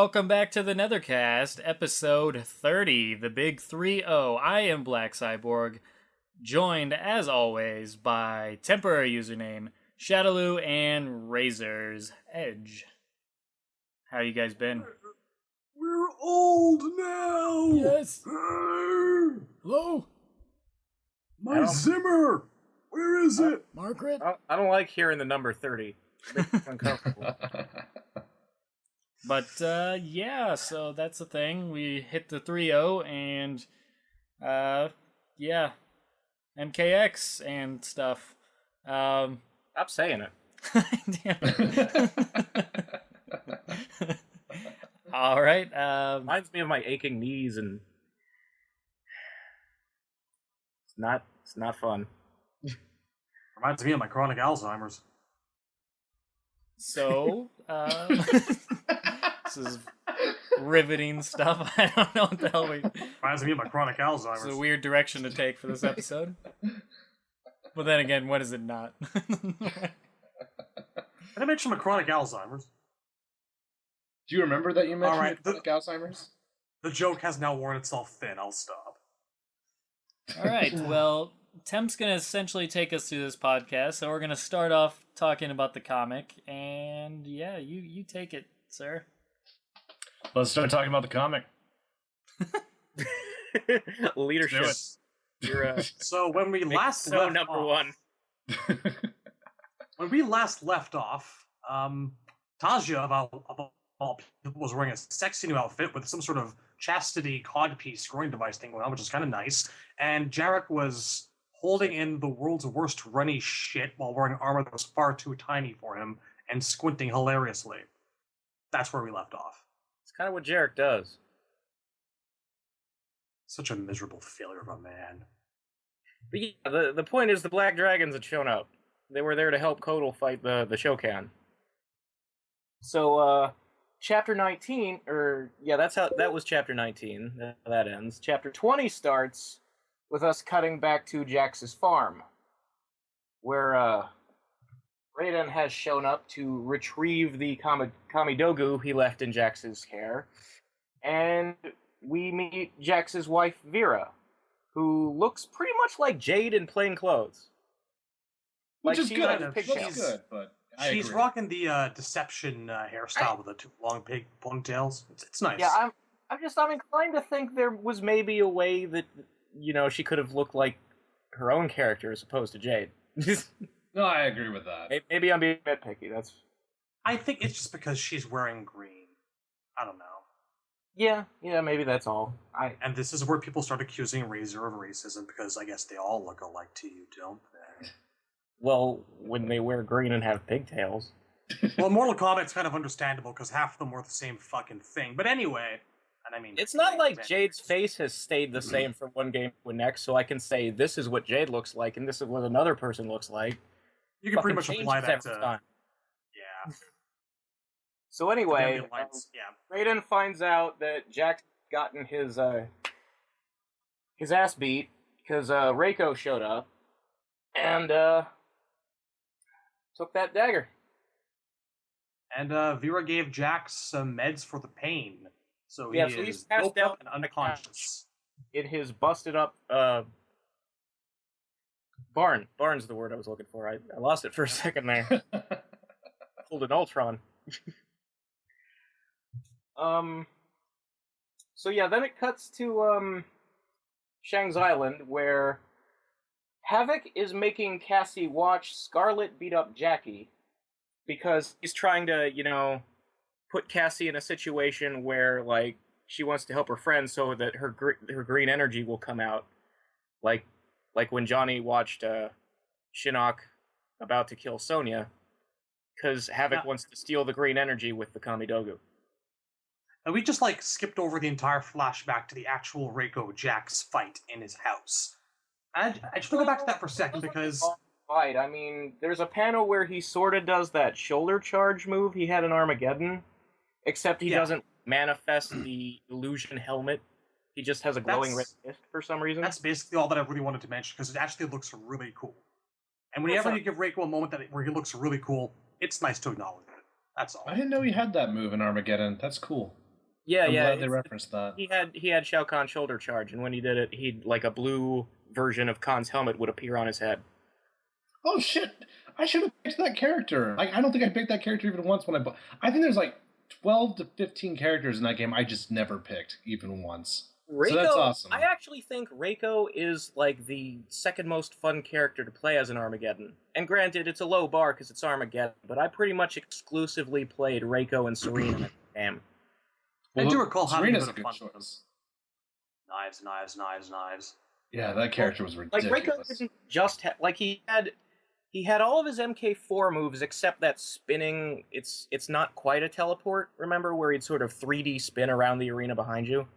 welcome back to the Nethercast, episode 30, the big 3-0. I am Black Cyborg, joined as always by temporary username Shadaloo and Razor's Edge. How you guys been? We're old now! Yes! Hello? My Zimmer! Where is it? Margaret? I don't like hearing the number 30. It makes me uncomfortable. But, yeah, so that's the thing. We hit the 3-0, and, yeah, MKX and stuff. Stop saying it. Damn it. All right. Reminds me of my aching knees, and it's not fun. Reminds me of my chronic Alzheimer's. So, this is riveting stuff. I don't know what the hell Reminds me of my chronic Alzheimer's. It's a weird direction to take for this episode. But then again, what is it not? Did I mention my chronic Alzheimer's? Do you remember that you mentioned right, chronic Alzheimer's? The joke has now worn itself thin. I'll stop. All right, well, Temp's going to essentially take us through this podcast, so we're going to start off talking about the comic, and yeah, you take it, sir. Let's start talking about the comic. Leadership. You're, so when we last left number off, one. When we last left off, Tasia of all people was wearing a sexy new outfit with some sort of chastity codpiece growing device thing going on, which is kind of nice. And Jarek was holding in the world's worst runny shit while wearing armor that was far too tiny for him and squinting hilariously. That's where we left off. It's kind of what Jarek does. Such a miserable failure of a man. But yeah, the point is the Black Dragons had shown up. They were there to help Kotal fight the Shokan. So, Chapter 19, that was Chapter 19. That ends. Chapter 20 starts with us cutting back to Jax's farm, where Raiden has shown up to retrieve the Kamidogu he left in Jax's care, and we meet Jax's wife, Vera, who looks pretty much like Jade in plain clothes. Which is good. Looks good, but she's rocking the deception hairstyle with the two long pig ponytails. It's nice. Yeah, I'm inclined to think there was maybe a way that, she could have looked like her own character as opposed to Jade. No, I agree with that. Maybe I'm being nitpicky. I think it's just because she's wearing green. I don't know. Yeah, maybe that's all. And this is where people start accusing Razor of racism, because I guess they all look alike to you, don't they? Well, when they wear green and have pigtails. Well, Mortal Kombat's kind of understandable, because half of them were the same fucking thing. But anyway, and I mean... It's not like Jade's face has stayed the same from one game to the next, so I can say this is what Jade looks like, and this is what another person looks like. You can pretty much apply that to... Time. Yeah. So anyway, yeah. Raiden finds out that Jack's gotten his ass beat, because Reiko showed up, and took that dagger. And Vera gave Jax some meds for the pain. So he's passed out and unconscious. In his busted up barn. Barn's the word I was looking for. I lost it for a second there. Pulled an Ultron. So yeah, then it cuts to Shang's Island, where Havoc is making Cassie watch Scarlet beat up Jackie, because he's trying to, put Cassie in a situation where, like, she wants to help her friend so that her green energy will come out, like when Johnny watched Shinnok about to kill Sonya, because Havoc wants to steal the green energy with the Kamidogu. And we just, skipped over the entire flashback to the actual Reiko-Jax fight in his house. I just want to go back to that for a second, because... Fight. I mean, there's a panel where he sort of does that shoulder charge move he had in Armageddon, except he doesn't manifest the illusion helmet. He just has a glowing red fist for some reason. That's basically all that I really wanted to mention, because it actually looks really cool. And whenever you give Reiko a moment where he looks really cool, it's nice to acknowledge it. That's all. I didn't know he had that move in Armageddon. That's cool. Yeah, I'm yeah. glad they referenced that. He had Shao Kahn's shoulder charge, and when he did it, like a blue version of Kahn's helmet would appear on his head. Oh shit! I should have picked that character. I don't think I picked that character even once when I think there's like 12 to 15 characters in that game I just never picked even once. Reiko, so that's awesome. I actually think Reiko is like the second most fun character to play as an Armageddon. And granted, it's a low bar because it's Armageddon, but I pretty much exclusively played Reiko and Serena in the game. I do recall having a Serena's bit of good fun. choice. Knives. Yeah, that character was ridiculous. Like Reiko didn't just have like he had all of his MK4 moves except that spinning. It's not quite a teleport. Remember where he'd sort of 3D spin around the arena behind you?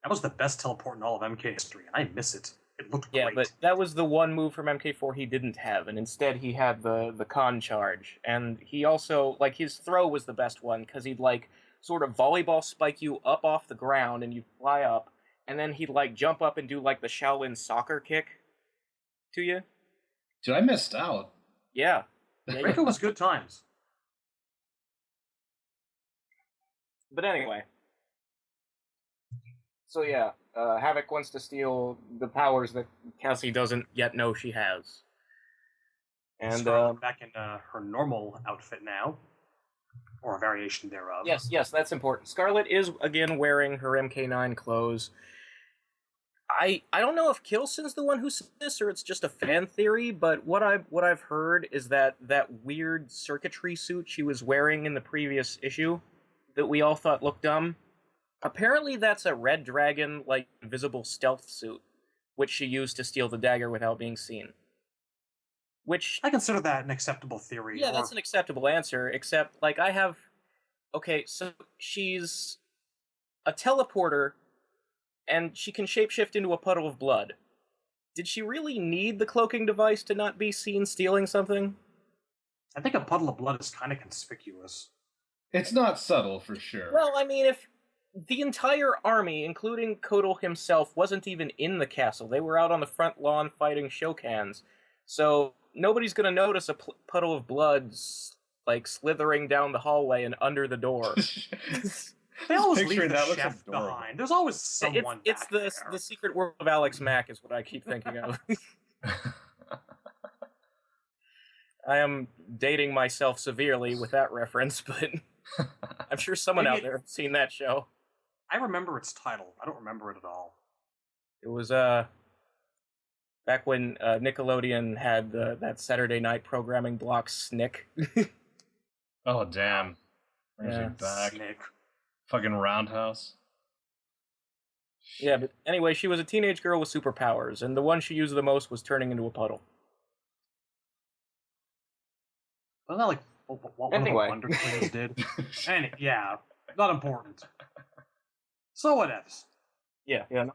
That was the best teleport in all of MK history, and I miss it. It looked Yeah, great. but that was the one move from MK4 he didn't have, and instead he had the Kahn charge. And he also, like, his throw was the best one, because he'd, like, sort of volleyball spike you up off the ground, and you'd fly up, and then he'd, like, jump up and do, like, the Shaolin soccer kick to you. Dude, I missed out. Yeah. Reiko was good times. But anyway. So yeah, Havoc wants to steal the powers that Cassie doesn't yet know she has. And Scarlet back in her normal outfit now, or a variation thereof. Yes, that's important. Scarlet is again wearing her MK9 clothes. I don't know if Kilson's the one who said this or it's just a fan theory, but what I've heard is that weird circuitry suit she was wearing in the previous issue that we all thought looked dumb. Apparently that's a Red Dragon, like, invisible stealth suit, which she used to steal the dagger without being seen. Which... I consider that an acceptable theory. Yeah, that's an acceptable answer, except, like, okay, so she's a teleporter, and she can shapeshift into a puddle of blood. Did she really need the cloaking device to not be seen stealing something? I think a puddle of blood is kind of conspicuous. It's not subtle, for sure. Well, I mean, if the entire army, including Kotal himself, wasn't even in the castle. They were out on the front lawn fighting Shokans. So nobody's going to notice a puddle of blood, like, slithering down the hallway and under the door. They always leave that the chef behind. There's always someone It's the secret world of Alex Mack is what I keep thinking of. I am dating myself severely with that reference, but I'm sure someone out there has seen that show. I remember its title. I don't remember it at all. It was back when Nickelodeon had that Saturday night programming block Snick. Oh damn! Brings me back. Snick. Fucking Roundhouse. Yeah, but anyway, she was a teenage girl with superpowers, and the one she used the most was turning into a puddle. Wasn't that like what Anyway. one of the Wonder Twins did? Yeah, not important. So whatevs. Yeah. No.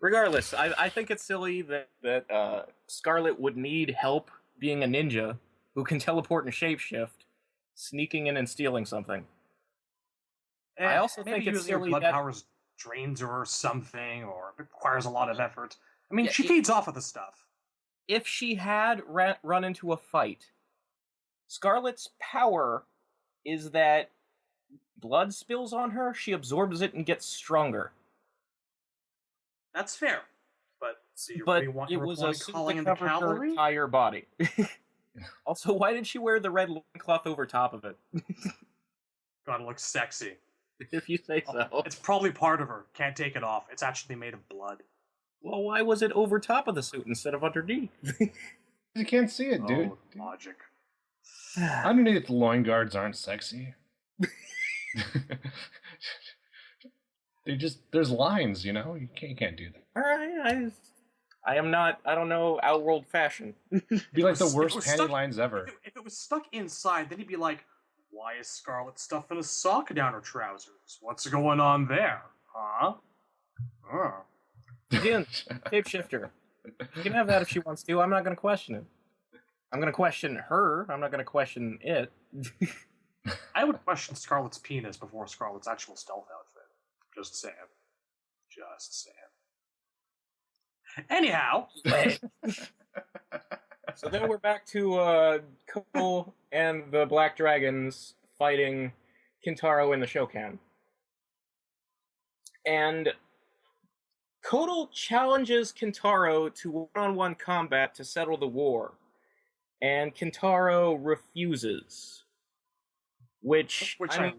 Regardless, I think it's silly that Scarlet would need help being a ninja who can teleport and shapeshift, sneaking in and stealing something. I also maybe think it's using her silly blood that powers drains her or something, or it requires a lot of effort. I mean, Yeah, she feeds off of the stuff. if she had run into a fight, Scarlet's power is that blood spills on her, she absorbs it and gets stronger. That's fair. But so you But really want it her was a suit calling that in the covered her cavalry? entire body. Also, why did she wear the red loincloth over top of it? Gotta look sexy. If you say so. It's probably part of her. Can't take it off. It's actually made of blood. Well, why was it over top of the suit instead of underneath? You can't see it, dude. Oh, logic. Underneath, loin guards aren't sexy. There's lines, you know? You can't do that. Alright, I am not, I don't know, outworld fashion. Be like the If it worst was panty stuck- lines ever. If it was stuck inside, then he'd be like, why is Scarlet stuffing a sock down her trousers? What's going on there? Huh? Oh. Again, shapeshifter. You can have that if she wants to. I'm not going to question it. I'm going to question her. I'm not going to question it. I would question Scarlet's penis before Scarlet's actual stealth outfit. Just saying. Just saying. Anyhow. So then we're back to Kotal and the Black Dragons fighting Kintaro in the Shokan. And Kotal challenges Kintaro to one-on-one combat to settle the war. And Kintaro refuses. Which I mean,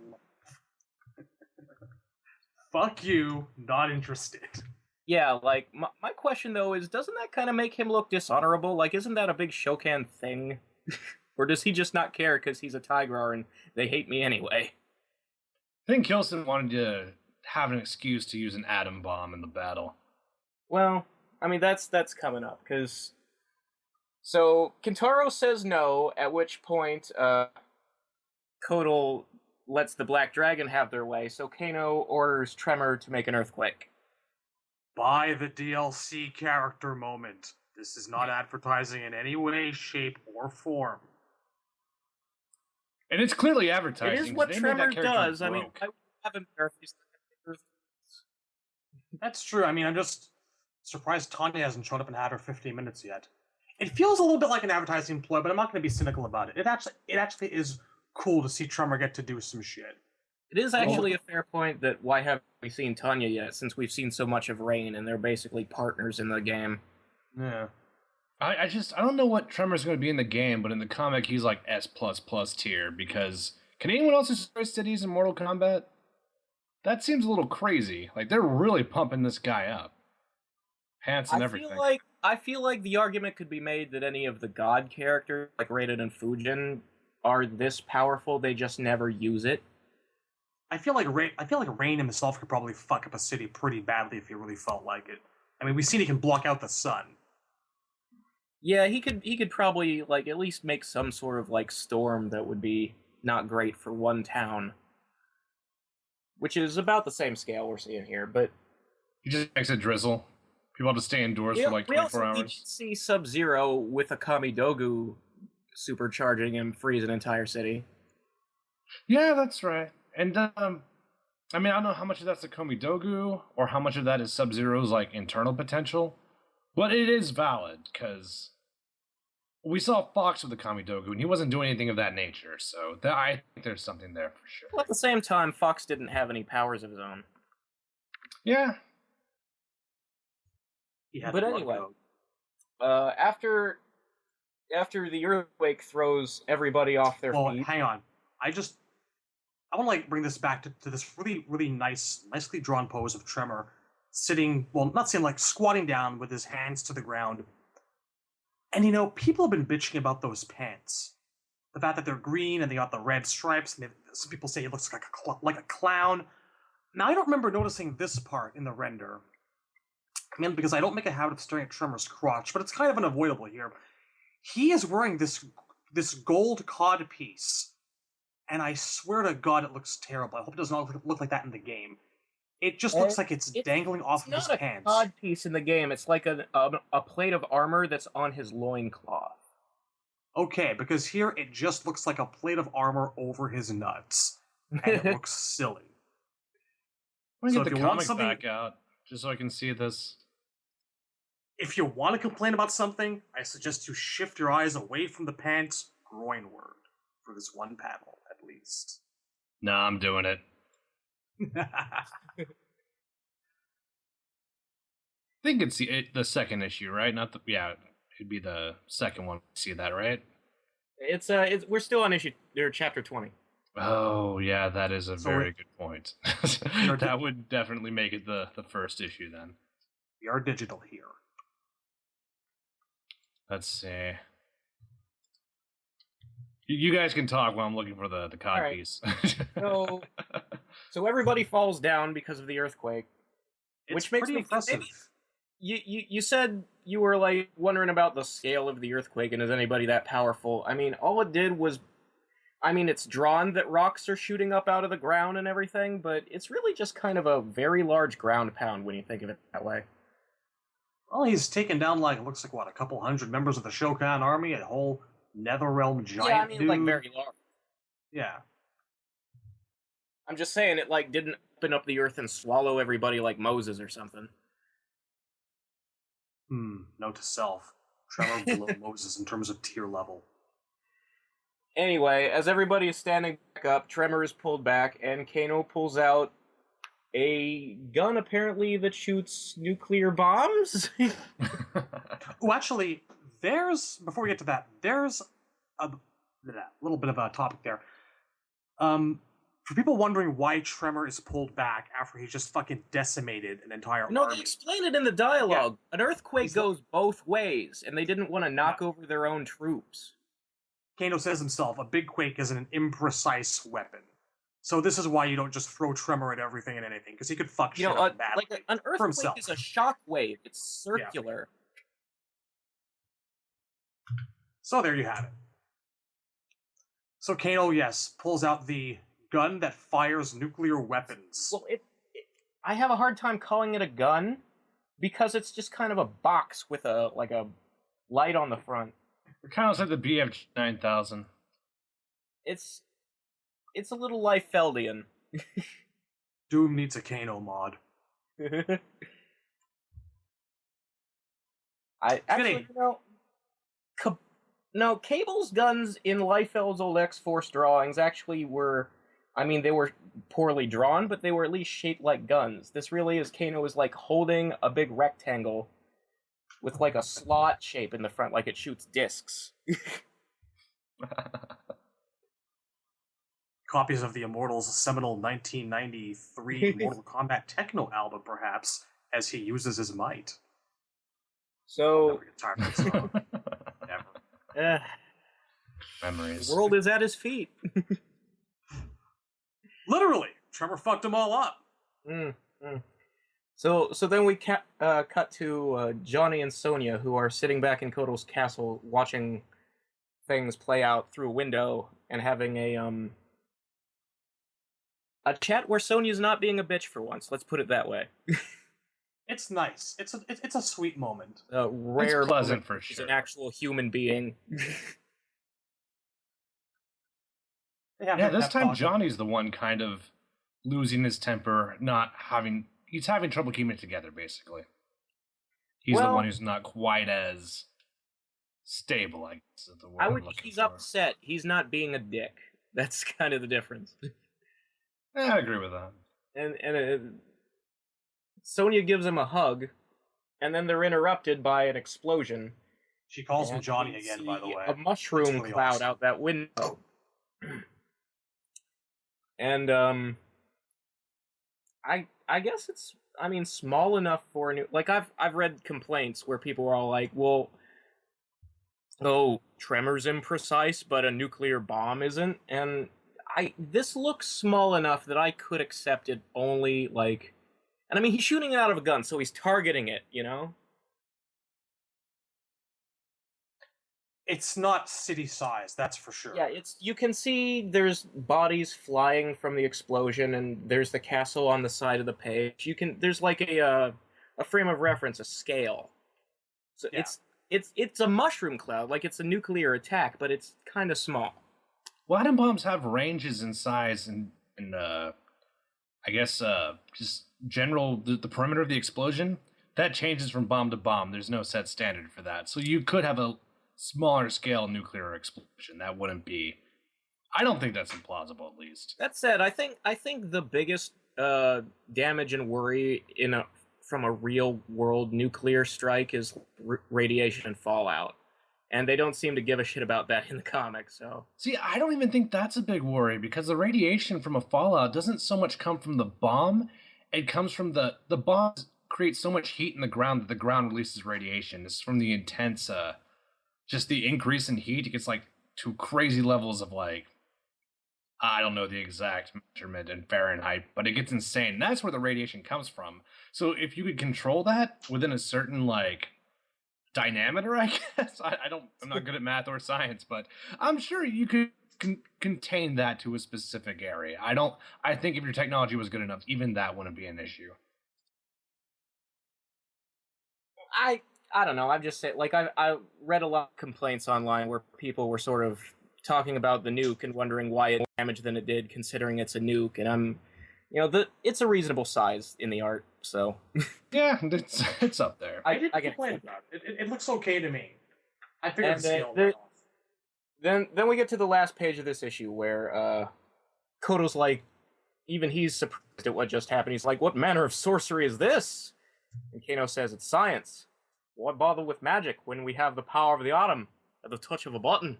fuck you, not interested. yeah, like, my question, though, is doesn't that kind of make him look dishonorable? Like, isn't that a big Shokan thing? Or does he just not care because he's a Tigrar and they hate me anyway? I think Kilson wanted to have an excuse to use an atom bomb in the battle. Well, I mean, that's coming up, because... So, Kintaro says no, at which point, Kotal lets the Black Dragon have their way, so Kano orders Tremor to make an earthquake. Buy the DLC character moment. This is not advertising in any way, shape, or form. And it's clearly advertising. It is what they made Tremor that character does. I broke. mean, I would have him there if he's... That's true. I mean, I'm just surprised Tanya hasn't shown up and had her 15 minutes yet. It feels a little bit like an advertising ploy, but I'm not going to be cynical about it. It actually is cool to see Tremor get to do some shit. It is actually a fair point that why haven't we seen Tanya yet, since we've seen so much of Rain, and they're basically partners in the game. Yeah. I don't know what Tremor's going to be in the game, but in the comic he's like S++ tier, because can anyone else destroy cities in Mortal Kombat? That seems a little crazy. Like, they're really pumping this guy up. Pants and everything. I feel like the argument could be made that any of the god characters, like Raiden and Fujin, are this powerful, they just never use it. I feel like Rain himself could probably fuck up a city pretty badly if he really felt like it. I mean, we've seen he can block out the sun. Yeah, he could probably, like, at least make some sort of, like, storm that would be not great for one town. Which is about the same scale we're seeing here, but... He just makes it drizzle. People have to stay indoors for like 24 hours. We also see Sub-Zero with a Kamidogu supercharging him, freeze an entire city. Yeah, that's right. And, I mean, I don't know how much of that's the Kamidogu, or how much of that is Sub-Zero's, like, internal potential. But it is valid, because we saw Fox with the Kamidogu, and he wasn't doing anything of that nature, so I think there's something there for sure. Well, at the same time, Fox didn't have any powers of his own. Yeah. But anyway, after the earthquake throws everybody off their feet... hang on. I want to, like, bring this back to this really, really nicely drawn pose of Tremor sitting, well, not sitting, like, squatting down with his hands to the ground. And, you know, people have been bitching about those pants. The fact that they're green and they got the red stripes, and some people say he looks like a clown. Now, I don't remember noticing this part in the render. I mean, because I don't make a habit of staring at Tremor's crotch, but it's kind of unavoidable here. He is wearing this gold cod piece, and I swear to God it looks terrible. I hope it does not look like that in the game. It just looks like it's dangling off of his pants. It's not a cod piece in the game. It's like a plate of armor that's on his loincloth. Okay, because here it just looks like a plate of armor over his nuts, and it looks silly. I'm going to get the comic back out, just so I can see this. If you want to complain about something, I suggest you shift your eyes away from the pants groinward for this one panel, at least. Nah, I'm doing it. I think it's the second issue, right? It'd be the second one. See that, right? It's we're still on chapter 20. Oh, yeah, that is a very good point. That would definitely make it the first issue then. We are digital here. Let's see. You guys can talk while I'm looking for the cod piece. So everybody falls down because of the earthquake, which makes me impressive. You said you were, like, wondering about the scale of the earthquake and is anybody that powerful? I mean, all it did was, I mean, it's drawn that rocks are shooting up out of the ground and everything, but it's really just kind of a very large ground pound when you think of it that way. Well, he's taken down, like, it looks like, what, a couple hundred members of the Shokan army, a whole NetherRealm giant dude. Like, very large. Yeah. I'm just saying it, like, didn't open up the earth and swallow everybody like Moses or something. Note to self. Tremor below Moses in terms of tier level. Anyway, as everybody is standing back up, Tremor is pulled back, and Kano pulls out a gun apparently that shoots nuclear bombs. Oh, actually, before we get to that, there's a little bit of a topic there. For people wondering why Tremor is pulled back after he just fucking decimated an entire No, army. they explain it in the dialogue. An earthquake He's goes both ways, and they didn't want to knock over their own troops. Kano says himself, a big quake is an imprecise weapon. So this is why you don't just throw Tremor at everything and anything, because he could fuck shit up badly. Like an earthquake is a shock wave. It's circular. Yeah. So there you have it. So Kano, yes, pulls out the gun that fires nuclear weapons. Well, I have a hard time calling it a gun because it's just kind of a box with a light on the front. It kind of looks like the BF 9000. It's a little Liefeldian. Doom needs a Kano mod. Cable's guns in Liefeld's old X-Force drawings actually were, they were poorly drawn, but they were at least shaped like guns. This really is, Kano is like holding a big rectangle with like a slot shape in the front, like it shoots discs. Copies of the Immortals' seminal 1993 Mortal Kombat techno album, perhaps, as he uses his might. So, never. Memories. The world is at his feet. Literally, Tremor fucked them all up. So then we cut to Johnny and Sonya, who are sitting back in Kotal's castle, watching things play out through a window and having a chat where Sonya's not being a bitch for once. Let's put it that way. It's nice. It's a sweet moment. Rare, it's pleasant moment. for She's sure. an actual human being. Yeah, this time Johnny's the one kind of losing his temper, he's having trouble keeping it together, basically. He's the one who's not quite as stable, I guess, is the word he's upset. He's not being a dick. That's kind of the difference. Yeah, I agree with that. And Sonya gives him a hug, and then they're interrupted by an explosion. She calls him Johnny again, by the way. A mushroom really cloud awesome. out that window. And, I guess it's, small enough for a new... Like, I've read complaints where people are all like, well, Tremor's imprecise, but a nuclear bomb isn't, and this looks small enough that I could accept it only, like... And he's shooting it out of a gun, so he's targeting it, you know? It's not city size, that's for sure. Yeah, you can see there's bodies flying from the explosion, and there's the castle on the side of the page. There's like a frame of reference, a scale. So yeah. It's a mushroom cloud, like it's a nuclear attack, but it's kind of small. Well, atom bombs have ranges in size and I guess just general the perimeter of the explosion that changes from bomb to bomb. There's no set standard for that, so you could have a smaller scale nuclear explosion. That wouldn't be. I don't think that's implausible, at least. That said, I think the biggest damage and worry from a real world nuclear strike is radiation and fallout, and they don't seem to give a shit about that in the comics. So see, I don't even think that's a big worry because the radiation from a fallout doesn't so much come from the bomb. It comes from the bomb creates so much heat in the ground that the ground releases radiation. It's from the intense just the increase in heat. It gets like to crazy levels of like, I don't know the exact measurement in Fahrenheit, but it gets insane. That's where the radiation comes from. So if you could control that within a certain like diameter, I guess, I'm not good at math or science, but I'm sure you could contain that to a specific area. I think if your technology was good enough, even that wouldn't be an issue. I don't know. I'm just saying, like, I read a lot of complaints online where people were sort of talking about the nuke and wondering why it did more damage than it did, considering it's a nuke. And it's a reasonable size in the art, so. Yeah, it's up there. I didn't complain about it. It looks okay to me. I figured the scale went off. Then we get to the last page of this issue where Kotal's like, even he's surprised at what just happened. He's like, what manner of sorcery is this? And Kano says, it's science. What bother with magic when we have the power of the autumn at the touch of a button?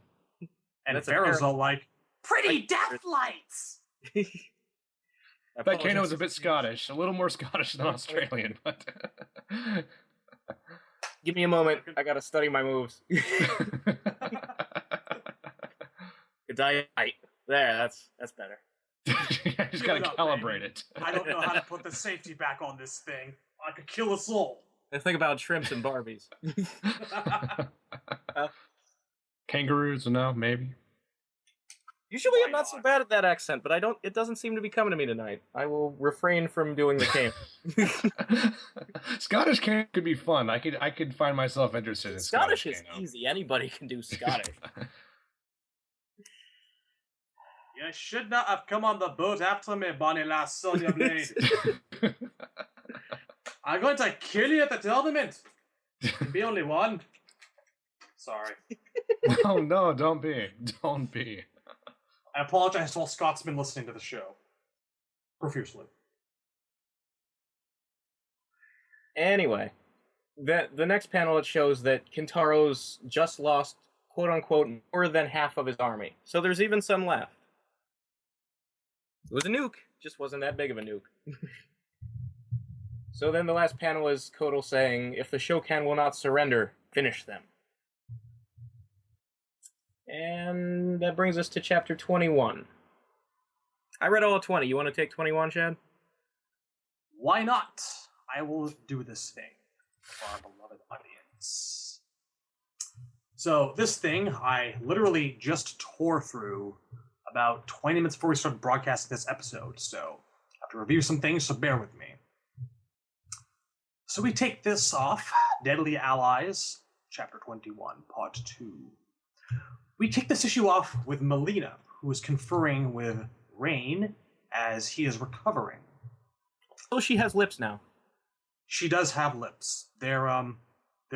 And Pharaoh's all like, pretty death lights! I bet Kano was a bit Scottish, a little more Scottish than Australian, but... Give me a moment, I gotta study my moves. There, that's better. I just gotta calibrate it. I don't know how to put the safety back on this thing. I could kill us all. I think about shrimps and Barbies. Kangaroos, no, maybe. Usually I'm not so bad at that accent, but it doesn't seem to be coming to me tonight. I will refrain from doing the game. Scottish could be fun. I could find myself interested in Scottish. Scottish is easy. Anybody can do Scottish. You should not have come on the boat after me, Bonnie lass Sonia Blade. I'm going to kill you at the tournament. You'll be only one. Sorry. Oh no, don't be. Don't be. I apologize to all Scotsmen listening to the show. Profusely. Anyway, the next panel, it shows that Kintaro's just lost, quote-unquote, more than half of his army. So there's even some left. It was a nuke, just wasn't that big of a nuke. So then the last panel is Kotal saying, if the Shokan will not surrender, finish them. And that brings us to chapter 21. I read all of 20. You want to take 21, Chad? Why not? I will do this thing for our beloved audience. So this thing, I literally just tore through about 20 minutes before we started broadcasting this episode. So I have to review some things, so bear with me. So we take this off, Deadly Allies, chapter 21, part 2. We take this issue off with Mileena, who is conferring with Rain as he is recovering. Oh, she has lips now. She does have lips. They're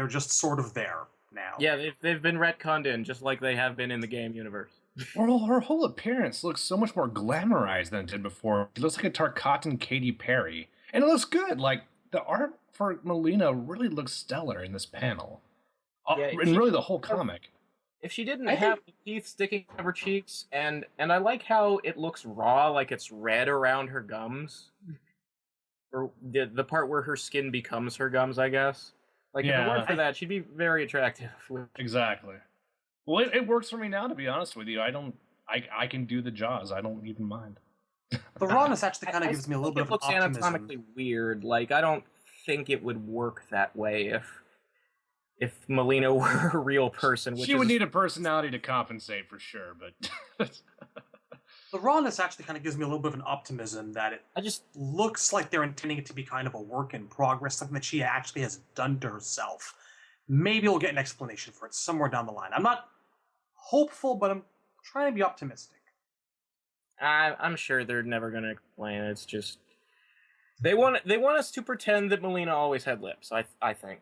just sort of there now. Yeah, they've been retconned in, just like they have been in the game universe. Well, her whole appearance looks so much more glamorized than it did before. She looks like a Tarkatan Katy Perry. And it looks good. Like, the art for Mileena really looks stellar in this panel. Yeah, and really the whole comic. If she didn't have the teeth sticking out of her cheeks, and I like how it looks raw, like it's red around her gums. Or the part where her skin becomes her gums, I guess. Like, if it weren't for that, she'd be very attractive. Exactly. Well, it works for me now, to be honest with you. I can do the Jaws. I don't even mind. The rawness actually kind of gives me a little bit of optimism. It looks anatomically weird. Like, I don't think it would work that way if Mileena were a real person. She would need a personality to compensate for sure, but... The rawness actually kind of gives me a little bit of an optimism that it just looks like they're intending it to be kind of a work in progress, something that she actually has done to herself. Maybe we'll get an explanation for it somewhere down the line. I'm not hopeful, but I'm trying to be optimistic. I'm sure they're never going to explain it. It's just... They want us to pretend that Mileena always had lips, I think.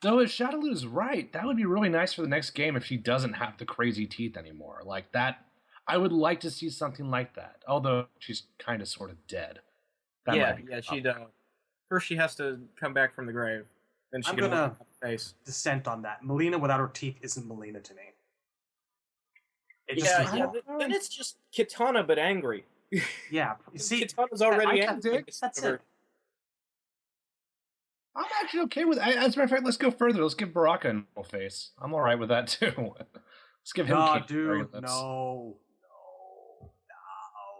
No, if Shadaloo's right, that would be really nice for the next game if she doesn't have the crazy teeth anymore. Like, that... I would like to see something like that, although she's kind of sort of dead. She'd... first she has to come back from the grave. Then she can look at the face. Dissent on that. Mileena without her teeth isn't Mileena to me. Then it's just Kitana, but angry. Yeah, you see, Kitana's already angry. That's it. I'm actually okay with it. As a matter of fact, let's go further. Let's give Baraka a normal face. I'm all right with that, too. Let's give him No.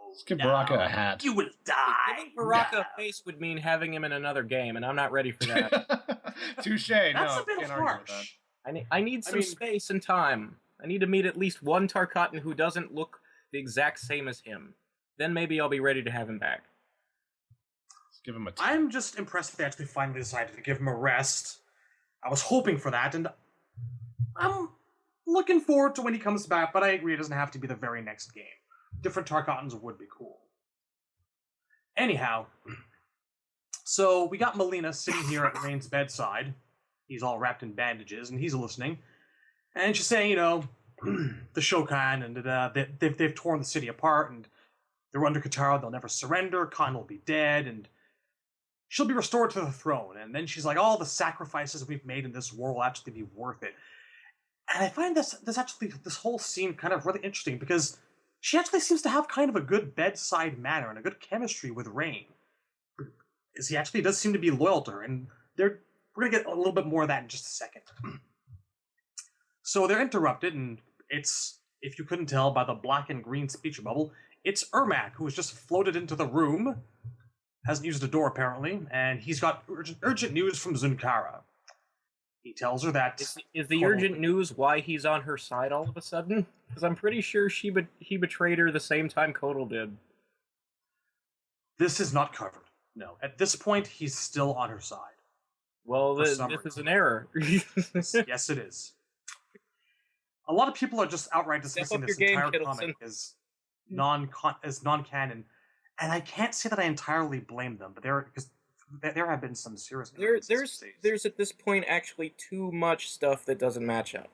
Let's give Baraka a hat. You will die. Giving Baraka a face would mean having him in another game, and I'm not ready for that. Touche. That's a bit harsh. I need some space and time. I need to meet at least one Tarkatan who doesn't look the exact same as him. Then maybe I'll be ready to have him back. Let's give him a I'm just impressed that they actually finally decided to give him a rest. I was hoping for that, and I'm looking forward to when he comes back, but I agree it doesn't have to be the very next game. Different Tarkatans would be cool. Anyhow, so we got Mileena sitting here at Rain's bedside. He's all wrapped in bandages, and he's listening. And she's saying, the Shokan, and they've torn the city apart, and they're under Katara, they'll never surrender, Kahn will be dead, and she'll be restored to the throne. And then she's like, all the sacrifices we've made in this war will actually be worth it. And I find this whole scene kind of really interesting because she actually seems to have kind of a good bedside manner and a good chemistry with Rain. As he actually does seem to be loyal to her, and we're going to get a little bit more of that in just a second. So they're interrupted, and it's, if you couldn't tell by the black and green speech bubble, it's Ermac, who has just floated into the room, hasn't used the door apparently, and he's got urgent news from Zunkara. He tells her that... Is the urgent news why he's on her side all of a sudden? Because I'm pretty sure he betrayed her the same time Kotal did. This is not covered. No. At this point, he's still on her side. Well, this is an error. Yes, it is. A lot of people are just outright dismissing this entire comic as non-canon, and I can't say that I entirely blame them, but there have been some serious... There's at this point actually too much stuff that doesn't match up.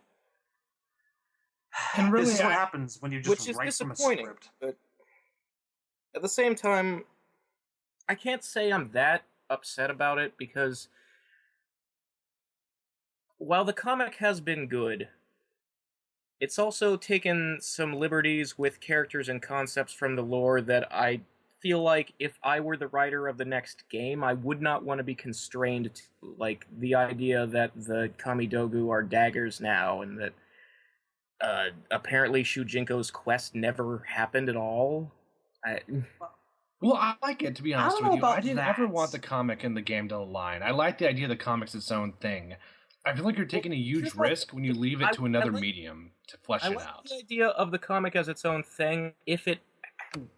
And really, this is what happens when you just write from a script. But at the same time, I can't say I'm that upset about it, because while the comic has been good, it's also taken some liberties with characters and concepts from the lore that I feel like if I were the writer of the next game, I would not want to be constrained to, like, the idea that the Kamidogu are daggers now, and that apparently Shujinko's quest never happened at all. Well, I like it, to be honest with you. I didn't ever want the comic and the game to align. I like the idea the comic's its own thing. I feel like you're taking a huge risk when you leave it to another medium to flesh it out. The idea of the comic as its own thing, if it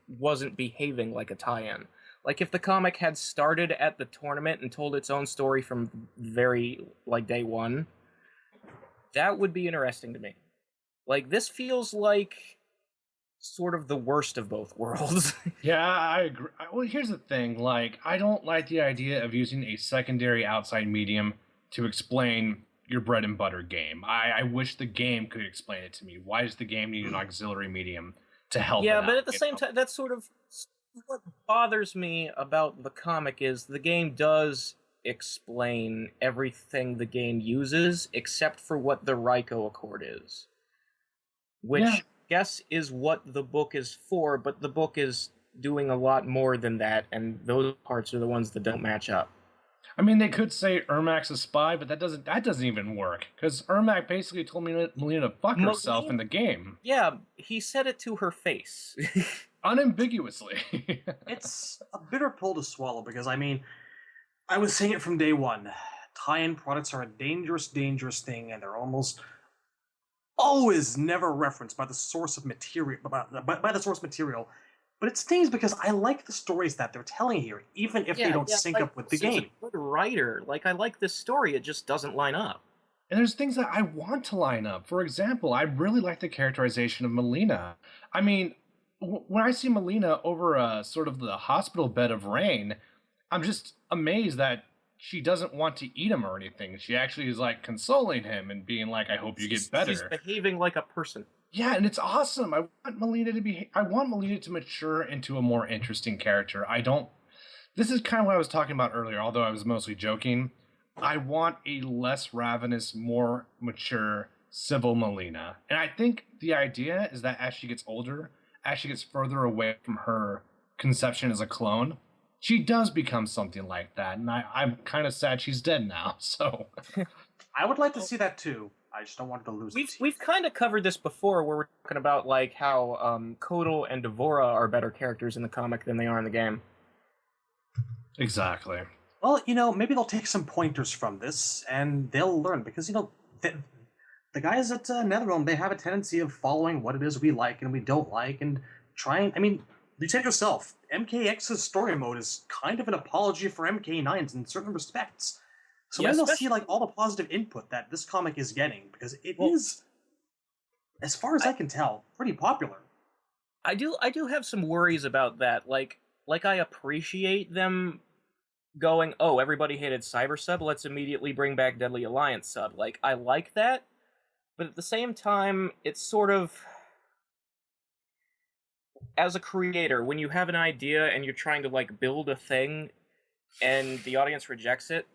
wasn't behaving like a tie-in. Like, if the comic had started at the tournament and told its own story from very, like, day one, that would be interesting to me. Like, this feels like sort of the worst of both worlds. Yeah, I agree. Well, here's the thing. Like, I don't like the idea of using a secondary outside medium to explain your bread and butter game. I wish the game could explain it to me. Why does the game need an auxiliary medium to help? Yeah, but at the same time, that's sort of what bothers me about the comic is the game does explain everything the game uses, except for what the Raiko Accord is. Which, I guess, is what the book is for, but the book is doing a lot more than that, and those parts are the ones that don't match up. I mean, they could say Ermac's a spy, but that doesn't even work, because Ermac basically told Mileena to fuck herself in the game. Yeah, he said it to her face. Unambiguously. It's a bitter pill to swallow, because, I mean, I was saying it from day one. Tie-in products are a dangerous, dangerous thing, and they're almost always never referenced by the source of material, by the source material. But it stings because I like the stories that they're telling here, even if they don't sync up with the game. A good writer, like, I like this story, it just doesn't line up. And there's things that I want to line up. For example, I really like the characterization of Mileena. I mean, when I see Mileena over sort of the hospital bed of Rain, I'm just amazed that she doesn't want to eat him or anything. She actually is, like, consoling him and being like, I hope you get better. She's behaving like a person. Yeah, and it's awesome. I want Mileena to mature into a more interesting character. This is kind of what I was talking about earlier, although I was mostly joking. I want a less ravenous, more mature, civil Mileena. And I think the idea is that as she gets older, as she gets further away from her conception as a clone, she does become something like that. And I'm kind of sad she's dead now, so... I would like to see that too. I just don't want to lose it. We've kind of covered this before, where we're talking about, like, how Kotal and Devora are better characters in the comic than they are in the game. Exactly. Well, maybe they'll take some pointers from this, and they'll learn, because, the guys at NetherRealm, they have a tendency of following what it is we like and we don't like, and trying, you take yourself, MKX's story mode is kind of an apology for MK9's in certain respects. So maybe they'll see, like, all the positive input that this comic is getting, because it is, as far as I can tell, pretty popular. I do have some worries about that. Like I appreciate them going, oh, everybody hated Cyber Sub, let's immediately bring back Deadly Alliance Sub. Like, I like that, but at the same time, it's sort of... as a creator, when you have an idea and you're trying to like build a thing and the audience rejects it,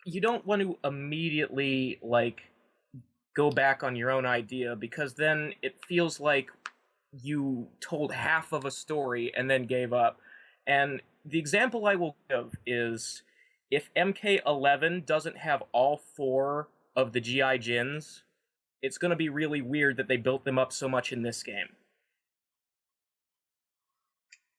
you don't want to immediately like go back on your own idea, because then it feels like you told half of a story and then gave up. And the example I will give is, if MK11 doesn't have all 4 of the GI Jins, it's going to be really weird that they built them up so much in this game.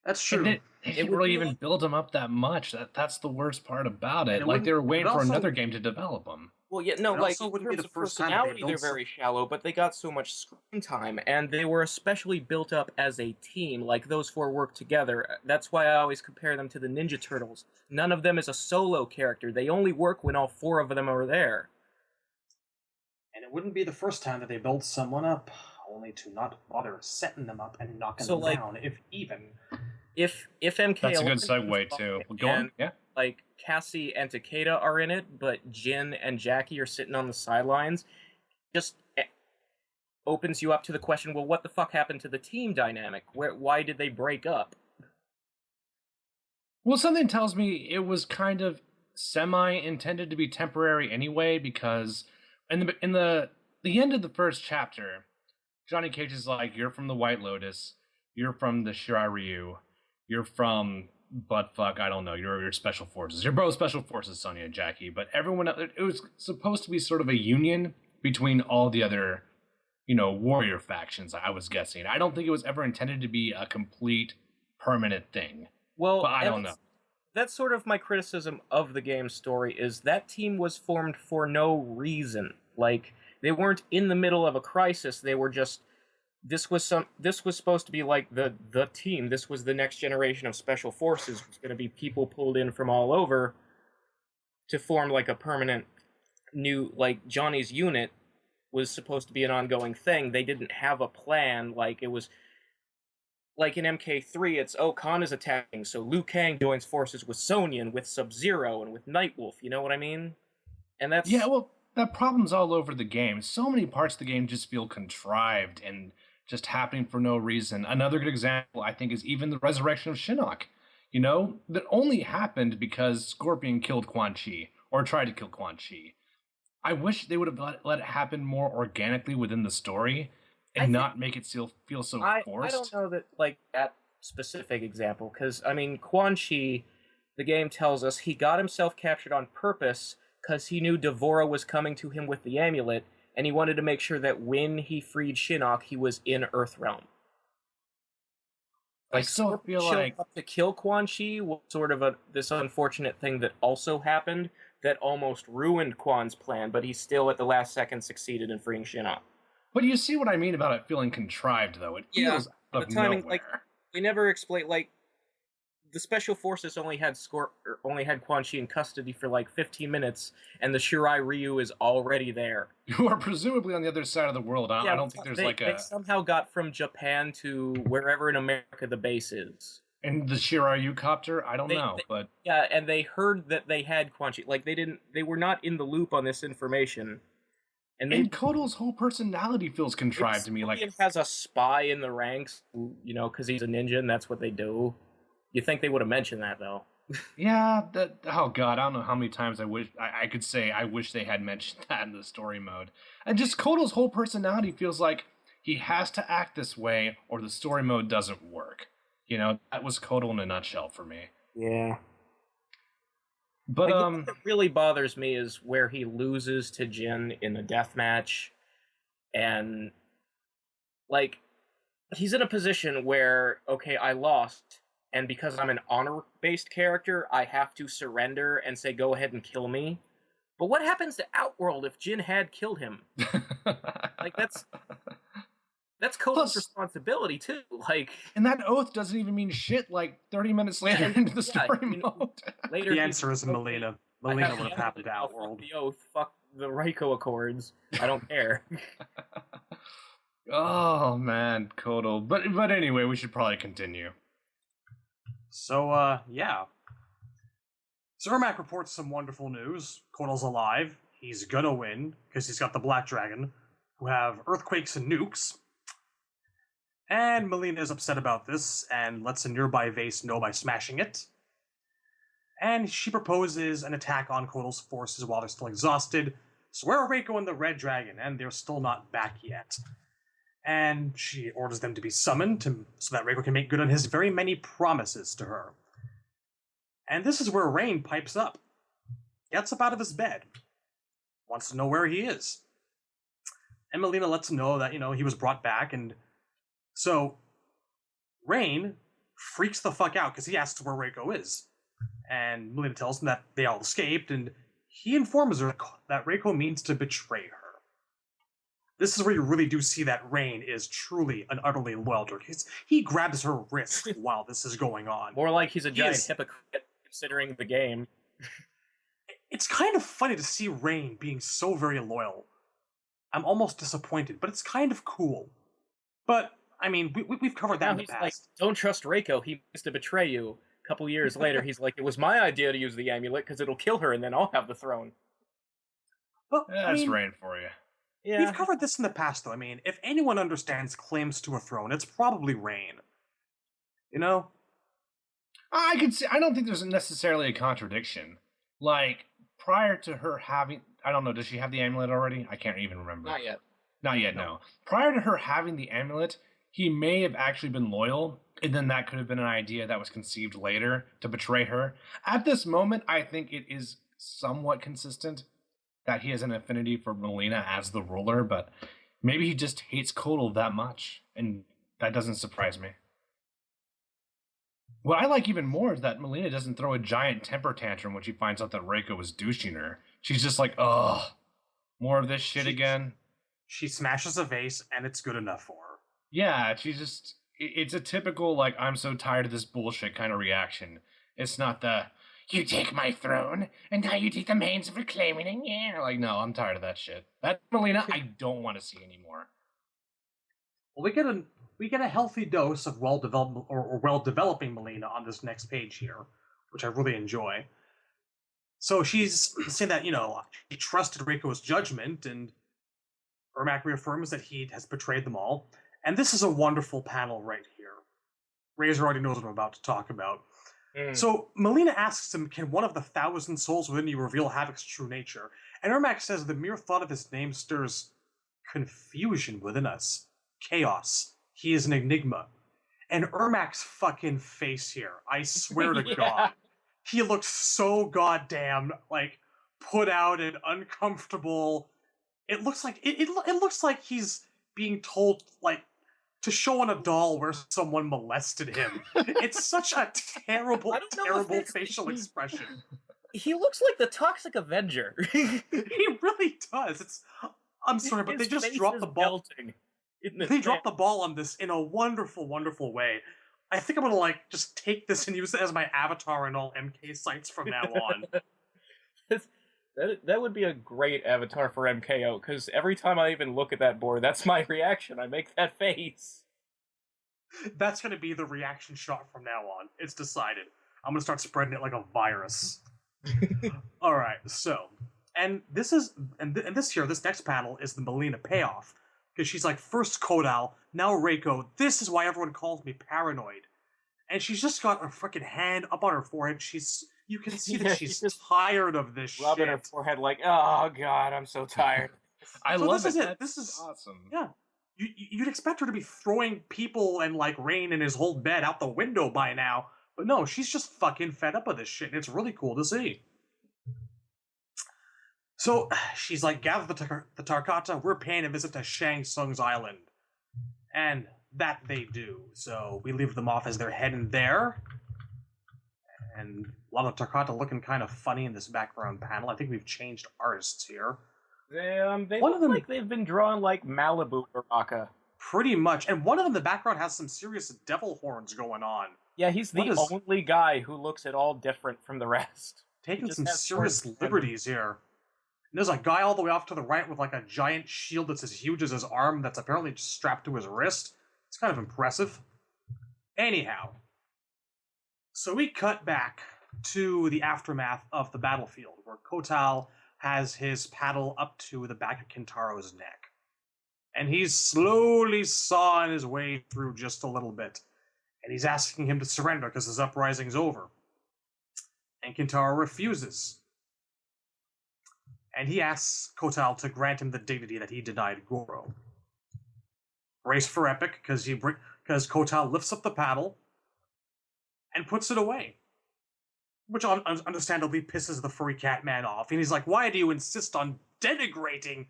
That's true. They didn't really even build them up that much. That's the worst part about it. Like, they were waiting for another game to develop them. Well, yeah, no, It like, also in wouldn't be terms the of first time that they personality, built they're very shallow, but they got so much screen time, and they were especially built up as a team. Like, those 4 work together. That's why I always compare them to the Ninja Turtles. None of them is a solo character. They only work when all 4 of them are there. And it wouldn't be the first time that they built someone up, only to not bother setting them up and knocking them down, if even. If MK11 That's a good segue too. Go on. Yeah. Like Cassie and Takeda are in it, but Jin and Jackie are sitting on the sidelines, just opens you up to the question, well, what the fuck happened to the team dynamic? Why did they break up? Well, something tells me it was kind of semi-intended to be temporary anyway, because in the end of the first chapter, Johnny Cage is like, you're from the White Lotus, you're from the Shirai Ryu, you're from buttfuck, I don't know, you're your special forces. You're both special forces, Sonya and Jackie, but everyone else, it was supposed to be sort of a union between all the other, warrior factions, I was guessing. I don't think it was ever intended to be a complete permanent thing. Well, but I don't know. That's sort of my criticism of the game's story, is that team was formed for no reason. Like, they weren't in the middle of a crisis, they were just, this was supposed to be like the team. This was the next generation of special forces. It was going to be people pulled in from all over to form like a permanent new, like, Johnny's unit was supposed to be an ongoing thing. They didn't have a plan. Like, it was like in MK3, it's, Kahn is attacking, so Liu Kang joins forces with Sonya and with Sub-Zero and with Nightwolf, you know what I mean? And that's... Yeah, well, that problem's all over the game. So many parts of the game just feel contrived and just happening for no reason. Another good example, I think, is even the resurrection of Shinnok. That only happened because Scorpion killed Quan Chi, or tried to kill Quan Chi. I wish they would have let it happen more organically within the story, and not make it feel so forced. I don't know that, like, that specific example, because, I mean, Quan Chi, the game tells us, he got himself captured on purpose because he knew Devora was coming to him with the amulet, and he wanted to make sure that when he freed Shinnok, he was in EarthRealm. I still feel like up to kill Quan Chi was sort of this unfortunate thing that also happened that almost ruined Quan's plan, but he still at the last second succeeded in freeing Shinnok. But you see what I mean about it feeling contrived, though. It feels out of nowhere. Like, they never explain, like, the special forces only had Quan Chi in custody for like 15 minutes, and the Shirai Ryu is already there. You are presumably on the other side of the world. I don't think there's they somehow got from Japan to wherever in America the base is. And the Shirai Ryu copter? I don't know, but... Yeah, and they heard that they had Quan Chi. Like, they were not in the loop on this information. And Kotal's whole personality feels contrived to me. Like, he has a spy in the ranks, because he's a ninja and that's what they do. You think they would have mentioned that, though? Yeah, oh god, I don't know how many times I could say I wish they had mentioned that in the story mode. And just Kotal's whole personality feels like he has to act this way or the story mode doesn't work. That was Kotal in a nutshell for me. Yeah. But what really bothers me is where he loses to Jin in the deathmatch, and like, he's in a position where, okay, I lost, and because I'm an honor-based character, I have to surrender and say, go ahead and kill me. But what happens to Outworld if Jin had killed him? Like, that's Kotal's responsibility, too. Like, and that oath doesn't even mean shit, like, 30 minutes later into the story mode. Later, the answer is Mileena. Mileena would have happened to Outworld. The oath, fuck the Reiko Accords. I don't care. Oh, man, Kotal. But anyway, we should probably continue. So, yeah. Zermac reports some wonderful news. Kotal's alive. He's gonna win, because he's got the Black Dragon, who have earthquakes and nukes. And Mileena is upset about this and lets a nearby vase know by smashing it. And she proposes an attack on Kotal's forces while they're still exhausted. So where are Reiko and the Red Dragon? And they're still not back yet. And she orders them to be summoned so that Reiko can make good on his very many promises to her. And this is where Rain pipes up. Gets up out of his bed. Wants to know where he is. And Mileena lets him know that, he was brought back. And so Rain freaks the fuck out because he asks where Reiko is. And Mileena tells him that they all escaped, and he informs her that Reiko means to betray her. This is where you really do see that Rain is truly an utterly loyal jerk. He grabs her wrist while this is going on. More like he's a giant hypocrite, considering the game. It's kind of funny to see Rain being so very loyal. I'm almost disappointed, but it's kind of cool. But, I mean, we've covered that in the past. Like, don't trust Reiko, he means to betray you. A couple years later, he's like, it was my idea to use the amulet because it'll kill her and then I'll have the throne. Well, that's Rain for you. Yeah. We've covered this in the past, though. I mean, if anyone understands claims to a throne, it's probably Rain. I don't think there's necessarily a contradiction. Like, prior to her having... I don't know, does she have the amulet already? I can't even remember. Not yet. Not yet, no. Prior to her having the amulet, he may have actually been loyal, and then that could have been an idea that was conceived later to betray her. At this moment, I think it is somewhat consistent that he has an affinity for Mileena as the ruler, but maybe he just hates Kotal that much, and that doesn't surprise me. What I like even more is that Mileena doesn't throw a giant temper tantrum when she finds out that Reiko was douching her. She's just like, ugh, more of this shit again. She smashes a vase, and it's good enough for her. Yeah, it's a typical, like, I'm so tired of this bullshit kind of reaction. It's not the, you take my throne, and now you take the means of reclaiming it, yeah. Like, no, I'm tired of that shit. That Mileena, I don't want to see anymore. Well, we get a healthy dose of well-developing Mileena on this next page here, which I really enjoy. So she's saying that, she trusted Reiko's judgment, and Ermac reaffirms that he has betrayed them all. And this is a wonderful panel right here. Razor already knows what I'm about to talk about. So Mileena asks him, can one of the 1,000 souls within you reveal Havoc's true nature? And Ermac says the mere thought of his name stirs confusion within us. Chaos. He is an enigma. And Ermac's fucking face here, I swear to God. He looks so goddamn, put out and uncomfortable. It looks like it looks like he's being told, to show on a doll where someone molested him. It's such a terrible facial expression. He looks like the Toxic Avenger. He really does. I'm sorry, but they just dropped the ball. They dropped the ball on this in a wonderful, wonderful way. I think I'm gonna just take this and use it as my avatar in all MK sites from now on. That would be a great avatar for MKO, because every time I even look at that board, that's my reaction. I make that face. That's going to be the reaction shot from now on. It's decided. I'm going to start spreading it like a virus. All right, so, and this next panel is the Mileena payoff, because she's like, first Kotal, now Reiko. This is why everyone calls me paranoid. And she's just got her freaking hand up on her forehead. You can see that she's tired of this shit. Rubbing her forehead like, oh god, I'm so tired. I love this it. Is it. This is awesome. Yeah. You'd expect her to be throwing people and Rain in his whole bed out the window by now. But no, she's just fucking fed up with this shit. And it's really cool to see. So she's like, gather the Tarkata. We're paying a visit to Shang Tsung's island. And that they do. So we leave them off as they're heading there. And a lot of Tarkata looking kind of funny in this background panel. I think we've changed artists here. They look like they've been drawn like Malibu Baraka. Pretty much. And one of them in the background has some serious devil horns going on. Yeah, he's the only guy who looks at all different from the rest. Taking some serious liberties here. And there's a guy all the way off to the right with a giant shield that's as huge as his arm that's apparently just strapped to his wrist. It's kind of impressive. Anyhow. So we cut back to the aftermath of the battlefield, where Kotal has his paddle up to the back of Kintaro's neck. And he's slowly sawing his way through just a little bit. And he's asking him to surrender because his uprising's over. And Kintaro refuses. And he asks Kotal to grant him the dignity that he denied Goro. Brace for epic, because Kotal lifts up the paddle and puts it away. Which understandably pisses the furry cat man off. And he's like, why do you insist on denigrating?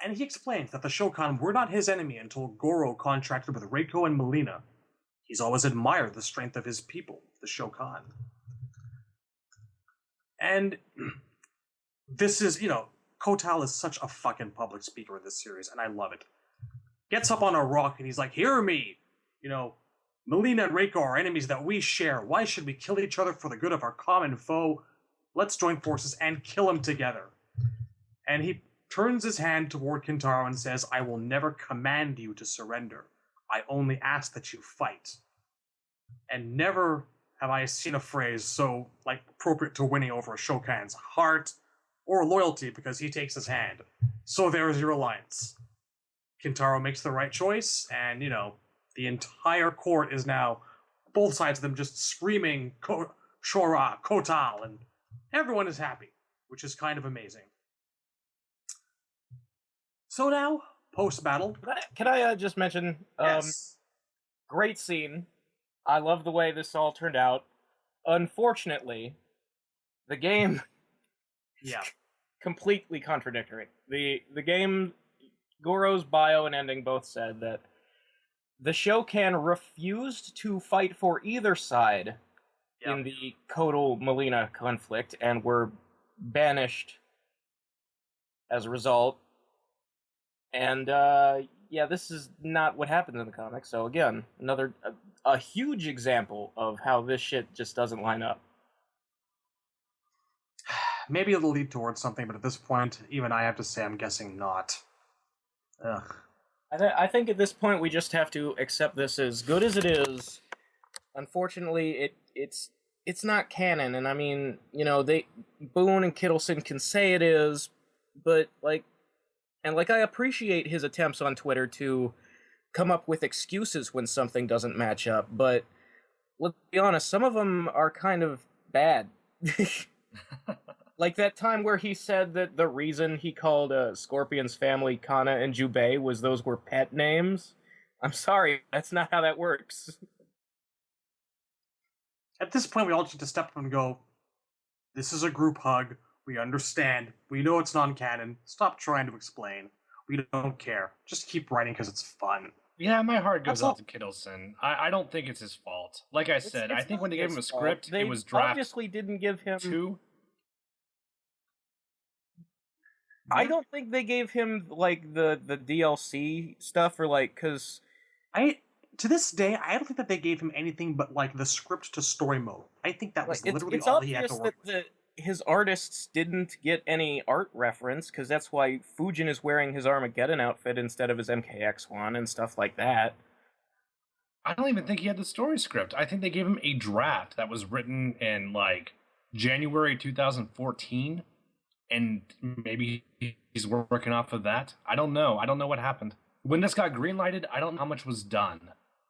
And he explains that the Shokan were not his enemy until Goro contracted with Reiko and Mileena. He's always admired the strength of his people, the Shokan. And this is, Kotal is such a fucking public speaker in this series, and I love it. Gets up on a rock and he's like, hear me! Mileena and Reiko are enemies that we share. Why should we kill each other for the good of our common foe? Let's join forces and kill him together. And he turns his hand toward Kintaro and says, I will never command you to surrender. I only ask that you fight. And never have I seen a phrase so, appropriate to winning over a Shokan's heart or loyalty, because he takes his hand. So there's your alliance. Kintaro makes the right choice, and, the entire court is now, both sides of them just screaming, Shora, Kotal, and everyone is happy, which is kind of amazing. So now, post-battle. Can I just mention, Yes. Great scene. I love the way this all turned out. Unfortunately, the game Yeah. completely contradictory. The game, Goro's bio and ending both said that the Shokan refused to fight for either side in the Kotal-Mileena conflict and were banished as a result. And, this is not what happens in the comics. So again, another a huge example of how this shit just doesn't line up. Maybe it'll lead towards something, but at this point, even I have to say I'm guessing not. Ugh. I think at this point we just have to accept this as good as it is. Unfortunately, it's not canon, and I mean, Boon and Kittleson can say it is, but I appreciate his attempts on Twitter to come up with excuses when something doesn't match up, but let's be honest, some of them are kind of bad. Like that time where he said that the reason he called Scorpion's family Kana and Jubei was those were pet names. I'm sorry, that's not how that works. At this point, we all need to step up and go, this is a group hug. We understand. We know it's non-canon. Stop trying to explain. We don't care. Just keep writing because it's fun. Yeah, my heart goes out to Kittleson. I don't think it's his fault. Like I said, I think when they gave him a script, it was draft obviously didn't give him 2. I don't think they gave him the DLC stuff or because to this day I don't think that they gave him anything but the script to story mode. I think that was literally all he had to work with. His artists didn't get any art reference because that's why Fujin is wearing his Armageddon outfit instead of his MKX one and stuff like that. I don't even think he had the story script. I think they gave him a draft that was written in January 2014. And maybe he's working off of that. I don't know. I don't know what happened. When this got greenlighted, I don't know how much was done.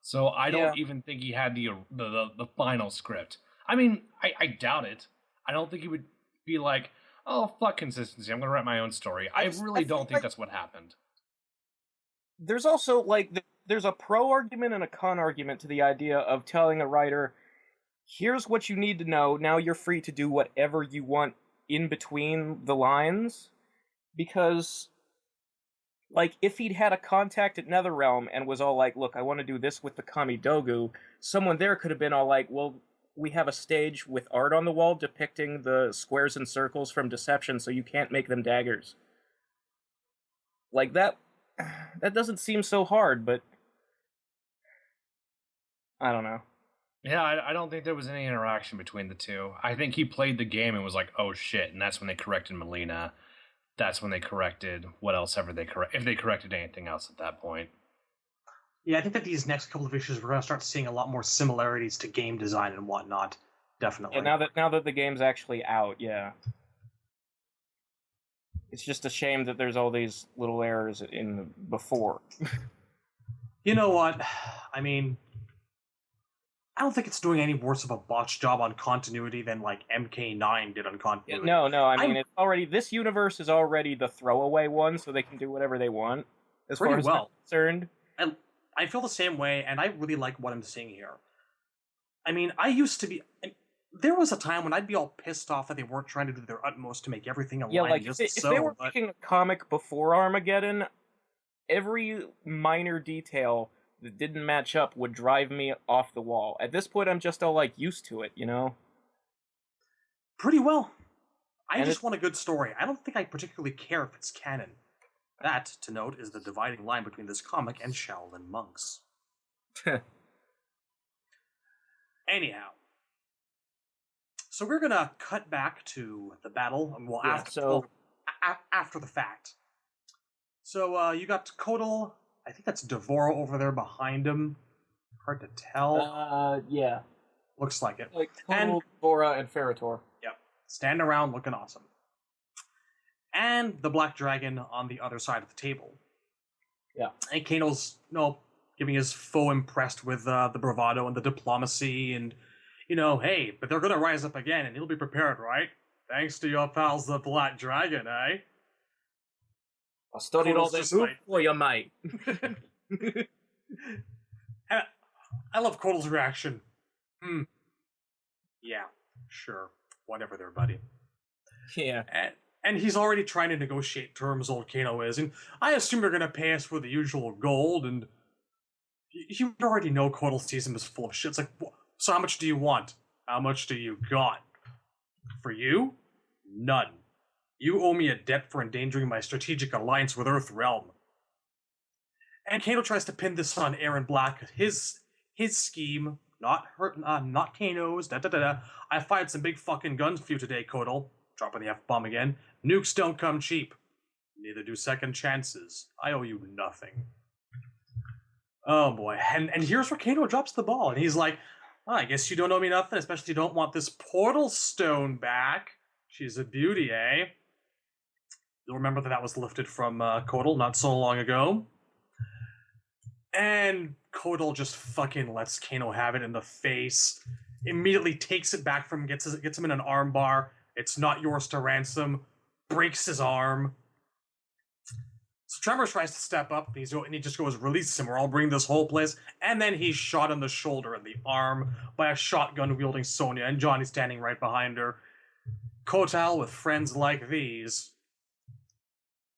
So I don't even think he had the final script. I mean, I doubt it. I don't think he would be like, oh, fuck consistency. I'm going to write my own story. I really don't think that's what happened. There's also, there's a pro argument and a con argument to the idea of telling a writer, here's what you need to know. Now you're free to do whatever you want in between the lines, because if he'd had a contact at NetherRealm and was all look, I want to do this with the Kamidogu, someone there could have been all well, we have a stage with art on the wall depicting the squares and circles from Deception, so you can't make them daggers. That doesn't seem so hard, but I don't know. Yeah, I don't think there was any interaction between the two. I think he played the game and was like, oh shit, and that's when they corrected Mileena. That's when they corrected what else ever if they corrected anything else at that point. Yeah, I think that these next couple of issues we're going to start seeing a lot more similarities to game design and whatnot. Definitely. Yeah, now that the game's actually out, yeah. It's just a shame that there's all these little errors in the before. You know what? I mean, I don't think it's doing any worse of a botched job on continuity than like MK9 did on continuity. No, I mean, it's already, this universe is already the throwaway one, so they can do whatever they want, as far as I'm concerned. And I feel the same way, and I really like what I'm seeing here. I mean, I used to be... There was a time when I'd be all pissed off that they weren't trying to do their utmost to make everything align. Yeah, like, if they were making a comic before Armageddon, every minor detail that didn't match up would drive me off the wall. At this point, I'm just all, like, used to it, you know? Pretty well. I just want a good story. I don't think I particularly care if it's canon. That, to note, is the dividing line between this comic and Shaolin monks. Anyhow. So we're gonna cut back to the battle, well, after the fact. So you got Kotal, I think that's Devora over there behind him. Hard to tell. Yeah. Looks like it. Like Kotal, Devora, and Ferritor. Yep. Standing around looking awesome. And the Black Dragon on the other side of the table. Yeah. And Kano's, giving his faux impressed with the bravado and the diplomacy and... hey, but they're gonna rise up again, and he'll be prepared, right? Thanks to your pals, the Black Dragon, eh? I studied all this for you, mate. I love Kotal's reaction. Yeah, sure. Whatever there, buddy. Yeah. And he's already trying to negotiate terms, old Kano is, and I assume they're gonna pay us for the usual gold, and you already know Kotal sees him as full of shit. It's like, so how much do you want? How much do you got? For you? None. You owe me a debt for endangering my strategic alliance with EarthRealm. And Kano tries to pin this on Aaron Black. His scheme, not Kano's. I fired some big fucking guns for you today, Kotal. Dropping the F-bomb again. Nukes don't come cheap. Neither do second chances. I owe you nothing. Oh boy. And here's where Kano drops the ball. And he's like, I guess you don't owe me nothing, especially you don't want this portal stone back. She's a beauty, eh? You'll remember that was lifted from Kotal not so long ago. And Kotal just fucking lets Kano have it in the face. Immediately takes it back from him, gets him in an arm bar. It's not yours to ransom. Breaks his arm. So Tremor tries to step up, and he just goes, release him or I'll bring this whole place. And then he's shot in the shoulder and the arm by a shotgun-wielding Sonya, and Johnny's standing right behind her. Kotal with friends like these.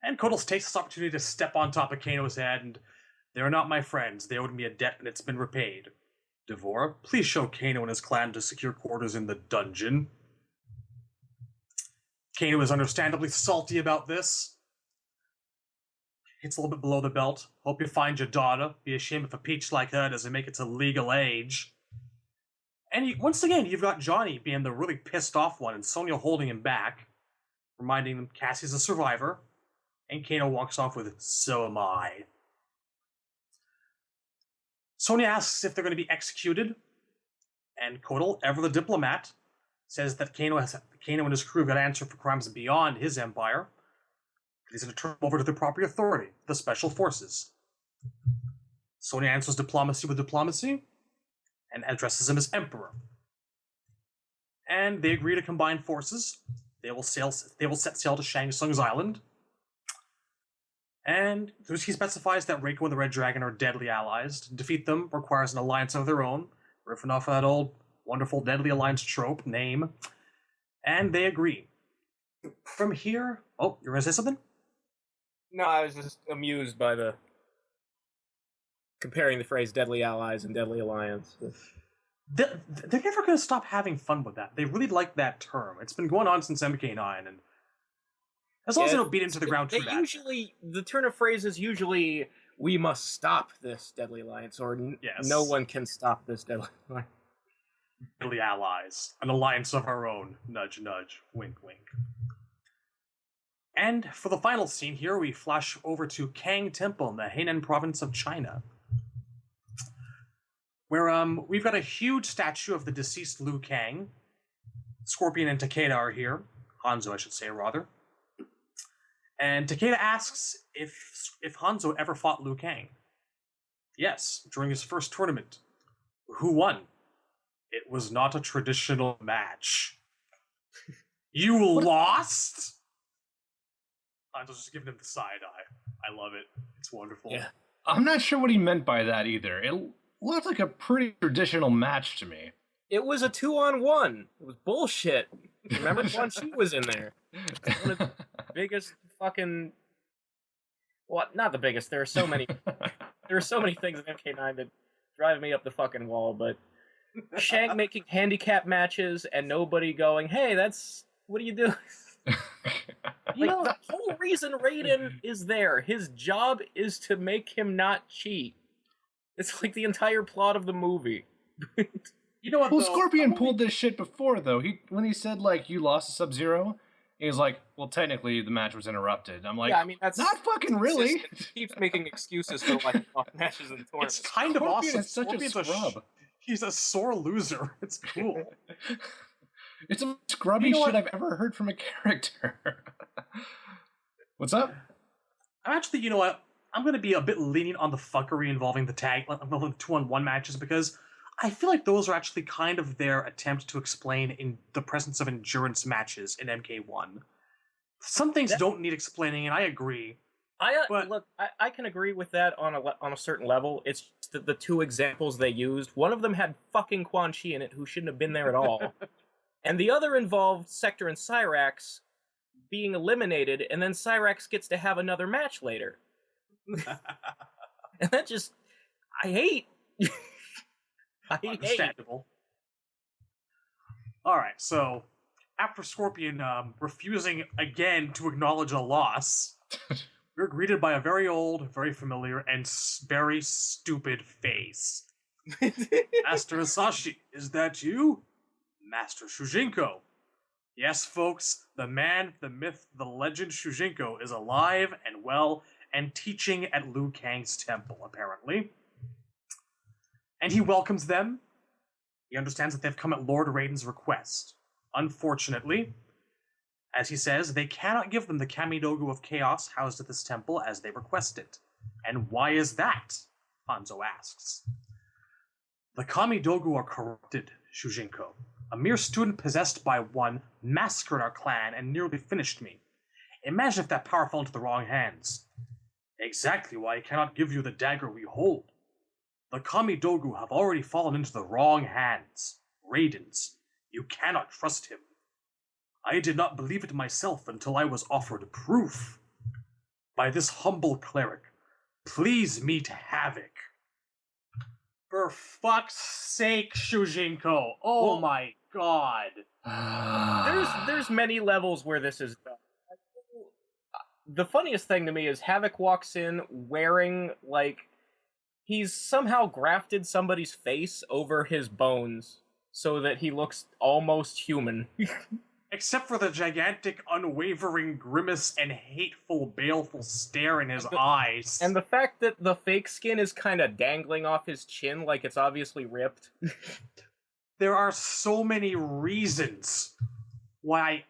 And Kotal takes this opportunity to step on top of Kano's head, and they're not my friends. They owed me a debt, and it's been repaid. Devora, please show Kano and his clan to secure quarters in the dungeon. Kano is understandably salty about this. It's a little bit below the belt. Hope you find your daughter. Be ashamed if a peach like her doesn't make it to legal age. And once again, you've got Johnny being the really pissed off one and Sonya holding him back, reminding him Cassie's a survivor. And Kano walks off with, so am I. Sonya asks if they're going to be executed. And Kotal, ever the diplomat, says that Kano and his crew have got to answer for crimes beyond his empire. He's going to turn them over to the proper authority, the Special Forces. Sonya answers diplomacy with diplomacy and addresses him as Emperor. And they agree to combine forces. They will set sail to Shang Tsung's island. And he specifies that Reiko and the Red Dragon are deadly allies. To defeat them requires an alliance of their own, riffing off that old wonderful Deadly Alliance trope name. And they agree. From here... Oh, you're going to say something? No, I was just amused by the comparing the phrase "deadly allies" and "deadly alliance." They're never going to stop having fun with that. They really like that term. It's been going on since MK9, and as long as they don't beat into the ground too bad. The turn of phrase is usually "we must stop this deadly alliance" or "no one can stop this deadly alliance." Deadly allies, an alliance of our own. Nudge, nudge, wink, wink. And for the final scene here, we flash over to Kang Temple in the Hainan province of China, where we've got a huge statue of the deceased Liu Kang. Scorpion and Takeda are here. Hanzo, I should say, rather. And Takeda asks if Hanzo ever fought Liu Kang. Yes, during his first tournament. Who won? It was not a traditional match. You lost? Hanzo's just giving him the side eye. I love it. It's wonderful. Yeah. I'm not sure what he meant by that either. It looked like a pretty traditional match to me. It was a 2-on-1. It was bullshit. Remember when she was in there? One of the biggest fucking... Well, not the biggest. There are so many... There are so many things in MK9 that drive me up the fucking wall, but Shang making handicap matches and nobody going, hey, that's... What are you doing? The whole reason Raiden is there, his job is to make him not cheat. It's like the entire plot of the movie. You know what? Well, Scorpion pulled this shit before, though. When he said, like, you lost to Sub-Zero, he was like, well, technically, the match was interrupted. I'm like, yeah, I mean, that's not fucking really. He keeps making excuses for, like, matches in the tournament. It's kind of awesome. Is such a scrub. He's a sore loser. It's cool. It's the most scrubby shit I've ever heard from a character. What's up? I'm actually, you know what? I'm going to be a bit lenient on the fuckery involving the 2-on-1 matches, because I feel like those are actually kind of their attempt to explain in the presence of endurance matches in MK1. Some things don't need explaining, and I agree. I can agree with that on a certain level. It's just that the two examples they used, one of them had fucking Quan Chi in it, who shouldn't have been there at all. And the other involved Sector and Cyrax being eliminated, and then Cyrax gets to have another match later. And that just... I hate... Understandable. Alright, so after Scorpion refusing again to acknowledge a loss, we're greeted by a very old, very familiar, and very stupid face. Master Asashi, is that you? Master Shujinko. Yes, folks, the man, the myth, the legend Shujinko is alive and well and teaching at Liu Kang's temple, apparently. And he welcomes them. He understands that they've come at Lord Raiden's request. Unfortunately, as he says, they cannot give them the Kamidogu of Chaos housed at this temple as they requested. And why is that? Hanzo asks. The Kamidogu are corrupted, Shujinko. A mere student possessed by one massacred our clan and nearly finished me. Imagine if that power fell into the wrong hands. Exactly why I cannot give you the dagger we hold. The Kamidogu have already fallen into the wrong hands. Raiden's. You cannot trust him. I did not believe it myself until I was offered proof. By this humble cleric, please meet Havoc. For fuck's sake, Shujinko. Oh my god. There's many levels where this is done. The funniest thing to me is Havoc walks in wearing, like, he's somehow grafted somebody's face over his bones so that he looks almost human. Except for the gigantic, unwavering grimace and hateful, baleful stare in his eyes. And the fact that the fake skin is kind of dangling off his chin like it's obviously ripped. There are so many reasons why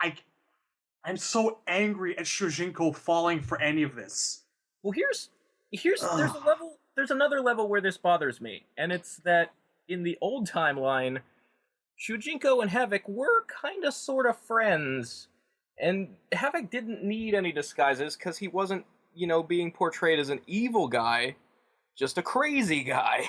I'm so angry at Shujinko falling for any of this. Well, there's another level where this bothers me, and it's that in the old timeline, Shujinko and Havoc were kind of sort of friends, and Havoc didn't need any disguises because he wasn't, being portrayed as an evil guy, just a crazy guy.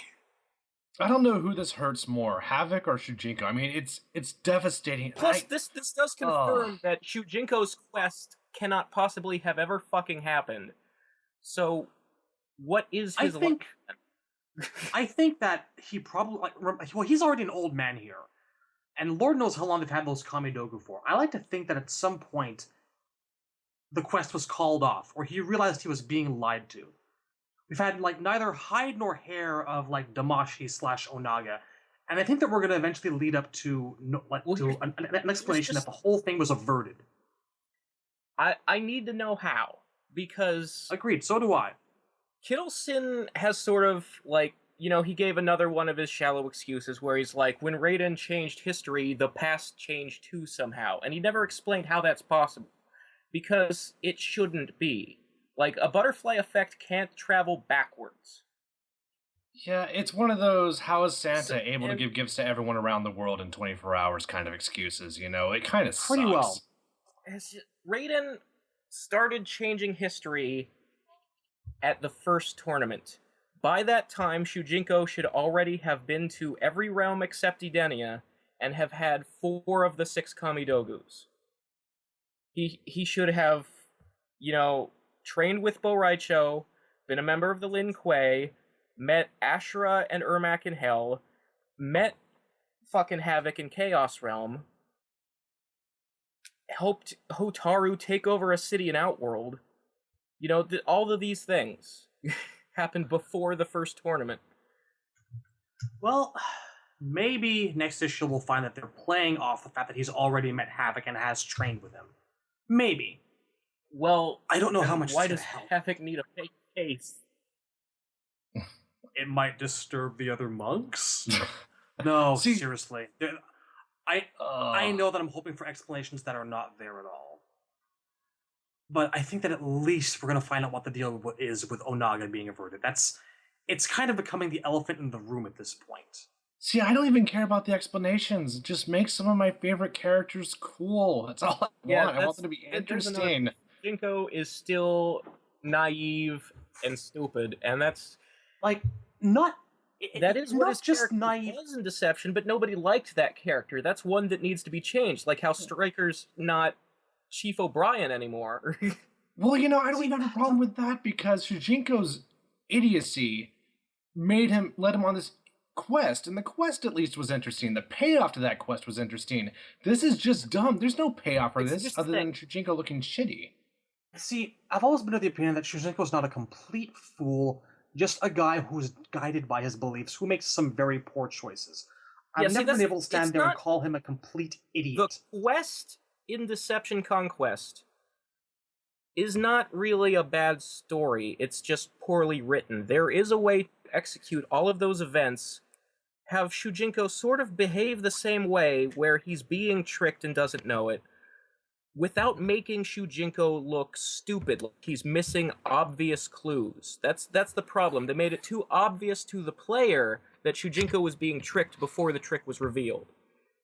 I don't know who this hurts more, Havoc or Shujinko. I mean, it's devastating. Plus, this does confirm that Shujinko's quest cannot possibly have ever fucking happened. So, what is his life? I think that he probably, he's already an old man here. And Lord knows how long they've had those Kamidogu for. I like to think that at some point, the quest was called off, or he realized he was being lied to. We've had, neither hide nor hair of, Damashi / Onaga. And I think that we're going to eventually lead up to, an explanation that the whole thing was averted. I need to know how, because... Agreed, so do I. Kittleson has sort of, he gave another one of his shallow excuses where he's like, when Raiden changed history, the past changed too somehow. And he never explained how that's possible. because it shouldn't be. Like, a butterfly effect can't travel backwards. Yeah, it's one of those, how is Santa able to give gifts to everyone around the world in 24 hours kind of excuses, you know? It kind of sucks. Pretty well. Raiden started changing history at the first tournament. By that time, Shujinko should already have been to every realm except Edenia and have had 4 of the 6 Kamidogus. He should have, you know, trained with Bo Raicho, been a member of the Lin Kuei, met Ashura and Ermac in Hell, met fucking Havoc in Chaos Realm, helped Hotaru take over a city in Outworld. You know, all of these things happened before the first tournament. Well, maybe next issue we'll find that they're playing off the fact that he's already met Havoc and has trained with him. Maybe. Well, I don't know how much. Why does Havoc need a fake face? It might disturb the other monks. No, seriously. I know that I'm hoping for explanations that are not there at all. But I think that at least we're going to find out what the deal is with Onaga being averted. It's kind of becoming the elephant in the room at this point. See, I don't even care about the explanations. Just make some of my favorite characters cool. That's all I want. I want them to be interesting. Shujinko is still naive and stupid, and that's like not. That is what his just character naive was in Deception, but nobody liked that character. That's one that needs to be changed. Like how Stryker's not Chief O'Brien anymore. Well, you know, I don't even have a problem with that because Shujinko's idiocy led him on this quest, and the quest at least was interesting. The payoff to that quest was interesting. This is just dumb. There's no payoff for this other than Shujinko looking shitty. See, I've always been of the opinion that Shujinko's not a complete fool, just a guy who's guided by his beliefs, who makes some very poor choices. I've never been able to stand there and call him a complete idiot. The quest in Deception Conquest is not really a bad story. It's just poorly written. There is a way to execute all of those events, have Shujinko sort of behave the same way, where he's being tricked and doesn't know it, without making Shujinko look stupid, like he's missing obvious clues. That's the problem. They made it too obvious to the player that Shujinko was being tricked before the trick was revealed.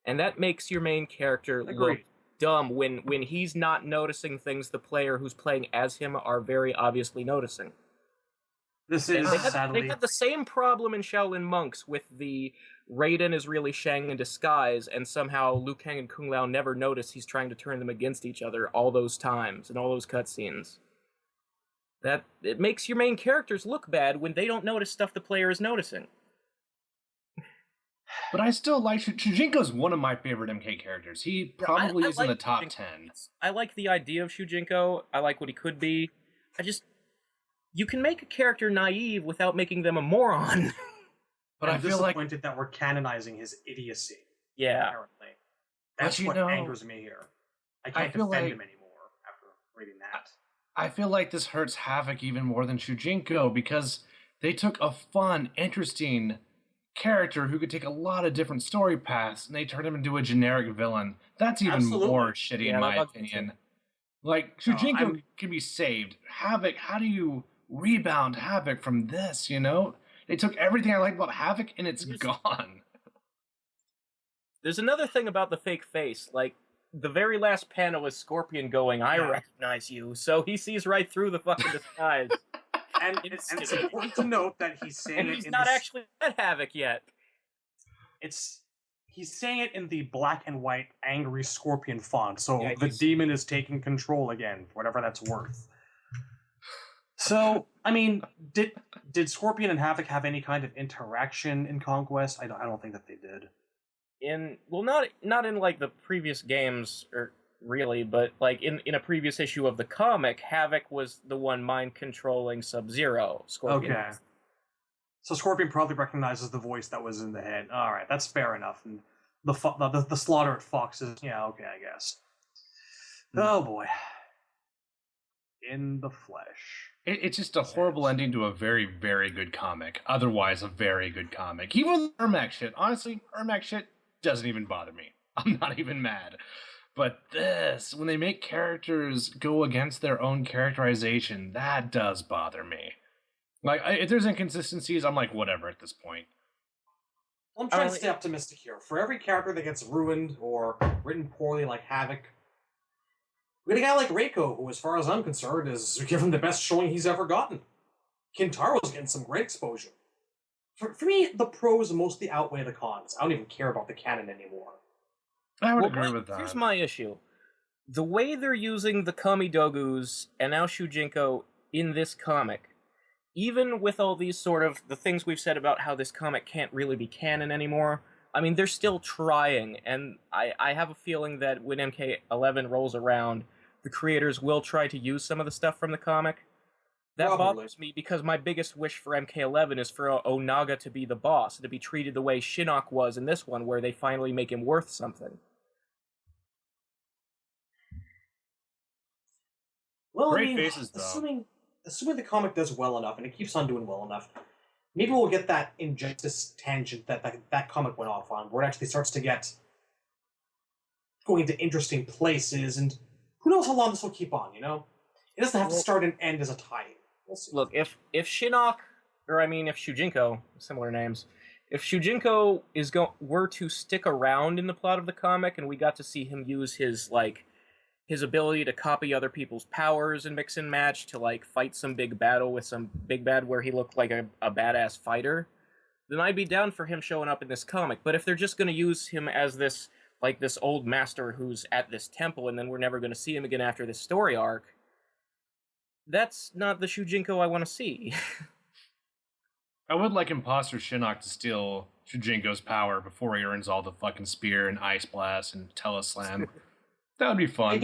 And that makes your main character look dumb when he's not noticing things the player who's playing as him are very obviously noticing. This is sadly... They had the same problem in Shaolin Monks with the Raiden is really Shang in disguise, and somehow Liu Kang and Kung Lao never notice he's trying to turn them against each other all those times and all those cutscenes. That it makes your main characters look bad when they don't notice stuff the player is noticing. But I still like Shujinko's one of my favorite MK characters. He probably is in the top 10. I like the idea of Shujinko. I like what he could be. You can make a character naive without making them a moron. But I feel disappointed that we're canonizing his idiocy. Yeah. Apparently. That's what angers me here. I can't defend him anymore after reading that. I feel like this hurts Havoc even more than Shujinko because they took a fun, interesting character who could take a lot of different story paths and they turned him into a generic villain. That's even more shitty in my opinion. Like, Shujinko can be saved. Havoc, how do you rebound Havoc from this, you know? They took everything I like about Havoc and it's gone. There's another thing about the fake face. Like, the very last panel is Scorpion going, I recognize you. So he sees right through the fucking disguise. And it's important to note that he's saying and he's not actually met Havoc yet. He's saying it in the black and white angry Scorpion font, so the demon is taking control again, whatever that's worth. So, I mean, did Scorpion and Havoc have any kind of interaction in Conquest? I don't think that they did. Not in like the previous games, or really, but like in a previous issue of the comic, Havoc was the one mind controlling Sub-Zero. Scorpion. Okay. So Scorpion probably recognizes the voice that was in the head. All right, that's fair enough. And the slaughter at Fox is okay, I guess. Oh boy. In the flesh. It's just a horrible ending to a very, very good comic. Otherwise, a very good comic. Even with Ermac shit. Honestly, Ermac shit doesn't even bother me. I'm not even mad. But this, when they make characters go against their own characterization, that does bother me. Like, if there's inconsistencies, I'm like, whatever at this point. I'm trying to stay optimistic here. For every character that gets ruined or written poorly, like Havoc, we got a guy like Reiko, who, as far as I'm concerned, is given the best showing he's ever gotten. Kintaro's getting some great exposure. For me, the pros mostly outweigh the cons. I don't even care about the canon anymore. I would agree with that. Here's my issue. The way they're using the Kamidogus and now Shujinko in this comic, even with all these sort of the things we've said about how this comic can't really be canon anymore, I mean, they're still trying, and I have a feeling that when MK11 rolls around, the creators will try to use some of the stuff from the comic. That bothers me because my biggest wish for MK11 is for Onaga to be the boss, to be treated the way Shinnok was in this one, where they finally make him worth something. Well, Great faces, though. Assuming the comic does well enough, and it keeps on doing well enough, maybe we'll get that Injustice tangent that comic went off on, where it actually starts to get going into interesting places, and who knows how long this will keep on, you know? It doesn't have to start and end as a tie-in. We'll see. Look, if Shinnok, or I mean if Shujinko, similar names, if Shujinko were to stick around in the plot of the comic, and we got to see him use his ability to copy other people's powers and mix and match to fight some big battle with some big bad where he looked like a badass fighter, then I'd be down for him showing up in this comic. But if they're just going to use him as this old master who's at this temple and then we're never going to see him again after this story arc, that's not the Shujinko I want to see. I would like Imposter Shinnok to steal Shujinko's power before he earns all the fucking spear and ice blast and teleslam. That would be fun.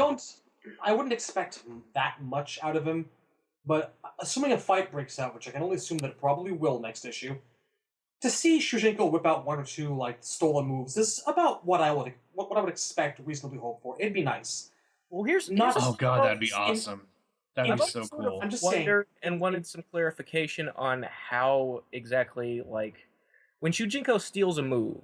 I wouldn't expect that much out of him, but assuming a fight breaks out, which I can only assume that it probably will next issue, to see Shujinko whip out one or two stolen moves is about what I would expect, reasonably hope for. It'd be nice. Well, here's oh god, that'd be awesome. That'd be so cool. I'm just saying. And wanted some clarification on how exactly when Shujinko steals a move.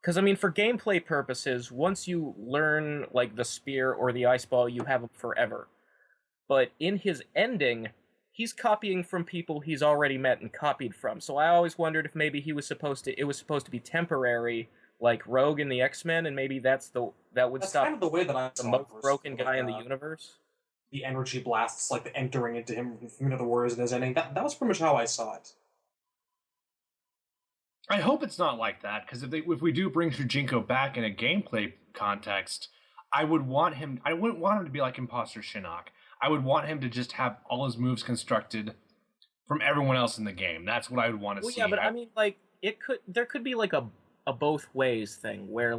Because, I mean, for gameplay purposes, once you learn, the spear or the ice ball, you have them forever. But in his ending, he's copying from people he's already met and copied from. So I always wondered if maybe it was supposed to be temporary, like Rogue in the X-Men, and maybe that would stop kind of the way that I the most broken guy in the universe. The energy blasts, the entering into him from the words in his ending. That was pretty much how I saw it. I hope it's not like that, because if we do bring Shujinko back in a gameplay context, I wouldn't want him to be like Imposter Shinnok. I would want him to just have all his moves constructed from everyone else in the game. That's what I would want to see. Yeah, but I mean, there could be a both ways thing, where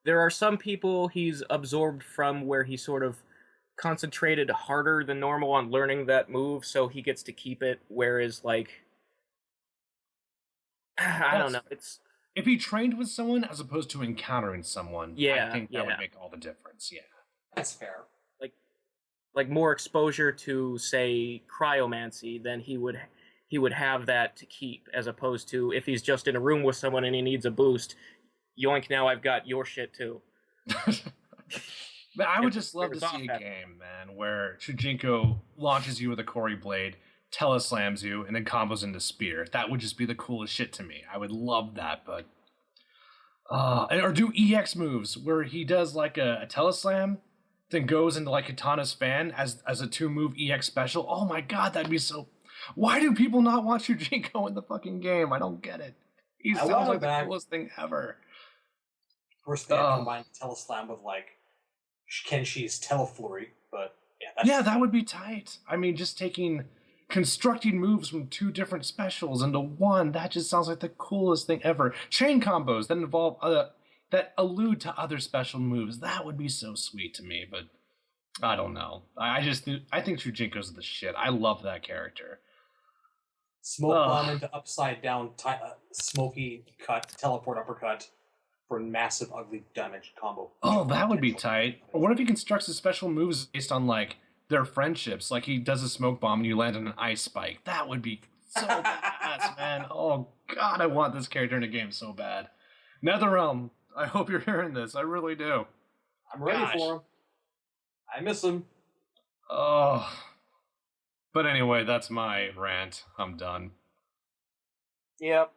there are some people he's absorbed from where he sort of concentrated harder than normal on learning that move, so he gets to keep it, whereas I don't know. If he trained with someone as opposed to encountering someone, I think that would make all the difference. Yeah, that's fair. Like more exposure to, say, cryomancy, then he would have that to keep, as opposed to if he's just in a room with someone and he needs a boost, yoink! Now I've got your shit too. But I would just love to see a game, man, where Shujinko launches you with a Kori blade, teleslams you, and then combos into spear. That would just be the coolest shit to me. I would love that, but or do EX moves where he does a teleslam, then goes into Katana's fan as a 2-move EX special. Oh my god, that'd be so. Why do people not want Shujinko in the fucking game? I don't get it. He sounds like the coolest thing ever. Of course, they have combined teleslam with Kenshi's teleflurry, but that would be tight. I mean, just constructing moves from 2 different specials into one, that just sounds like the coolest thing ever. Chain combos that involve that allude to other special moves, that would be so sweet to me, but I don't know. I think Shujinko's the shit. I love that character. Smoke bomb into upside down smoky cut, teleport uppercut for massive ugly damage combo. Oh, that would be tight. Or what if he constructs his special moves based on their friendships? He does a smoke bomb and you land on an ice spike. That would be so badass, man. Oh god, I want this character in a game so bad. NetherRealm, I hope you're hearing this. I really do. I'm ready for him. I miss him. Oh. But anyway, that's my rant. I'm done. Yep.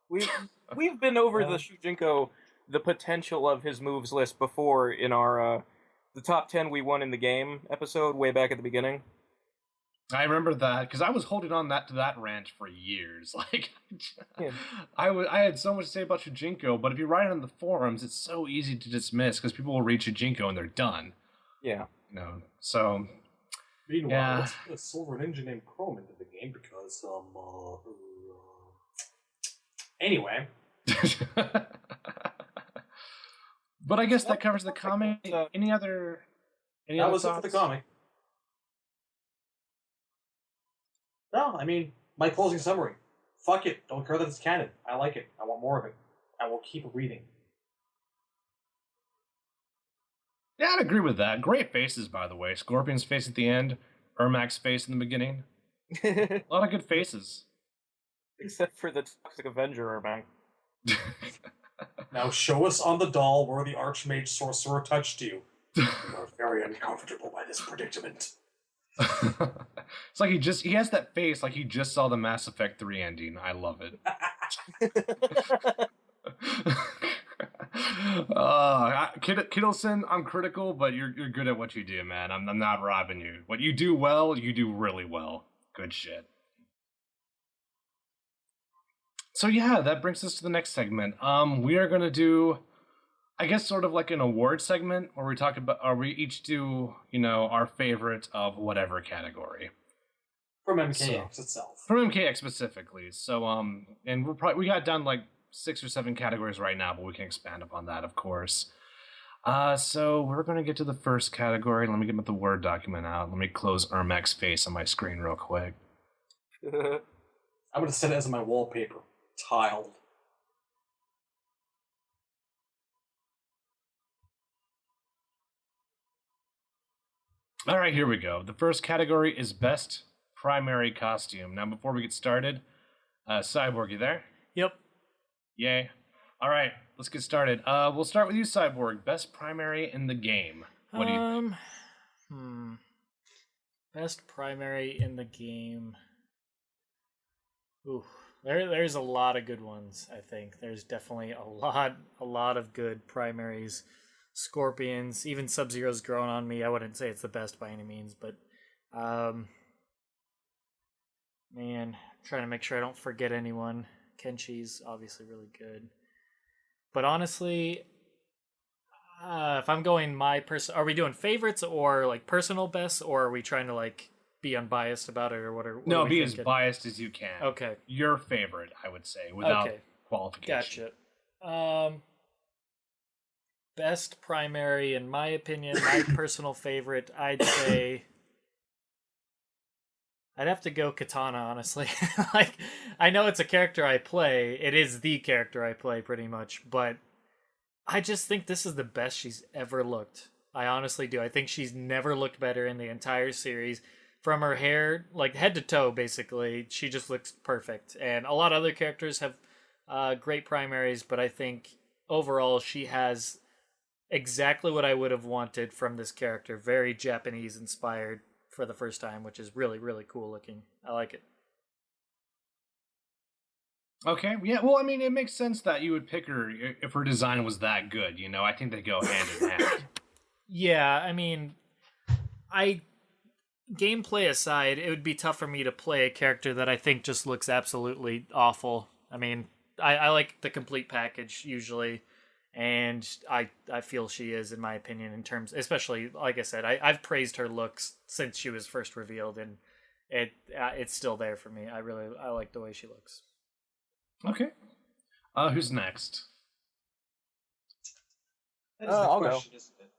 We've been over the Shujinko, the potential of his moves list before in our the top 10 we won in the game episode way back at the beginning. I remember that because I was holding on to that rant for years. Like, I had so much to say about Shujinko, but if you write it on the forums, it's so easy to dismiss because people will read Shujinko and they're done. Yeah. So. Meanwhile, let's put a silver ninja named Chrome into the game because anyway. But I guess that covers the comic. Any other that was thoughts? It for the comic. No, I mean, my closing summary. Fuck it. Don't care that it's canon. I like it. I want more of it. I will keep reading. Yeah, I'd agree with that. Great faces, by the way. Scorpion's face at the end. Ermac's face in the beginning. A lot of good faces. Except for the Toxic Avenger Ermac. Now show us on the doll where the Archmage Sorcerer touched you. You are very uncomfortable by this predicament. It's like he has that face like he just saw the Mass Effect 3 ending. I love it. Kittleson, I'm critical, but you're good at what you do, man. I'm not robbing you. What you do well, you do really well. Good shit. So yeah, that brings us to the next segment. We are gonna do, I guess, sort of like an award segment where we each do, our favorite of whatever category. From MKX itself. From MKX specifically. So and we got down like 6 or 7 categories right now, but we can expand upon that, of course. So we're gonna get to the first category. Let me get the Word document out. Let me close Ermac's face on my screen real quick. I'm gonna set it as my wallpaper. Tiled. All right, here we go. The first category is Best Primary Costume. Now, before we get started, Cyborg, you there? Yep. Yay. All right, let's get started. We'll start with you, Cyborg. Best primary in the game. What do you think? Best primary in the game. Ooh, there's a lot of good ones, I think. There's definitely a lot of good primaries. Scorpions, even Sub-Zero's grown on me. I wouldn't say it's the best by any means, but man, I'm trying to make sure I don't forget anyone. Kenshi's obviously really good. But honestly, if I'm going are we doing favorites or like personal best, or are we trying to like be unbiased about it, or what are we be thinking? as biased as you can. Okay. Your favorite, I would say, without qualification. Gotcha. Best primary, in my opinion, my personal favorite, I'd say I'd have to go Katana, honestly. Like, I know it's a character I play. It is the character I play, pretty much. But I just think this is the best she's ever looked. I honestly do. I think she's never looked better in the entire series. From her hair, like head to toe, basically, she just looks perfect. And a lot of other characters have great primaries, but I think overall she has exactly what I would have wanted from this character. Very Japanese inspired for the first time, which is really, really cool looking. I like it. Okay, yeah, well, I mean, it makes sense that you would pick her if her design was that good, I think they go hand in hand. Yeah, I mean, gameplay aside, it would be tough for me to play a character that I think just looks absolutely awful. I mean, I like the complete package, usually. And I feel she is, in my opinion, in terms, especially, like I said, I've praised her looks since she was first revealed, and it's still there for me. I like the way she looks. Okay. Who's next? That is the question, isn't it?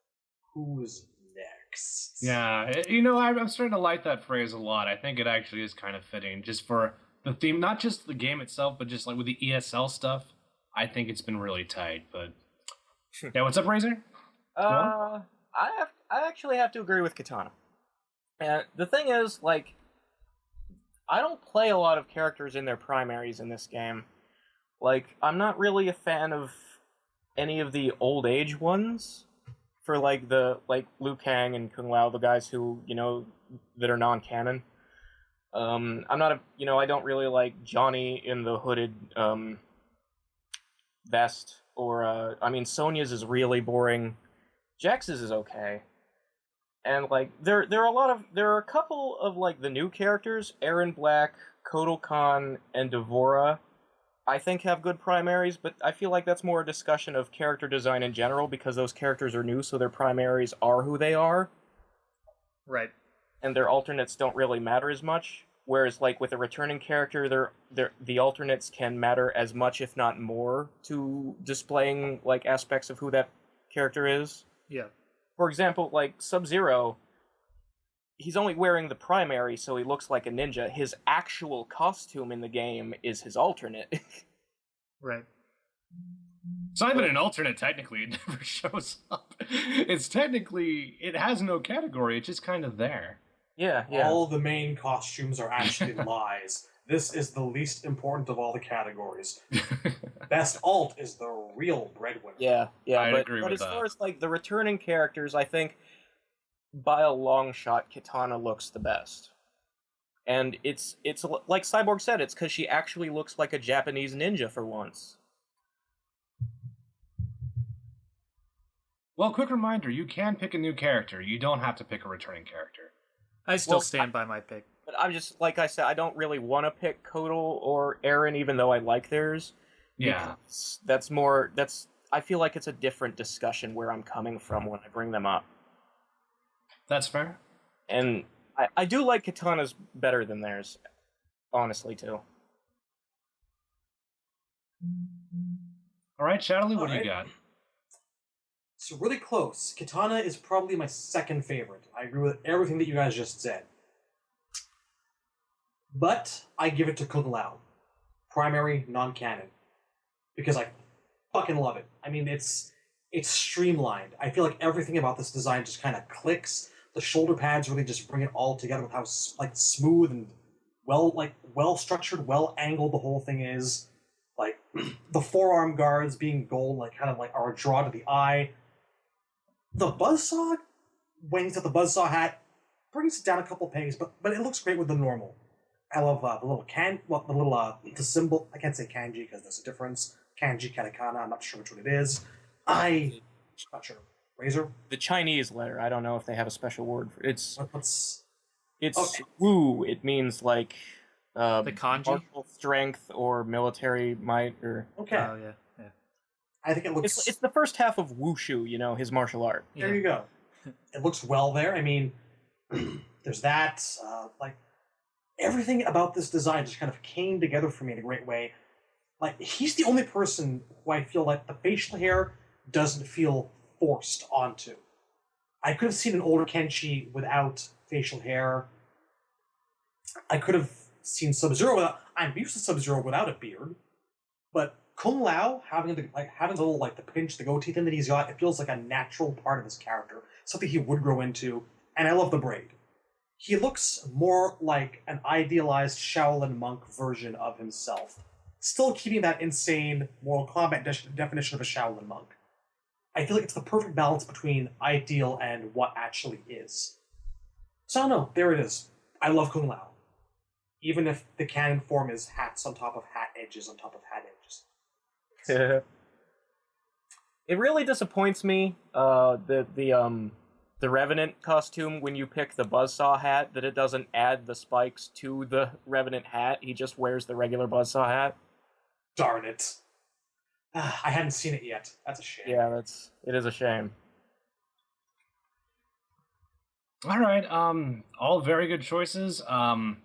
Who's next? Yeah, I'm starting to like that phrase a lot. I think it actually is kind of fitting, just for the theme, not just the game itself, but just like with the ESL stuff. I think it's been really tight, but yeah, what's up, Razor? I actually have to agree with Katana. And the thing is, like, I don't play a lot of characters in their primaries in this game. Like, I'm not really a fan of any of the old age ones. for like Liu Kang and Kung Lao, the guys who that are non-canon. I'm not I don't really like Johnny in the hooded vest, or Sonya's is really boring. Jax's is okay. And like there are a couple of like the new characters, Aaron Black, Kotal Kahn, and Devora, I think have good primaries, but I feel like that's more a discussion of character design in general because those characters are new, so their primaries are who they are. Right. And their alternates don't really matter as much. Whereas like with a returning character, the alternates can matter as much, if not more, to displaying like aspects of who that character is. Yeah. For example, like Sub-Zero, he's only wearing the primary, so he looks like a ninja. His actual costume in the game is his alternate. Right. It's not even an alternate, technically. It never shows up. It has no category. It's just kind of there. Yeah. All the main costumes are actually lies. This is the least important of all the categories. Best alt is the real breadwinner. Yeah. I agree but with as that. far as like the returning characters, I think by a long shot, Kitana looks the best. And it's like Cyborg said, it's because she actually looks like a Japanese ninja for once. Well, quick reminder, you can pick a new character. You don't have to pick a returning character. I still stand by my pick. But I'm just, like I said, I don't really want to pick Kotal or Aaron, even though I like theirs. Yeah. I feel like it's a different discussion where I'm coming from when I bring them up. That's fair. And I do like Kitana's better than theirs, honestly, too. All right, Shadowly, what do you Alright. got? So really close. Kitana is probably my second favorite. I agree with everything that you guys just said. But I give it to Kung Lao. Primary, non-canon. Because I fucking love it. I mean, it's streamlined. I feel like everything about this design just kind of clicks. The shoulder pads really just bring it all together with how like smooth and well structured, well angled the whole thing is. Like the forearm guards being gold, like kind of like are a draw to the eye. The buzzsaw, when he's at the buzzsaw hat, brings it down a couple pegs, but it looks great with the normal. I love the symbol. I can't say kanji because there's a difference. Kanji, katakana. I'm not sure which one it is. Not sure. Razor. The Chinese letter. I don't know if they have a special word for it. What's It's okay. Wu. It means like The kanji? martial strength or military might, or okay? Oh, yeah. I think it looks. it's the first half of Wushu. His martial art. There you go. It looks well there. I mean, there's that. Like everything about this design just kind of came together for me in a great way. Like he's the only person who I feel like the facial hair doesn't feel forced onto. I could have seen an older Kenshi without facial hair. I could have seen Sub-Zero without. I'm used to Sub-Zero without a beard, but Kung Lao having the little the pinch, the goatee thing that he's got, it feels like a natural part of his character, something he would grow into. And I love the braid. He looks more like an idealized Shaolin monk version of himself, still keeping that insane Mortal Kombat definition of a Shaolin monk. I feel like it's the perfect balance between ideal and what actually is. So I don't know, there it is. I love Kung Lao. Even if the canon form is hats on top of hat edges on top of hat edges. It really disappoints me, the Revenant costume, when you pick the Buzzsaw hat, that it doesn't add the spikes to the Revenant hat. He just wears the regular Buzzsaw hat. Darn it. I hadn't seen it yet. That's a shame. Yeah, it is a shame. All right, all very good choices. The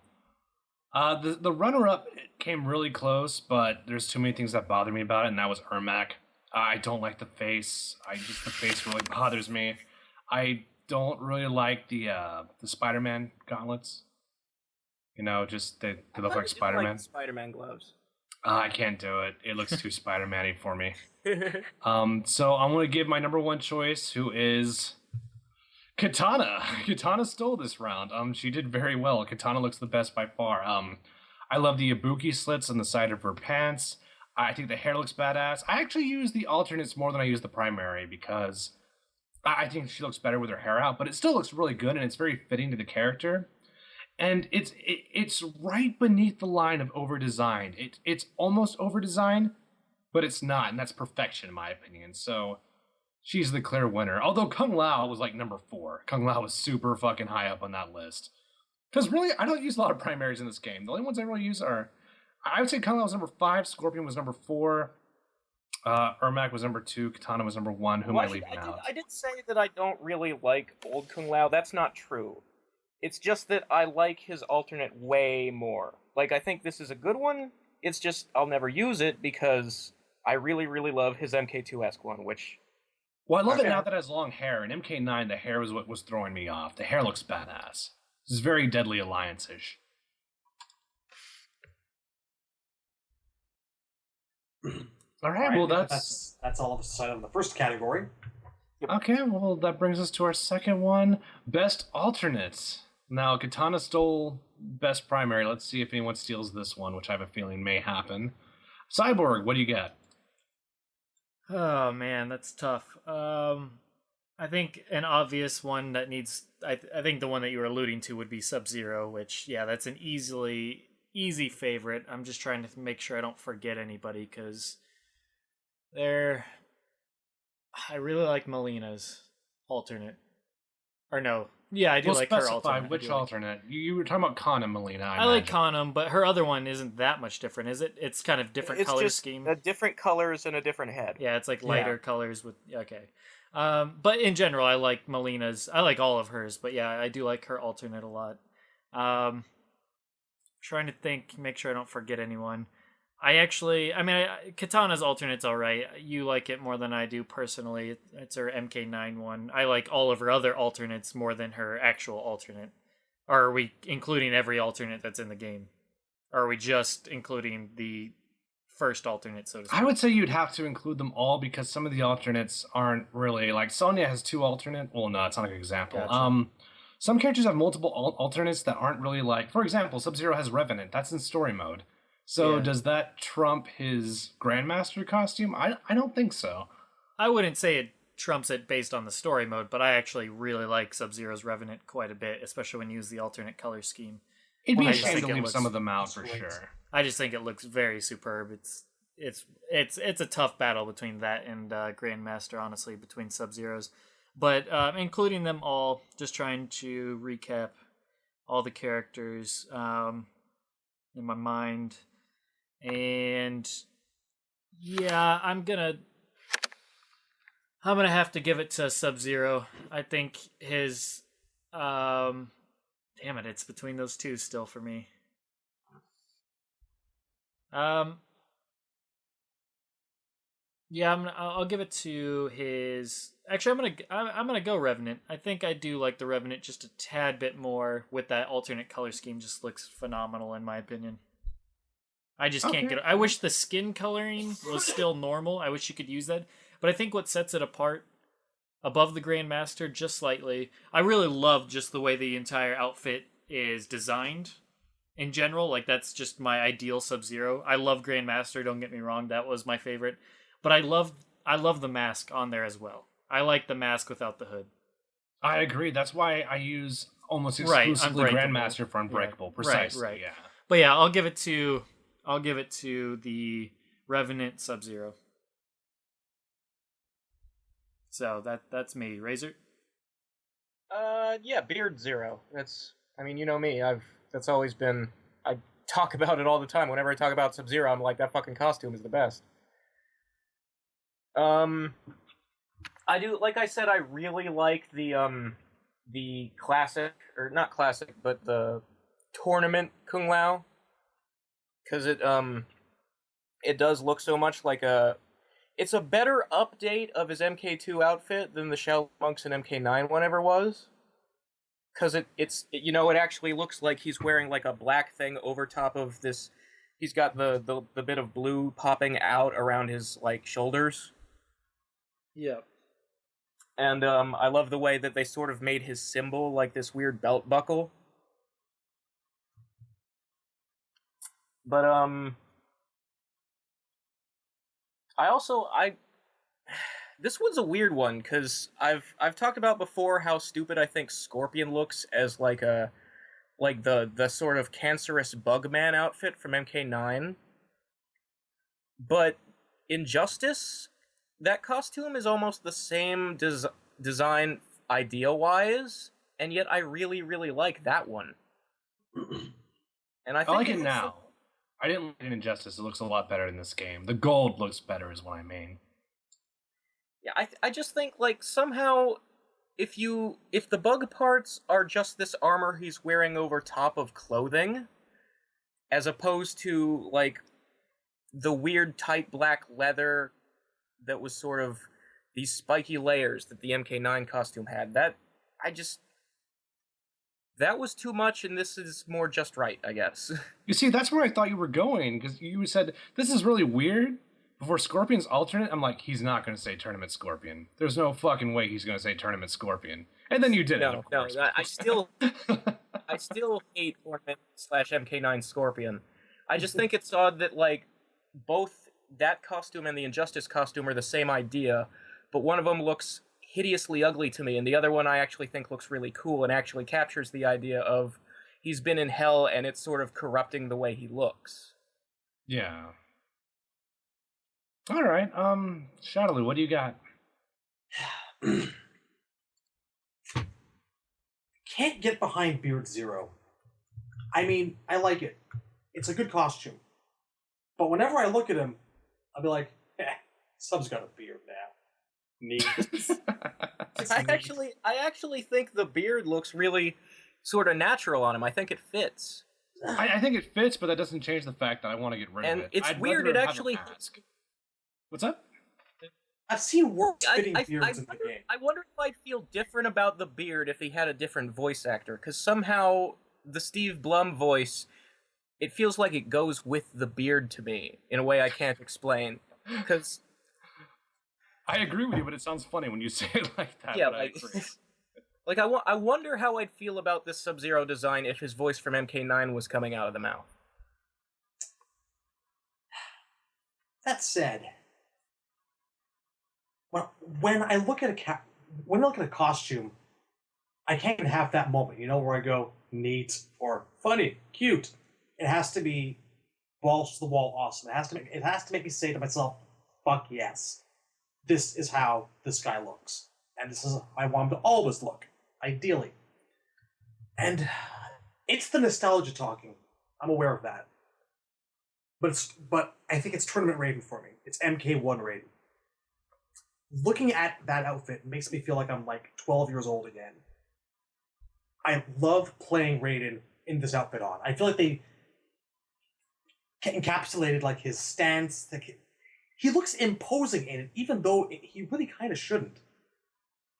runner-up came really close, but there's too many things that bother me about it, and that was Ermac. I don't like the face. The face really bothers me. I don't really like the Spider-Man gauntlets. Just they look like Spider-Man. Like Spider-Man gloves. I can't do it. It looks too Spider-Man-y for me. So I'm going to give my number one choice, who is Kitana. Kitana stole this round. She did very well. Kitana looks the best by far. I love the Ibuki slits on the side of her pants. I think the hair looks badass. I actually use the alternates more than I use the primary because I think she looks better with her hair out, but it still looks really good and it's very fitting to the character. And it's right beneath the line of over designed. It's almost over designed, but it's not, and that's perfection in my opinion. So she's the clear winner. Although Kung Lao was like number 4. Kung Lao was super fucking high up on that list. Because really, I don't use a lot of primaries in this game. The only ones I really use are, I would say Kung Lao was number 5, Scorpion was number 4, Ermac was number 2, Katana was number 1. Who am I leaving out? I did say that I don't really like old Kung Lao. That's not true. It's just that I like his alternate way more. Like, I think this is a good one. It's just I'll never use it because I really, really love his MK2-esque one, which... Well, I love it now that it has long hair. In MK9, the hair was what was throwing me off. The hair looks badass. This is very Deadly Alliance-ish. All right, well, that's all of us on the first category. Okay, well, that brings us to our second one, Best Alternates. Now, Katana stole Best Primary. Let's see if anyone steals this one, which I have a feeling may happen. Cyborg, what do you get? Oh, man, that's tough. I think an obvious one that needs... I think the one that you were alluding to would be Sub-Zero, which, yeah, that's an easy favorite. I'm just trying to make sure I don't forget anybody, because they're... I really like Mileena's alternate. Or no. Yeah, I do like her alternate. Which alternate? You were talking about Kahn and Mileena, I like Kano, but her other one isn't that much different, is it? It's kind of different color scheme. It's just different colors and a different head. Yeah, it's like lighter colors with... Okay. But in general, I like Mileena's. I like all of hers, but yeah, I do like her alternate a lot. Trying to think, make sure I don't forget anyone. Katana's alternate's alright. You like it more than I do personally. It's her MK9 one. I like all of her other alternates more than her actual alternate. Or are we including every alternate that's in the game? Or are we just including the first alternate, so to speak? I would say you'd have to include them all because some of the alternates aren't really... Like, Sonya has 2 alternate... Well, no, it's not a good example. Gotcha. Some characters have multiple alternates that aren't really like... For example, Sub-Zero has Revenant. That's in story mode. So does that trump his Grandmaster costume? I don't think so. I wouldn't say it trumps it based on the story mode, but I actually really like Sub-Zero's Revenant quite a bit, especially when you use the alternate color scheme. It'd be a shame to leave some of them out for sure. I just think it looks very superb. It's a tough battle between that and Grandmaster, honestly, between Sub-Zeros. But including them all, just trying to recap all the characters in my mind. And yeah, I'm gonna have to give it to Sub-Zero. I think his damn it, it's between those two still for me. Yeah, I'll give it to his... Actually, I'm gonna go Revenant. I think I do like the Revenant just a tad bit more with that alternate color scheme. Just looks phenomenal in my opinion. I just can't get it. I wish the skin coloring was still normal. I wish you could use that. But I think what sets it apart above the Grandmaster just slightly, I really love just the way the entire outfit is designed in general. Like, that's just my ideal Sub-Zero. I love Grandmaster, don't get me wrong. That was my favorite. But I love the mask on there as well. I like the mask without the hood. I agree. That's why I use almost exclusively Grandmaster for Unbreakable. Yeah. Precisely. Right. Yeah. But yeah, I'll give it to the Revenant Sub-Zero. So that's me. Razor? Yeah, Beard Zero. You know me. That's always been... I talk about it all the time. Whenever I talk about Sub-Zero, I'm like, that fucking costume is the best. I do, like I said, I really like the classic, or not classic, but the tournament Kung Lao. Because it does look so much like it's a better update of his MK2 outfit than the Shell Monks and MK9 one ever was. Because it actually looks like he's wearing like a black thing over top of this. He's got the bit of blue popping out around his like shoulders. Yeah. And I love the way that they sort of made his symbol like this weird belt buckle. But This one's a weird one, because I've talked about before how stupid I think Scorpion looks as like the sort of cancerous Bugman outfit from MK9. But Injustice, that costume is almost the same design idea-wise, and yet I really, really like that one. And I think like it now. I didn't like it in Injustice. It looks a lot better in this game. The gold looks better is what I mean. Yeah, I just think, like, somehow, if the bug parts are just this armor he's wearing over top of clothing, as opposed to, like, the weird tight black leather that was sort of these spiky layers that the MK9 costume had, that was too much, and this is more just right, I guess. You see, that's where I thought you were going, because you said, this is really weird. Before Scorpion's alternate, I'm like, he's not going to say Tournament Scorpion. There's no fucking way he's going to say Tournament Scorpion. And then you did it, of course. No, I still hate Tournament / MK9 Scorpion. I just think it's odd that, like, both that costume and the Injustice costume are the same idea, but one of them looks hideously ugly to me, and the other one I actually think looks really cool and actually captures the idea of he's been in hell and it's sort of corrupting the way he looks. Yeah. All right, Shadaloo, what do you got? Can't get behind Beard Zero. I mean, I like it. It's a good costume. But whenever I look at him, I'll be like, Sub's got a beard now. Neat. I actually think the beard looks really sort of natural on him. I think it fits. I think it fits, but that doesn't change the fact that I want to get rid of it. And it's I'd weird, rather it have actually... a mask. What's up? I've seen worse fitting beards in the game. I wonder if I'd feel different about the beard if he had a different voice actor, because somehow the Steve Blum voice, it feels like it goes with the beard to me in a way I can't explain. Because I agree with you, but it sounds funny when you say it like that. Yeah, but like, I agree. like I wonder how I'd feel about this Sub-Zero design if his voice from MK9 was coming out of the mouth. That said, when I look at a costume, I can't even have that moment, where I go neat or funny, cute. It has to be balls to the wall awesome. It has to make me say to myself, "Fuck yes, this is how this guy looks, and this is how I want him to always look, ideally." And it's the nostalgia talking. I'm aware of that, but I think it's Tournament Raiden for me. It's MK1 Raiden. Looking at that outfit makes me feel like I'm like 12 years old again. I love playing Raiden in this outfit on. I feel like they encapsulated like his stance. He looks imposing in it, even though he really kind of shouldn't.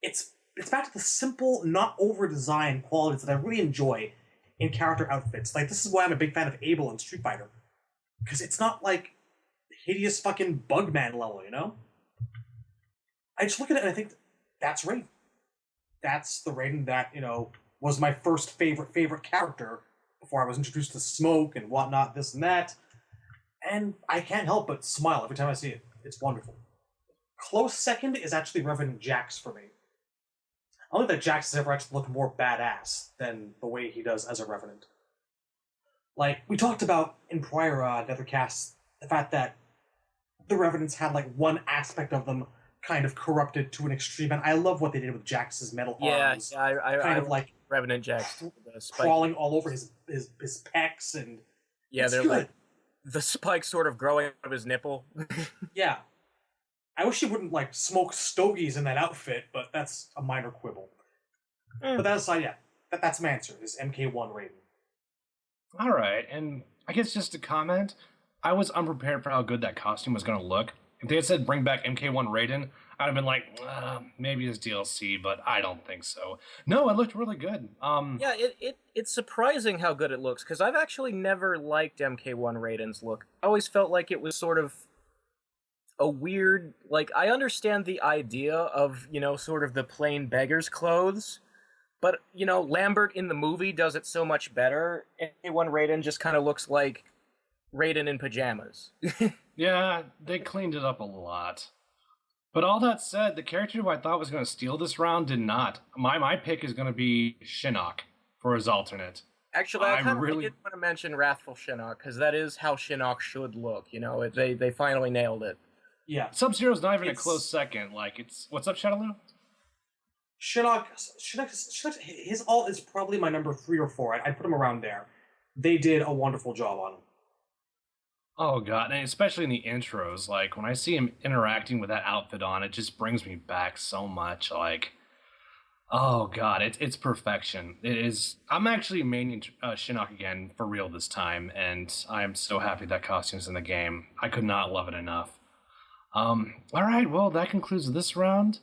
It's back to the simple, not over-designed qualities that I really enjoy in character outfits. Like, this is why I'm a big fan of Abel in Street Fighter. Because it's not like hideous fucking Bugman level, I just look at it and I think, that's Raiden. That's the Raiden that, was my first favorite character before I was introduced to smoke and whatnot, this and that. And I can't help but smile every time I see it. It's wonderful. Close second is actually Reverend Jax for me. I don't think that Jax has ever actually looked more badass than the way he does as a Revenant. Like, we talked about in prior Nethercasts, the fact that the Revenants had, like, one aspect of them kind of corrupted to an extreme, and I love what they did with Jax's metal arms. Yeah, I like Revenant Jax, crawling all over his pecs, and they're good. like the spike sort of growing out of his nipple. Yeah, I wish he wouldn't like smoke stogies in that outfit, but that's a minor quibble. But that aside, yeah, that's my answer. Is MK1 Raiden. All right, and I guess just to comment, I was unprepared for how good that costume was going to look. If they had said bring back MK1 Raiden, I'd have been like, maybe it's DLC, but I don't think so. No, it looked really good. Yeah, it's surprising how good it looks, because I've actually never liked MK1 Raiden's look. I always felt like it was sort of a weird, like, I understand the idea of, sort of the plain beggar's clothes, but, Lambert in the movie does it so much better. MK1 Raiden just kind of looks like Raiden in pajamas. Yeah, they cleaned it up a lot. But all that said, the character who I thought was going to steal this round did not. My pick is going to be Shinnok for his alternate. Actually, I did want to mention Wrathful Shinnok, because that is how Shinnok should look. You know, they finally nailed it. Yeah. Sub-Zero's not even a close second. Like, it's... What's up, Shadowloo? Shinnok, his alt is probably my number 3 or 4. I'd put him around there. They did a wonderful job on him. Oh, God. And especially in the intros, like, when I see him interacting with that outfit on, it just brings me back so much. Like... Oh God, it's perfection. It is. I'm actually maining Shinnok again for real this time, and I am so happy that costume's in the game. I could not love it enough. All right, well that concludes this round.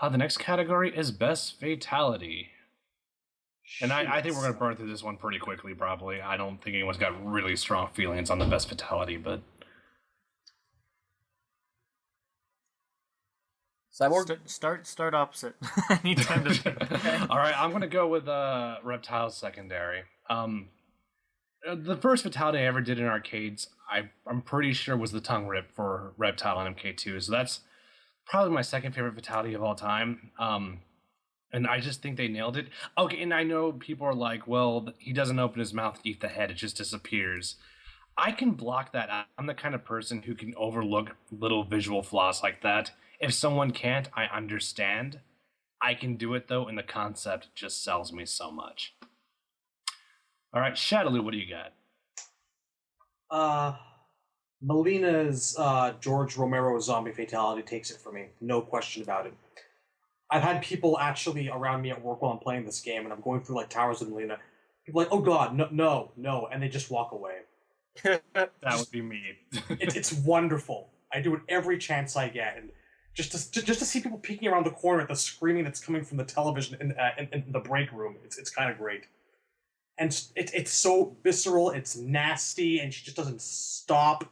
The next category is Best Fatality, and I think we're gonna burn through this one pretty quickly. Probably. I don't think anyone's got really strong feelings on the Best Fatality, but. Start opposite. I need time to think. Okay. All right, I'm gonna go with Reptile's secondary. The first fatality I ever did in arcades, I'm pretty sure was the tongue rip for Reptile in MK2. So that's probably my second favorite fatality of all time. And I just think they nailed it. Okay, and I know people are like, well, he doesn't open his mouth to eat the head; it just disappears. I can block that out. I'm the kind of person who can overlook little visual flaws like that. If someone can't, I understand. I can do it, though, and the concept just sells me so much. All right, Shadowloo, what do you got? Mileena's George Romero zombie fatality takes it for me. No question about it. I've had people actually around me at work while I'm playing this game, and I'm going through, like, towers with Mileena. People are like, oh god, no, and they just walk away. That would be me. It's wonderful. I do it every chance I get, and just to see people peeking around the corner at the screaming that's coming from the television in the break room, it's kind of great. And it's so visceral, it's nasty, and she just doesn't stop.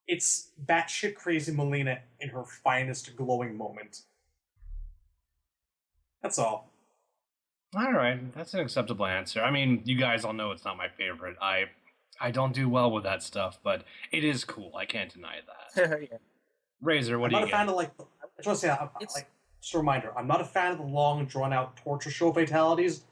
It's batshit crazy Mileena in her finest glowing moment. That's all. All right, that's an acceptable answer. I mean, you guys all know it's not my favorite. I don't do well with that stuff, but it is cool. I can't deny that. Yeah. Razor, what do you I'm not a fan of, like, I just want to say, like, just a reminder, I'm not a fan of the long, drawn-out torture show fatalities,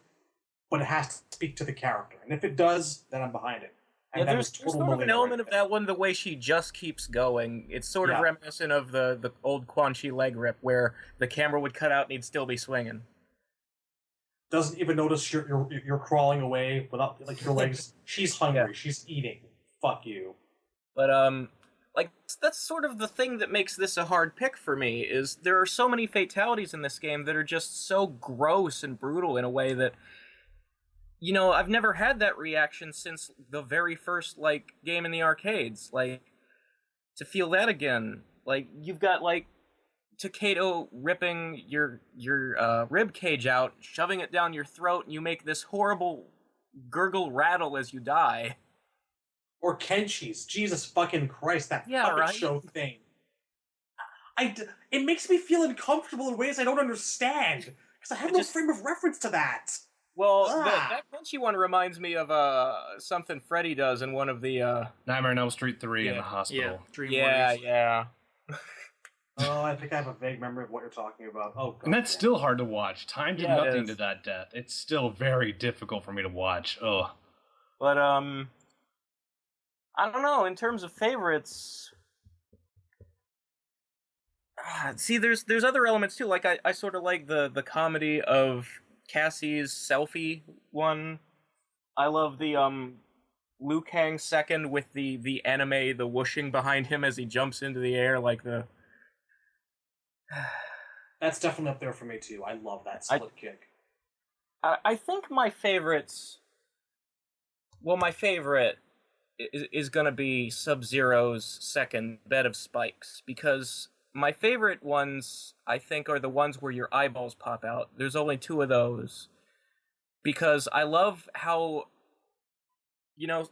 but it has to speak to the character. And if it does, then I'm behind it. And Yeah, there's sort of an element of that one, the way she just keeps going. It's sort of reminiscent of the old Quan Chi leg rip, where the camera would cut out and he'd still be swinging. Doesn't even notice you're crawling away without, like, your legs. She's hungry. She's eating. Fuck you. But like, that's sort of the thing that makes this a hard pick for me, is there are so many fatalities in this game that are just so gross and brutal in a way that, you know, I've never had that reaction since the very first, like, game in the arcades. Like, to feel that again, like, you've got, like, Takeda ripping your rib cage out, shoving it down your throat, and you make this horrible gurgle rattle as you die. Or Kenshi's. Jesus fucking Christ, that puppet show thing. It makes me feel uncomfortable in ways I don't understand, because I have no frame of reference to that. Well, that Kenshi one reminds me of something Freddy does in one of the Nightmare on Elm Street 3 in the hospital. Yeah. Oh, I think I have a vague memory of what you're talking about. Oh, God. And that's still hard to watch. Time did nothing to that death. It's still very difficult for me to watch. Ugh. But I don't know, in terms of favorites, see, there's other elements too. Like, I sort of like the comedy of Cassie's selfie one. I love the Liu Kang second with the anime, the whooshing behind him as he jumps into the air, like the... That's definitely up there for me too. I love that split kick. I think my favorites... Well, my favorite is going to be Sub-Zero's second, Bed of Spikes, because my favorite ones, I think, are the ones where your eyeballs pop out. There's only 2 of those, because I love how, you know,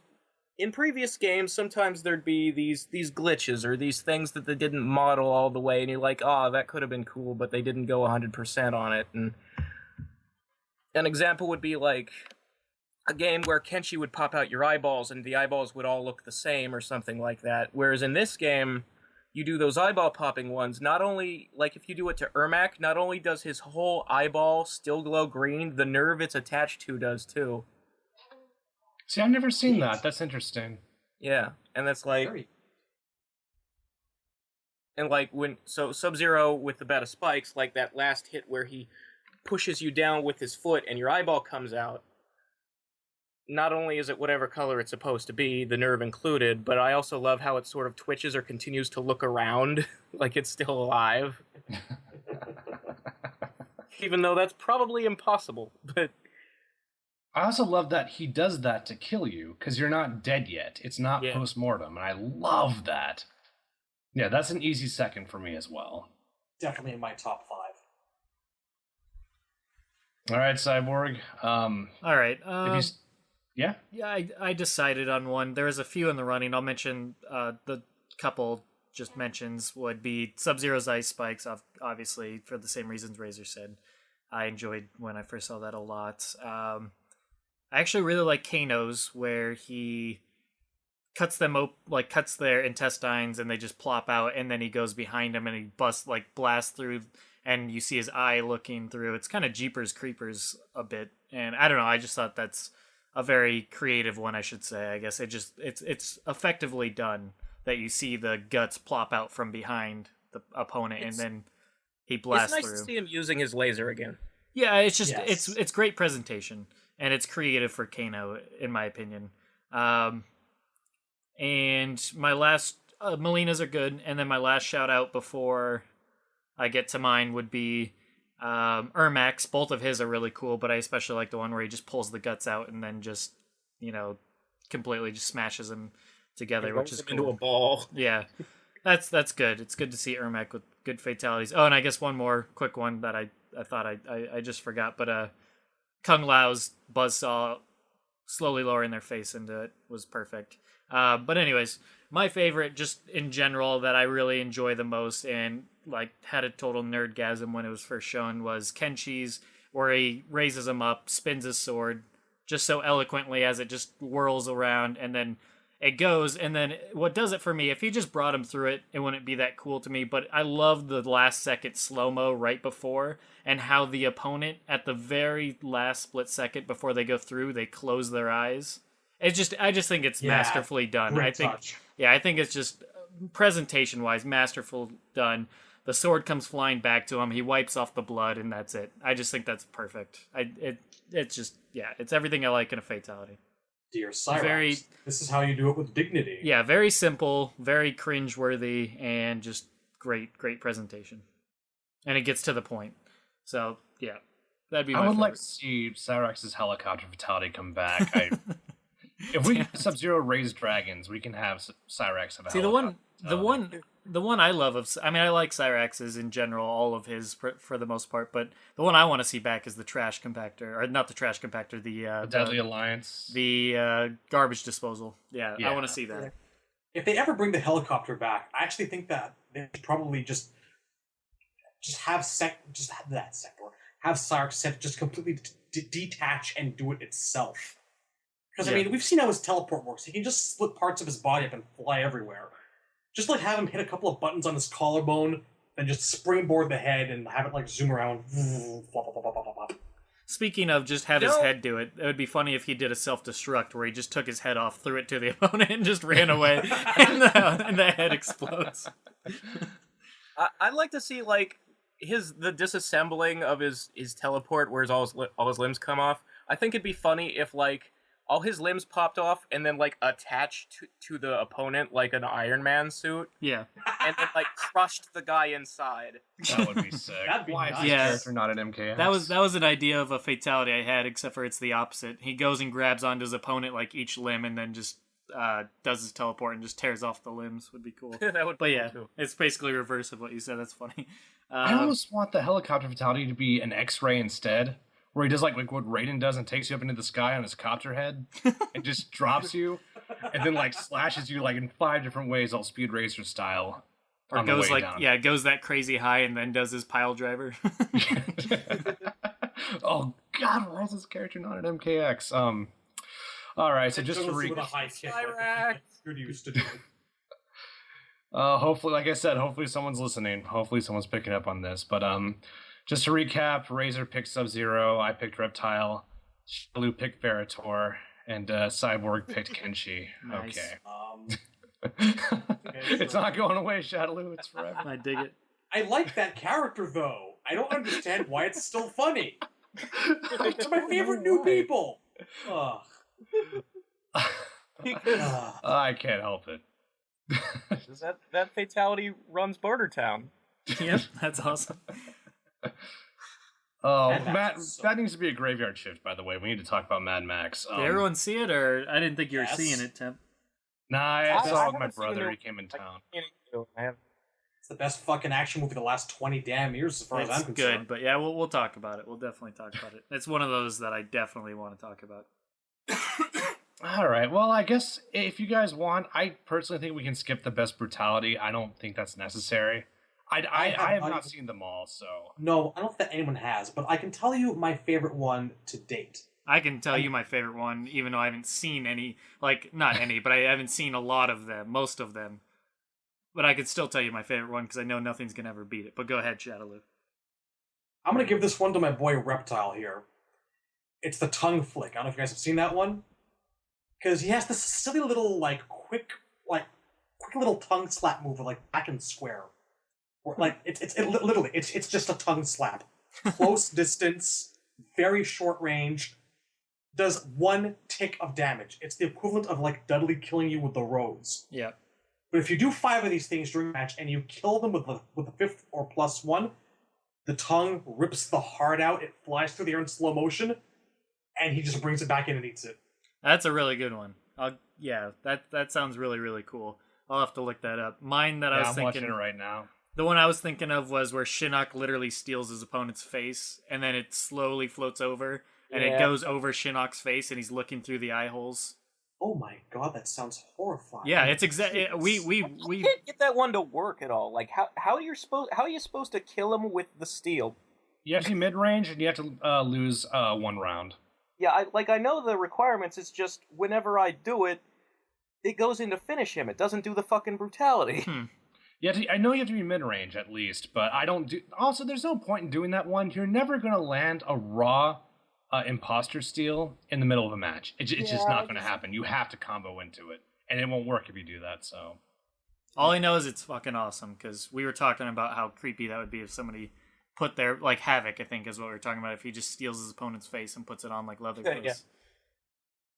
in previous games, sometimes there'd be these glitches or these things that they didn't model all the way, and you're like, oh, that could have been cool, but they didn't go 100% on it. And an example would be like a game where Kenshi would pop out your eyeballs and the eyeballs would all look the same or something like that. Whereas in this game, you do those eyeball popping ones, not only, like, if you do it to Ermac, not only does his whole eyeball still glow green, the nerve it's attached to does too. See, I've never seen that. That's interesting. Yeah, and that's like... Very. And like Sub-Zero with the bat of spikes, like that last hit where he pushes you down with his foot and your eyeball comes out, not only is it whatever color it's supposed to be, the nerve included, but I also love how it sort of twitches or continues to look around like it's still alive. Even though that's probably impossible, but... I also love that he does that to kill you, because you're not dead yet. It's not post-mortem, and I love that. Yeah, that's an easy second for me as well. Definitely in my top 5. All right, Cyborg. All right. Yeah? Yeah, I decided on one. There was a few in the running. I'll mention the couple just mentions would be Sub-Zero's Ice Spikes, obviously, for the same reasons Razor said. I enjoyed when I first saw that a lot. I actually really like Kano's, where he cuts them cuts their intestines and they just plop out, and then he goes behind him and he blasts through, and you see his eye looking through. It's kind of Jeepers Creepers a bit, and I don't know, I just thought that's a very creative one, I should say. I guess it's effectively done that you see the guts plop out from behind the opponent and then he blasts through. It's nice to see him using his laser again. Yeah, it's just it's great presentation, and it's creative for Kano, in my opinion. And my last Mileena's are good, and then my last shout out before I get to mine would be Ermac's. Both of his are really cool, but I especially like the one where he just pulls the guts out and then just, completely just smashes them together, which is cool. Into a ball. Yeah, that's good. It's good to see Ermac with good fatalities. Oh, and I guess one more quick one that I thought I just forgot, but Kung Lao's buzzsaw slowly lowering their face into it was perfect. But anyways, my favorite, just in general, that I really enjoy the most and had a total nerdgasm when it was first shown, was Kenshi's, where he raises him up, spins his sword just so eloquently as it just whirls around, and then it goes. And then what does it for me, if he just brought him through it, it wouldn't be that cool to me, but I love the last second slow-mo right before, and how the opponent, at the very last split second before they go through, they close their eyes. I just think it's masterfully done. I think it's just presentation-wise masterful done. The sword comes flying back to him. He wipes off the blood, and that's it. I just think that's perfect. It's everything I like in a fatality. Dear Cyrax, this is how you do it with dignity. Yeah, very simple, very cringe-worthy, and just great presentation. And it gets to the point. So, yeah, that'd be my favorite. Like to see Cyrax's helicopter fatality come back. If we get Sub-Zero raised dragons, we can have Cyrax have a helicopter. The one I love I like Cyrax's in general, all of his for the most part, but the one I want to see back is the trash compactor, or not the trash compactor, the Deadly Alliance, the garbage disposal. Yeah, I want to see that. If they ever bring the helicopter back, I actually think that they should probably just have Cyrax set just completely detach and do it itself. Because, I mean, we've seen how his teleport works. He can just split parts of his body up and fly everywhere. Just, have him hit a couple of buttons on his collarbone, then just springboard the head and have it, zoom around. Speaking of just have his head do it, it would be funny if he did a self-destruct where he just took his head off, threw it to the opponent, and just ran away, and the head explodes. I'd like to see, the disassembling of his teleport, where all his limbs come off. I think it'd be funny if, all his limbs popped off and then, attached to the opponent like an Iron Man suit. Yeah. And then, crushed the guy inside. That would be sick. That'd be nice. Yeah. Character not an MKX. That was an idea of a fatality I had, except for it's the opposite. He goes and grabs onto his opponent, each limb, and then just does his teleport and just tears off the limbs. Would be cool. That would be cool, too. It's basically reverse of what you said. That's funny. I almost want the helicopter fatality to be an X-ray instead, where he does like what Raiden does and takes you up into the sky on his copter head and just drops you and then slashes you in 5 different ways, all Speed Racer style. Or goes goes that crazy high and then does his pile driver. Oh God, why is this character not an MKX? All right, so just to recap, Cyrax used to do. Hopefully, like I said, hopefully someone's listening. Hopefully someone's picking up on this. But just to recap, Razor picked Sub-Zero, I picked Reptile, Shalu picked Ferritor, and Cyborg picked Kenshi. Nice. Okay. It's not going away, Shadaloo. It's forever. I dig it. I like that character, though. I don't understand why it's still funny. It's my favorite new people. Ugh. I can't help it. that fatality runs Border Town. Yep, that's awesome. Oh, Mad Matt, Max is so- that needs to be a graveyard shift, by the way. We need to talk about Mad Max. Did everyone see it, or I didn't think you were Yes. seeing it, Temp? Nah, I saw it with my haven't seen brother. it. He came in town. It's the best fucking action movie of the last 20 damn years, as far as I'm It's concerned. good, but yeah, we'll talk about it. We'll definitely talk about it. It's one of those that I definitely want to talk about. All right. Well, I guess if you guys want, I personally think we can skip the best brutality. I don't think that's necessary. I have not seen them all, so. No, I don't think that anyone has, but I can tell you my favorite one to date. I can tell you my favorite one, even though I haven't seen any, like, not any, but I haven't seen a lot of them, most of them. But I can still tell you my favorite one, because I know nothing's going to ever beat it. But go ahead, Shadaloo. I'm going to give this one to my boy Reptile here. It's the tongue flick. I don't know if you guys have seen that one. Because he has this silly little, quick little tongue slap move, back and square. Where, it's just a tongue slap. Close distance, very short range, does 1 tick of damage. It's the equivalent of, Dudley killing you with the rose. Yeah. But if you do 5 of these things during a match and you kill them with the 5th or +1, the tongue rips the heart out, it flies through the air in slow motion, and he just brings it back in and eats it. That's a really good one. That sounds really, really cool. I'll have to look that up. Mine that I was I'm thinking... watching it right now. The one I was thinking of was where Shinnok literally steals his opponent's face, and then it slowly floats over, and it goes over Shinnok's face, and he's looking through the eye holes. Oh my god, that sounds horrifying. Yeah, it's exactly... I We can't get that one to work at all. Like, how are you supposed to kill him with the steel? You have to be mid-range, and you have to lose 1 round. Yeah, I know the requirements. It's just whenever I do it, it goes in to finish him. It doesn't do the fucking brutality. I know you have to be mid-range at least, but I don't do... Also, there's no point in doing that one. You're never going to land a raw imposter steal in the middle of a match. It's just not going to happen. You have to combo into it, and it won't work if you do that, so... All I know is it's fucking awesome, because we were talking about how creepy that would be if somebody put their... Like, Havoc, I think, is what we were talking about, if he just steals his opponent's face and puts it on, leather gloves. Yeah.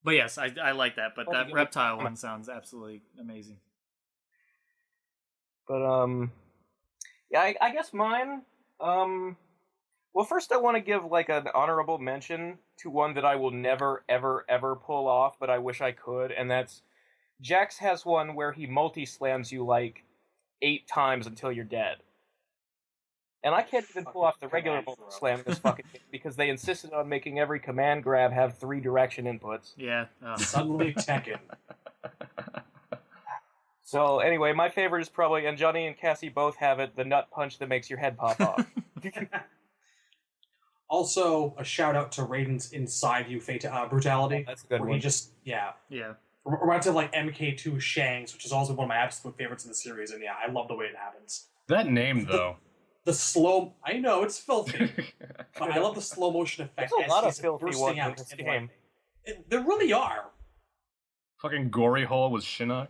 But yes, I like that, but that Reptile one sounds absolutely amazing. But, I guess mine, well, first I want to give, an honorable mention to one that I will never, ever, ever pull off, but I wish I could, and that's, Jax has one where he multi-slams you, 8 times until you're dead. And I can't even pull off the regular multi-slam in this fucking game, because they insisted on making every command grab have 3 direction inputs. Yeah. Suddenly Tekken. So, anyway, my favorite is probably, and Johnny and Cassie both have it, the nut punch that makes your head pop off. Also, a shout out to Raiden's Inside You brutality. Oh, that's a good where one. he just, Yeah. reminds me of MK2 Shanks, which is also one of my absolute favorites in the series, and I love the way it happens. That name, though. The slow... I know, it's filthy. But I love the slow motion effect. There's a lot of he's filthy bursting ones in out this and, game. There really are. Fucking gory hole with Shinnok.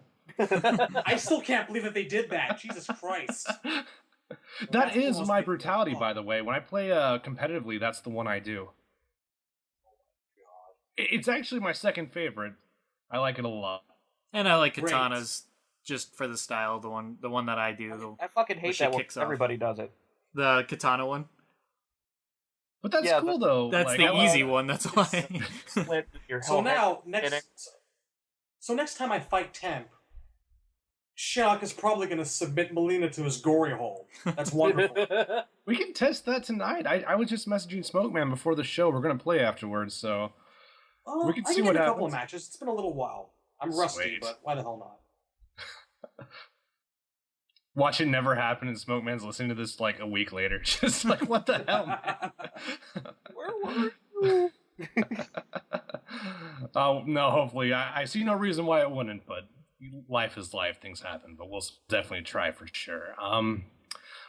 I still can't believe that they did that. Jesus Christ. That is my brutality, by the way. When I play competitively, that's the one I do. It's actually my second favorite. I like it a lot. And I like Great. katanas just for the style, the one that I do. I fucking hate she that one. kicks off. Everybody does it. The katana one. But that's Yeah, cool, though. That's the easy one, that's why. Split your So helmet. now, next time I fight Temp, Shinnok is probably going to submit Mileena to his gory hole. That's wonderful. We can test that tonight. I was just messaging Smokeman before the show. We're going to play afterwards, so... we can see what a couple happens. of matches. It's been a little while. I'm rusty, Sweet. but why the hell not? Watch it never happen, and Smokeman's listening to this a week later. Just what the hell, man? Where were you? Oh, no, hopefully. I see no reason why it wouldn't, but life is life, things happen, but we'll definitely try for sure.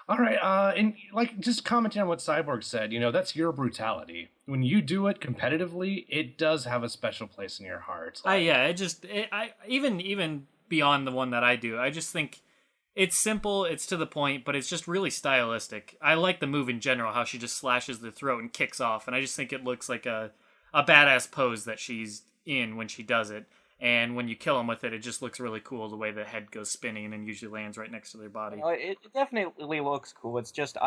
All right, and like just commenting on what Cyborg said, that's your brutality. When you do it competitively, it does have a special place in your heart. Even beyond the one that I do, I just think it's simple, it's to the point, but it's just really stylistic. I like the move in general, how she just slashes the throat and kicks off, and I just think it looks like a badass pose that she's in when she does it. And when you kill them with it, it just looks really cool, the way the head goes spinning and usually lands right next to their body. It definitely looks cool. It's just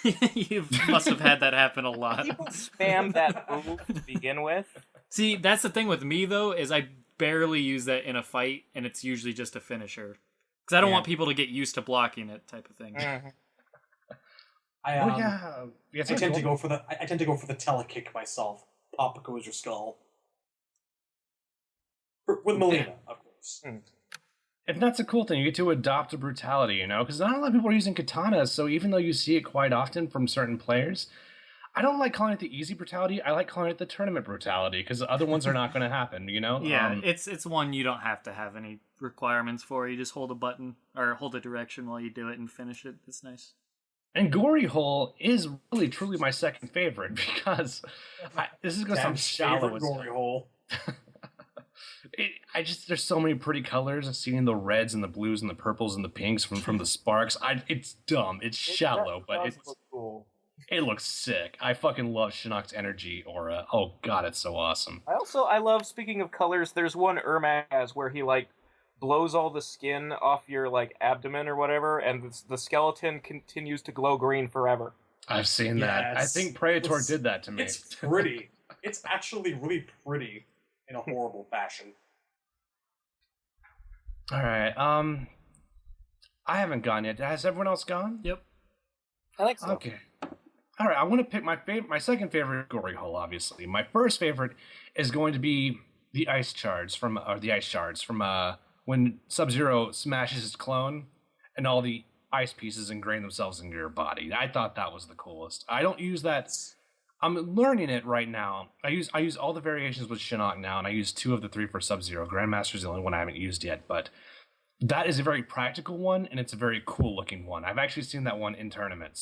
You must have had that happen a lot. people spam that move to begin with. See, that's the thing with me, though, is I barely use that in a fight, and it's usually just a finisher. Because I don't want people to get used to blocking it, type of thing. Mm-hmm. I tend to go for the telekick myself. Pop goes your skull. With Mileena, of course. And that's a cool thing. You get to adopt a brutality, because not a lot of people are using katanas, so even though you see it quite often from certain players, I don't like calling it the easy brutality. I like calling it the tournament brutality, because the other ones are not going to happen, Yeah, it's one you don't have to have any requirements for. You just hold a button, or hold a direction while you do it and finish it. It's nice. And Gory Hole is really, truly my second favorite, because this is going to sound shallow as Gory Hole. There's so many pretty colors. And seeing the reds and the blues and the purples and the pinks from the sparks. It's dumb. It's shallow, but it's cool. It looks sick. I fucking love Shinnok's energy aura. Oh god, it's so awesome. I love, speaking of colors, there's one Ermaz where he blows all the skin off your abdomen or whatever, and the skeleton continues to glow green forever. I've seen that. I think Praetor did that to me. It's pretty. It's actually really pretty in a horrible fashion. All right. I haven't gone yet. Has everyone else gone? Yep. I think so. Okay. All right. I want to pick my second favorite Gory Hole. Obviously, my first favorite is going to be the ice shards from when Sub-Zero smashes his clone, and all the ice pieces ingrain themselves into your body. I thought that was the coolest. I don't use that. I'm learning it right now. I use all the variations with Shinnok now, and I use 2 of the 3 for Sub-Zero. Grandmaster's the only one I haven't used yet, but that is a very practical one, and it's a very cool looking one. I've actually seen that one in tournament,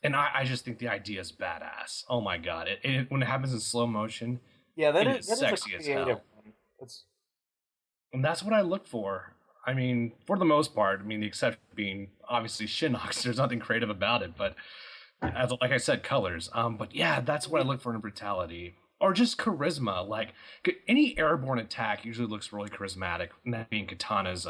and I just think the idea is badass. Oh my god! When it happens in slow motion, that is sexy as hell. And that's what I look for. I mean, for the most part, the exception being obviously Shinnok's. There's nothing creative about it, but like I said, colors. But yeah, that's what I look for in brutality. Or just charisma. Like, any airborne attack usually looks really charismatic, and that being Katana's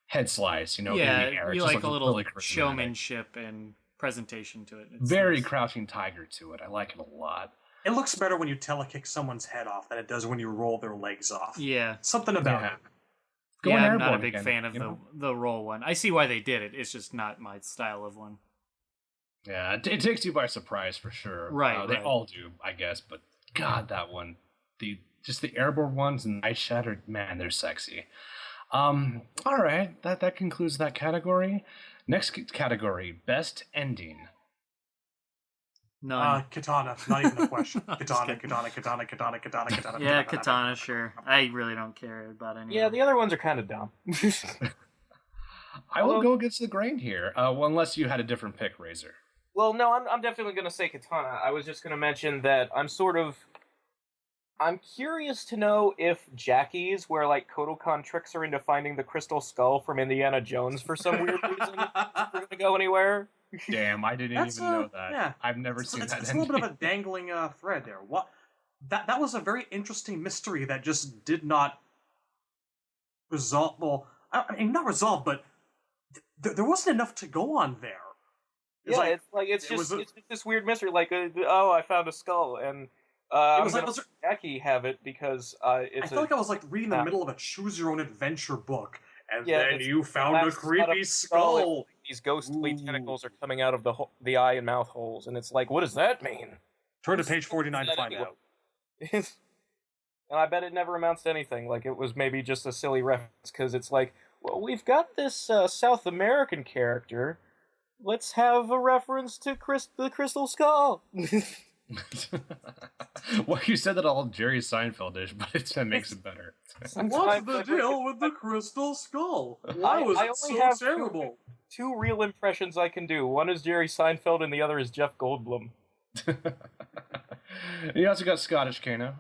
head slice, in the air. You like a little really showmanship and presentation to it. It's very nice. Crouching Tiger to it. I like it a lot. It looks better when you telekick someone's head off than it does when you roll their legs off. Yeah. Something about it. I'm not a big fan of the roll one. I see why they did it. It's just not my style of one. Yeah, it takes you by surprise for sure. Right. They all do, I guess, but god, that one. The airborne ones and Ice Shattered, man, they're sexy. All right, that concludes that category. Next category, best ending. None. Katana, not even a question. Katana. Yeah, Katana, sure. I really don't care about any. Yeah, the other ones are kind of dumb. I will go against the grain here, unless you had a different pick, Razor. Well, no, I'm definitely going to say Katana. I was just going to mention that I'm curious to know if Jackie's, where Kotal tricks her into finding the crystal skull from Indiana Jones for some weird reason, isn't going to go anywhere. Damn, I didn't even know that. Yeah. I've never seen that. It's a little bit of a dangling thread there. What? That was a very interesting mystery that just did not resolve. Well, I mean, not resolve, but there wasn't enough to go on there. It's just this weird mystery. I found a skull, and Jackie have it because it's. I feel like I was reading the middle of a choose your own adventure book, and then you found a creepy skull. These ghostly tentacles are coming out of the eye and mouth holes, and it's what does that mean? Turn to page 49 to find out. And I bet it never amounts to anything. It was maybe just a silly reference, because it's well, we've got this South American character. Let's have a reference to the Crystal Skull. Well, you said that all Jerry Seinfeld-ish, but that makes it better. What's the deal with the crystal skull? Why was it so terrible? Two real impressions I can do. One is Jerry Seinfeld, and the other is Jeff Goldblum. You also got Scottish Kano.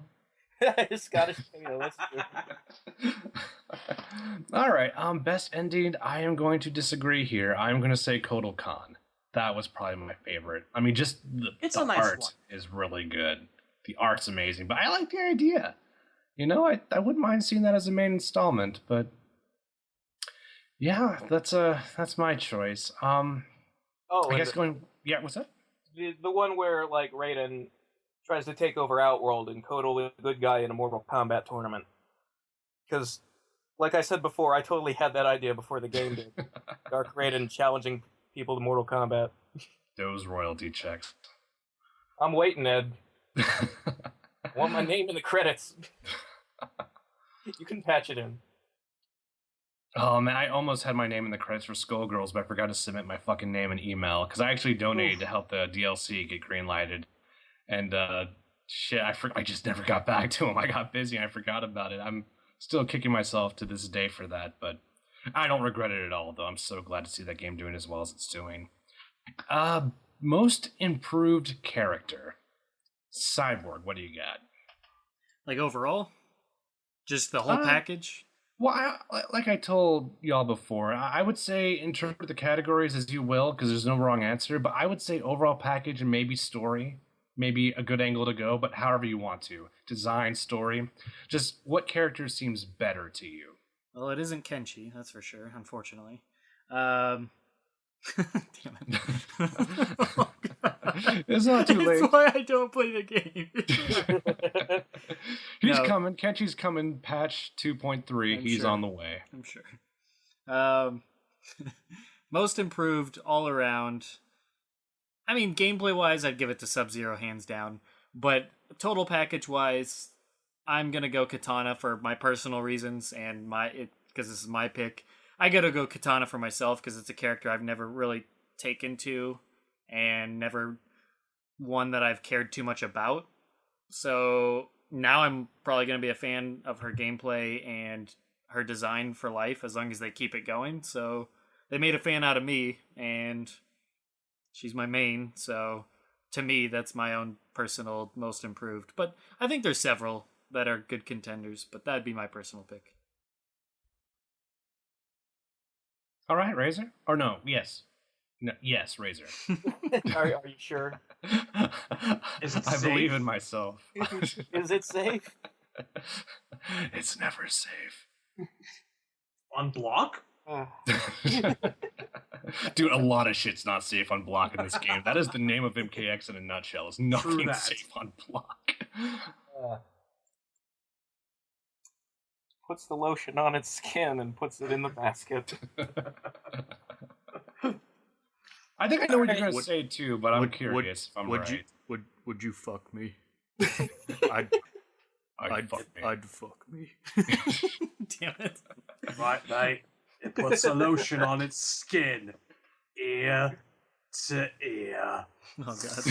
Scottish Kano, that's true. All right, best ending. I am going to disagree here. I'm going to say Kotal Kahn. That was probably my favorite. I mean, just the nice art one. is really good. The art's amazing, but I like the idea. You know, I wouldn't mind seeing that as a main installment, but yeah, that's my choice. I guess what's that? The one where like Raiden tries to take over Outworld and Kotal is a good guy in a Mortal Kombat tournament. Because, like I said before, I totally had that idea before the game did. Dark Raiden challenging people to Mortal Kombat. Those royalty checks. I'm waiting, Ed. I want my name in the credits. You can patch it in. Oh man, I almost had my name in the credits for Skullgirls, but I forgot to submit my fucking name and email because I actually donated to help the DLC get greenlighted. And shit, I just never got back to him. I got busy and I forgot about it. I'm still kicking myself to this day for that, but I don't regret it at all, though. I'm so glad to see that game doing as well as it's doing. Most improved character. Cyborg, what do you got? Like overall? Just the whole package? Well, like I told y'all before, I would say interpret the categories as you will, because there's no wrong answer, but I would say overall package and maybe story. Maybe a good angle to go, but however you want to. Design, story. Just what character seems better to you? Well, it isn't Kenshi, that's for sure, unfortunately. Damn it. Oh, it's not too late. That's why I don't play the game. He's coming. Kenchi's coming. Patch 2.3. He's sure. On the way. I'm sure. Most improved all around. I mean, gameplay-wise, I'd give it to Sub-Zero hands down. But total package-wise, I'm going to go Katana for my personal reasons and because this is my pick. I got to go Katana for myself because it's a character I've never really taken to and never one that I've cared too much about. So now I'm probably going to be a fan of her gameplay and her design for life as long as they keep it going. So they made a fan out of me, and she's my main, so to me, that's my own personal most improved. But I think there's several that are good contenders, but that'd be my personal pick. All right, Razor? Or no, yes. No, yes, Razor. Are you sure? Is it I safe? believe in myself. Is it safe? It's never safe. On block? Dude, a lot of shit's not safe on block in this game. That is the name of MKX in a nutshell. It's nothing safe on block. Puts the lotion on its skin and puts it in the basket. I think I know what you're going to say too, but I'm curious if I'm right. Would you fuck me? I'd fuck me. I'd fuck me. Damn it. Right, mate. It puts a lotion on its skin. Ear to ear. Oh, God.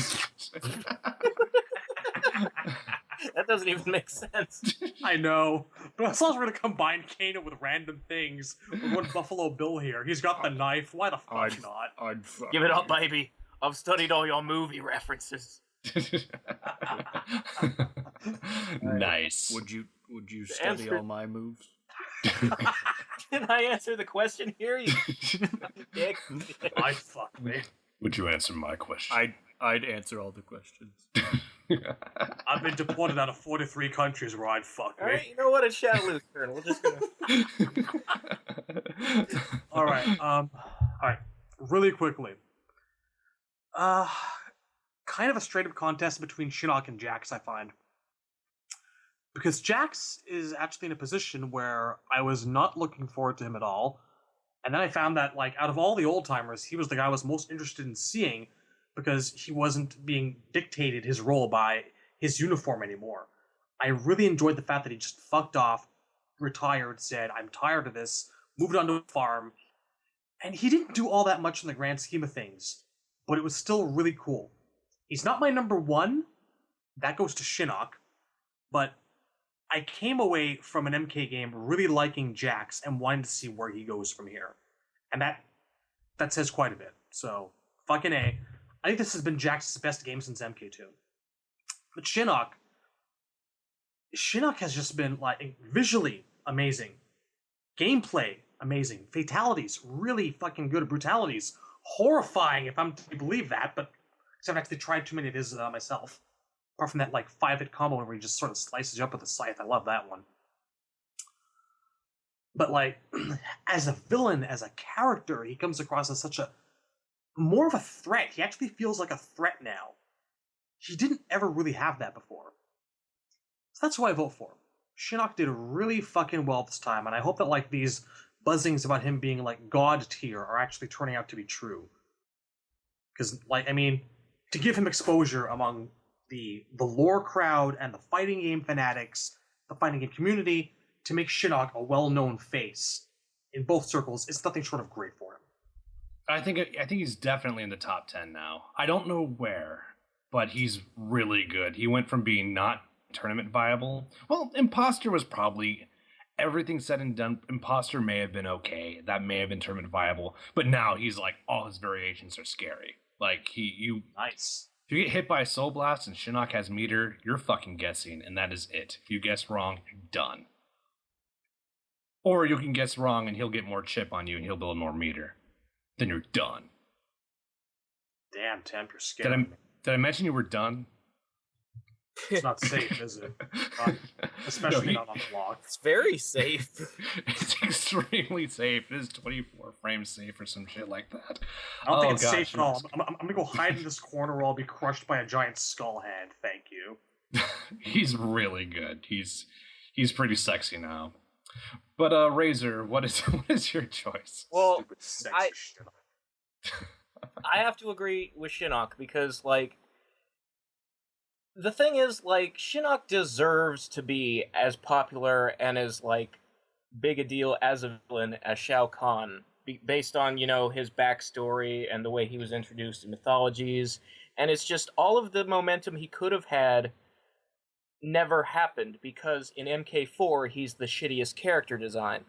That doesn't even make sense. I know. But as long as we're going to combine Kano with random things, with one Buffalo Bill here. He's got the knife. Why the fuck not? I'd fuck Give it up, baby. I've studied all your movie references. Nice. Would you study all my moves? Can I answer the question here, you dick? I'd fuck me. Would you answer my question? I'd answer all the questions. I've been deported out of 43 countries where I'd fuck me. Alright, you know what? It's Shadowloo's turn. We're just gonna... Alright. Really quickly. Kind of a straight-up contest between Shinnok and Jax, I find. Because Jax is actually in a position where I was not looking forward to him at all. And then I found that, like, out of all the old-timers, he was the guy I was most interested in seeing because he wasn't being dictated his role by his uniform anymore. I really enjoyed the fact that he just fucked off, retired, said, I'm tired of this, moved on to a farm. And he didn't do all that much in the grand scheme of things, but it was still really cool. He's not my number one. That goes to Shinnok. But I came away from an MK game really liking Jax and wanting to see where he goes from here. And that says quite a bit. So, fucking A. I think this has been Jax's best game since MK2. But Shinnok has just been like visually amazing. Gameplay amazing. Fatalities really fucking good. Brutalities horrifying if I'm to believe that, but because I've actually tried too many of his myself. Apart from that like 5-hit combo where he just sort of slices you up with a scythe. I love that one. But like as a villain, as a character, he comes across as such a more of a threat. He actually feels like a threat now. He didn't ever really have that before. So that's who I vote for. Shinnok did really fucking well this time, and I hope that like these buzzings about him being like god tier are actually turning out to be true. Because like, I mean, to give him exposure among the lore crowd and the fighting game fanatics, the fighting game community, to make Shinnok a well-known face in both circles is nothing short of great for him. I think he's definitely in the top 10 now. I don't know where, but he's really good. He went from being not tournament viable. Well, Imposter was probably, everything said and done, Imposter may have been okay. That may have been tournament viable. But now he's like, all his variations are scary. Like, Nice. If you get hit by a Soul Blast and Shinnok has meter, you're fucking guessing, and that is it. If you guess wrong, you're done. Or you can guess wrong and he'll get more chip on you and he'll build more meter. Then you're done. Damn, Temp, you're scared. Did I mention you were done? It's not safe, is it? Especially not on the block. It's very safe. It's extremely safe. It is 24 frames safe or some shit like that. I don't think it's safe at all. I'm gonna go hide in this corner where I'll be crushed by a giant skull head. Thank you. He's really good. He's pretty sexy now. But Razor, what is your choice? Well, Stupid sexy shit. I have to agree with Shinnok because, like, the thing is, like, Shinnok deserves to be as popular and as, like, big a deal as a villain as Shao Kahn, based on, you know, his backstory and the way he was introduced in mythologies. And it's just all of the momentum he could have had never happened because in MK4 he's the shittiest character design.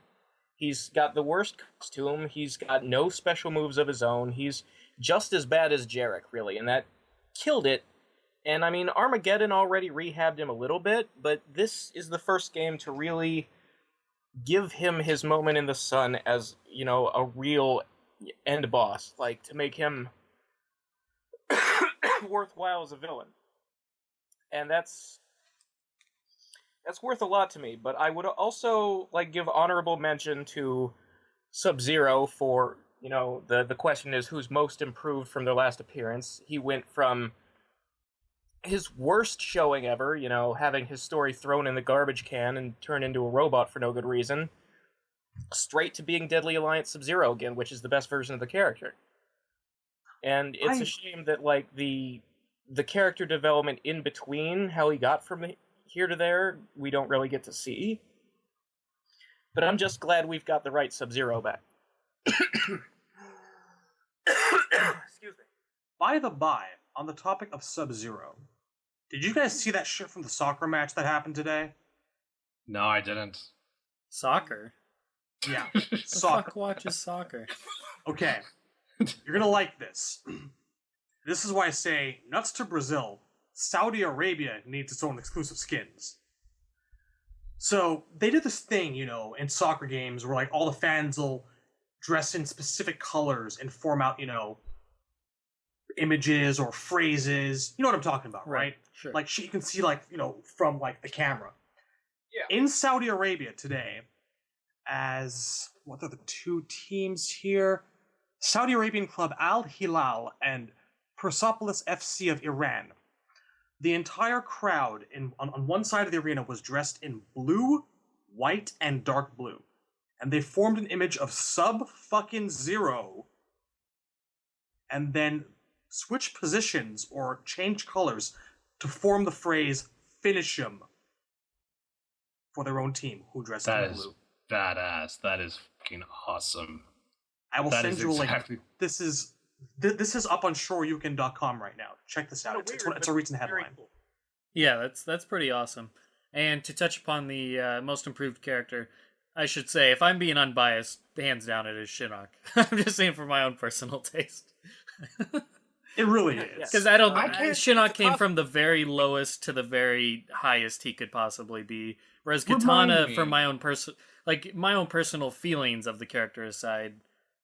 He's got the worst costume, he's got no special moves of his own, he's just as bad as Jarek, really, and that killed it. And I mean, Armageddon already rehabbed him a little bit, but this is the first game to really give him his moment in the sun as, you know, a real end boss, like, to make him worthwhile as a villain. And that's worth a lot to me, but I would also like give honorable mention to Sub-Zero for, you know, the question is who's most improved from their last appearance. He went from his worst showing ever, you know, having his story thrown in the garbage can and turned into a robot for no good reason, straight to being Deadly Alliance Sub-Zero again, which is the best version of the character. And it's a shame that, like, the character development in between, how he got from here to there, we don't really get to see. But I'm just glad we've got the right Sub-Zero back. Excuse me. By the by, on the topic of Sub-Zero, did you guys see that shit from the soccer match that happened today? No, I didn't. Soccer? Yeah, Who soccer. fuck watches soccer? Okay, you're gonna like this. This is why I say, nuts to Brazil, Saudi Arabia needs its own exclusive skins. So, they did this thing, you know, in soccer games where, like, all the fans will dress in specific colors and form out, you know, images or phrases. You know what I'm talking about, right? Sure. Like, you can see, like, you know, from, like, the camera. Yeah. In Saudi Arabia today, as, what are the two teams here? Saudi Arabian club Al Hilal and Persepolis FC of Iran. The entire crowd on one side of the arena was dressed in blue, white, and dark blue. And they formed an image of Sub-fucking-Zero and then switch positions or change colors to form the phrase "finish 'em" for their own team who dressed in blue. That is badass. That is fucking awesome. I will send you a link. Exactly. This is up on shoryuken.com right now. Check this out. It's a recent headline. Yeah, that's pretty awesome. And to touch upon the most improved character, I should say, if I'm being unbiased, hands down it is Shinnok. I'm just saying for my own personal taste. It really is. Because Shinnok came from the very lowest to the very highest he could possibly be. Whereas Katana, for my own personal feelings of the character aside,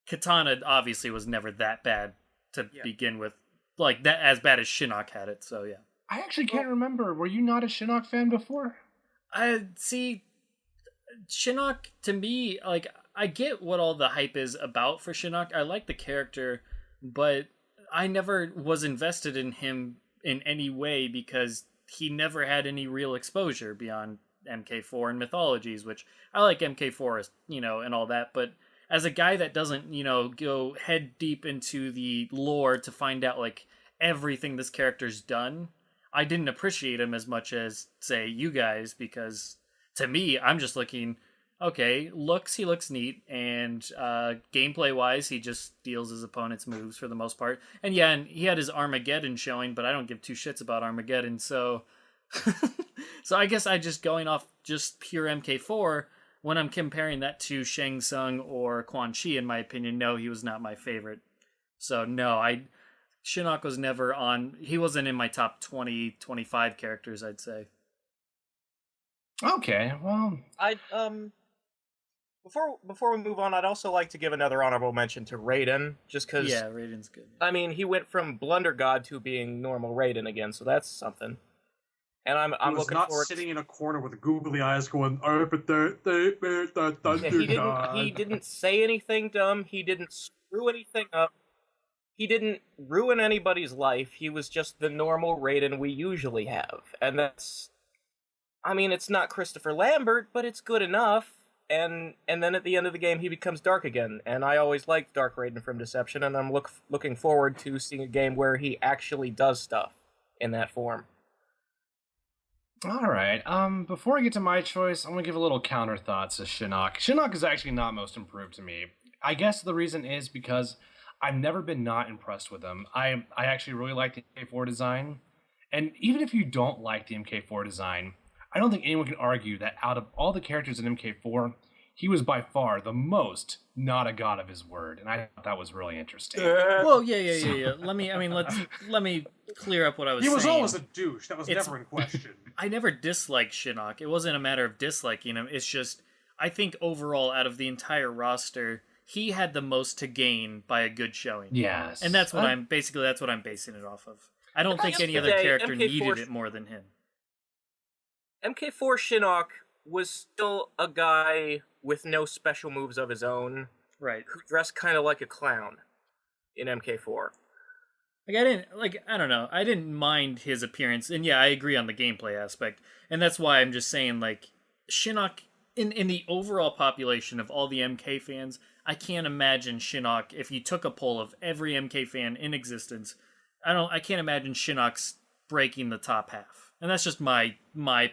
Katana obviously was never that bad to begin with. Like, that as bad as Shinnok had it, so yeah. I actually can't remember. Were you not a Shinnok fan before? See, Shinnok, to me, like, I get what all the hype is about for Shinnok. I like the character, but I never was invested in him in any way because he never had any real exposure beyond MK4 and Mythologies, which I like MK4, and all that, but as a guy that doesn't, go head deep into the lore to find out, like, everything this character's done, I didn't appreciate him as much as, say, you guys, because to me, I'm just looking, okay, he looks neat, and gameplay-wise, he just steals his opponent's moves for the most part. And yeah, and he had his Armageddon showing, but I don't give two shits about Armageddon, so... so I guess I just going off just pure MK4, when I'm comparing that to Shang Tsung or Quan Chi, in my opinion, no, he was not my favorite. So no, Shinnok was never he wasn't in my top 20, 25 characters, I'd say. Okay, well... Before we move on, I'd also like to give another honorable mention to Raiden, just because... Yeah, Raiden's good. I mean, he went from Blunder God to being normal Raiden again, so that's something. And I'm looking forward... He was not sitting in a corner with googly eyes going, he didn't say anything dumb, he didn't screw anything up, he didn't ruin anybody's life, he was just the normal Raiden we usually have. And that's... I mean, it's not Christopher Lambert, but it's good enough. And then at the end of the game, he becomes Dark again. And I always liked Dark Raiden from Deception, and I'm looking forward to seeing a game where he actually does stuff in that form. All right. Before I get to my choice, I'm going to give a little counter thoughts to Shinnok. Shinnok is actually not most improved to me. I guess the reason is because I've never been not impressed with him. I actually really like the MK4 design. And even if you don't like the MK4 design, I don't think anyone can argue that out of all the characters in MK4, he was by far the most not a god of his word, and I thought that was really interesting. Well, yeah. Let me clear up what I was saying. He was always a douche. That was never in question. I never disliked Shinnok. It wasn't a matter of disliking him. It's just, I think overall, out of the entire roster, he had the most to gain by a good showing. Yes. And that's what I'm basing it off of. I don't think any other character needed it more than him. MK4 Shinnok was still a guy with no special moves of his own. Right. Who dressed kind of like a clown in MK4. I don't know. I didn't mind his appearance. And yeah, I agree on the gameplay aspect. And that's why I'm just saying, like, Shinnok, in the overall population of all the MK fans, I can't imagine Shinnok, if you took a poll of every MK fan in existence, I can't imagine Shinnok's breaking the top half. And that's just my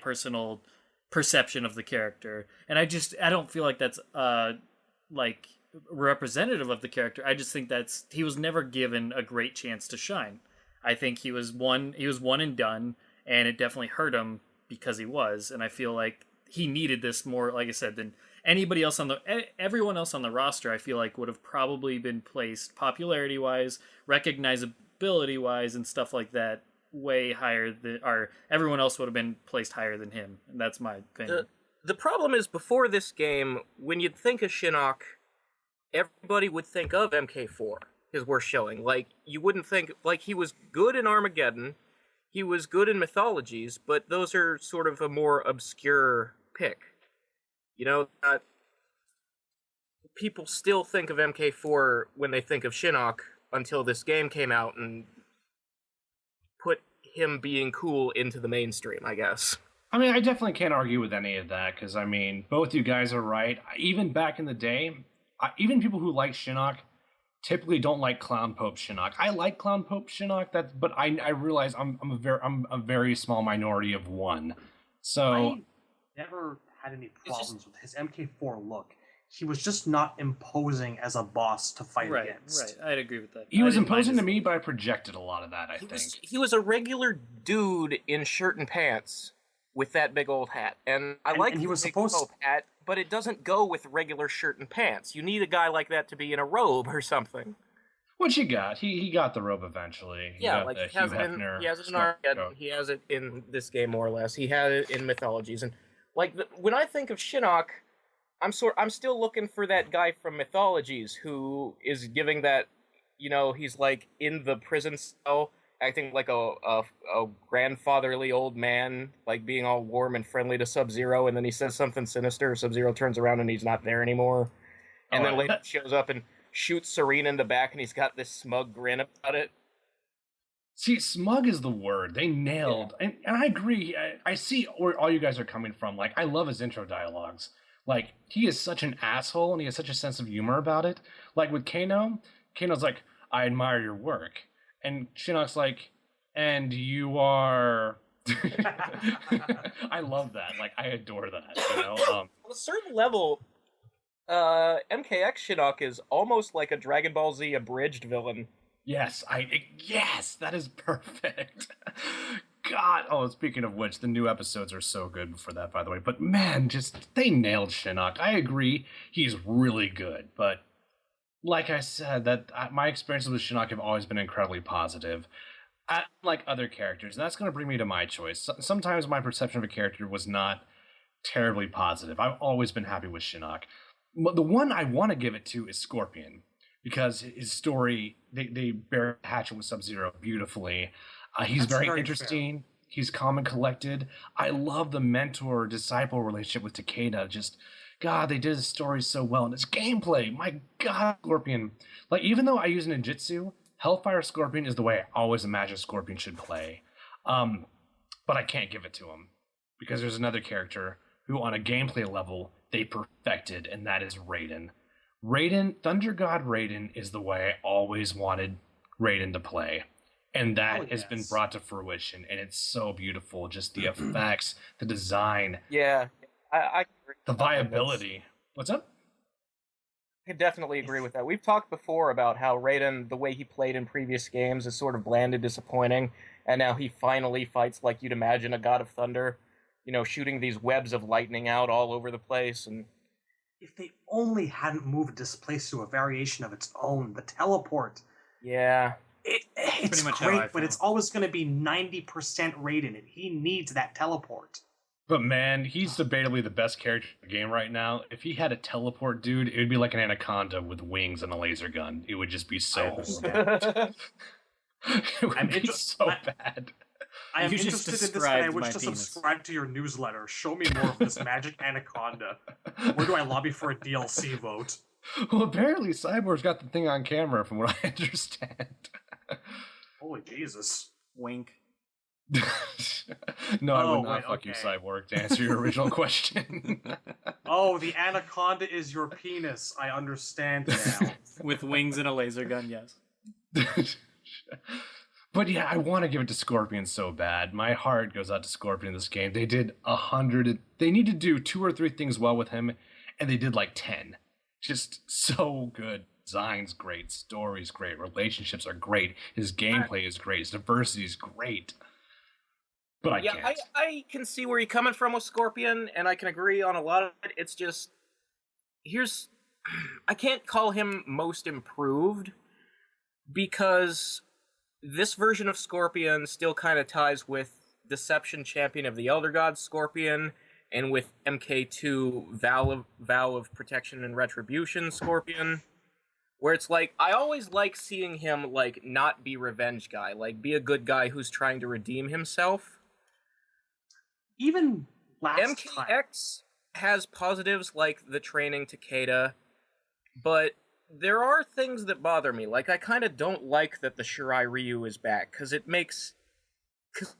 personal perception of the character. And I don't feel like that's representative of the character. I just think he was never given a great chance to shine. I think he was one and done, and it definitely hurt him because he was. And I feel like he needed this more, like I said, than anybody else everyone else on the roster. I feel like would have probably been placed popularity wise, recognizability wise, and stuff like that way higher everyone else would have been placed higher than him, and that's my opinion. The problem is, before this game, when you'd think of Shinnok, everybody would think of MK4, his worst showing. Like, you wouldn't think, like, he was good in Armageddon, he was good in Mythologies, but those are sort of a more obscure pick. You know, people still think of MK4 when they think of Shinnok until this game came out and put him being cool into the mainstream, I guess. I mean, I definitely can't argue with any of that, because, I mean, both you guys are right. Even back in the day, even people who like Shinnok typically don't like Clown Pope Shinnok. I like Clown Pope Shinnok, but I realize I'm a very small minority of one. So I never had any problems with his MK4 look. He was just not imposing as a boss to fight against. Right, I'd agree with that. He was imposing to me, but I projected a lot of that, I think. He was a regular dude in shirt and pants with that big old hat. And I like and he the was big supposed old hat, but it doesn't go with regular shirt and pants. You need a guy like that to be in a robe or something. What you got? He got the robe eventually. He got Like the he has Hugh it in Hefner he has it in scarf Armageddon. coat. He has it in this game more or less. He had it in Mythologies, and like when I think of Shinnok, I'm still looking for that guy from Mythologies who is giving that, he's like in the prison cell acting like a grandfatherly old man, like being all warm and friendly to Sub-Zero, and then he says something sinister. Sub-Zero turns around and he's not there anymore, and then later shows up and shoots Serena in the back, and he's got this smug grin about it. See, smug is the word. They nailed, and I agree. I see where all you guys are coming from. Like, I love his intro dialogues. Like, he is such an asshole, and he has such a sense of humor about it. Like, with Kano's like, I admire your work. And Shinnok's like, and you are... I love that. Like, I adore that, On a certain level, MKX Shinnok is almost like a Dragon Ball Z abridged villain. Yes, that is perfect. God, oh, speaking of which, the new episodes are so good for that, by the way. But man, they nailed Shinnok. I agree, he's really good. But like I said, my experiences with Shinnok have always been incredibly positive. Like other characters, and that's going to bring me to my choice. Sometimes my perception of a character was not terribly positive. I've always been happy with Shinnok. The one I want to give it to is Scorpion, because his story, they bear hatchet with Sub-Zero beautifully. He's very interesting. Fair. He's calm and collected. I love the mentor-disciple relationship with Takeda. God, they did his story so well. And his gameplay, my God, Scorpion. Like, even though I use ninjutsu, Hellfire Scorpion is the way I always imagine Scorpion should play. But I can't give it to him, because there's another character who, on a gameplay level, they perfected, and that is Raiden. Thunder God Raiden is the way I always wanted Raiden to play. And that has been brought to fruition, and it's so beautiful. Just the effects, the design. Yeah, I agree. The viability. What's up? I can definitely agree with that. We've talked before about how Raiden, the way he played in previous games, is sort of bland and disappointing, and now he finally fights like you'd imagine a God of Thunder, shooting these webs of lightning out all over the place. And if they only hadn't moved this place to a variation of its own, the teleport. Yeah. It's great, but it's always going to be 90% Raiden, and he needs that teleport. But man, he's debatably the best character in the game right now. If he had a teleport, dude, it would be like an anaconda with wings and a laser gun. It would just be so horrible. It would be so bad. I am interested in this, and I wish to subscribe to your newsletter. Show me more of this magic anaconda. Where do I lobby for a DLC vote? Well, apparently Cyborg's got the thing on camera, from what I understand. Holy Jesus. Wink. No, I would not fuck you, Cyborg, to answer your original question. Oh, the anaconda is your penis. I understand now. With wings and a laser gun, yes. But yeah, I want to give it to Scorpion so bad. My heart goes out to Scorpion in this game. They did 100. They need to do 2 or 3 things well with him, and they did like 10. Just so good. Design's great. Story's great. Relationships are great. His gameplay is great. His diversity is great. But I can't. I can see where you're coming from with Scorpion, and I can agree on a lot of it. It's just, I can't call him most improved, because this version of Scorpion still kind of ties with Deception Champion of the Elder Gods Scorpion, and with MK2 Vow of Protection and Retribution Scorpion, where it's like, I always like seeing him, like, not be revenge guy, like, be a good guy who's trying to redeem himself. Even MKX has positives like the training Takeda, but there are things that bother me. Like, I kind of don't like that the Shirai Ryu is back, because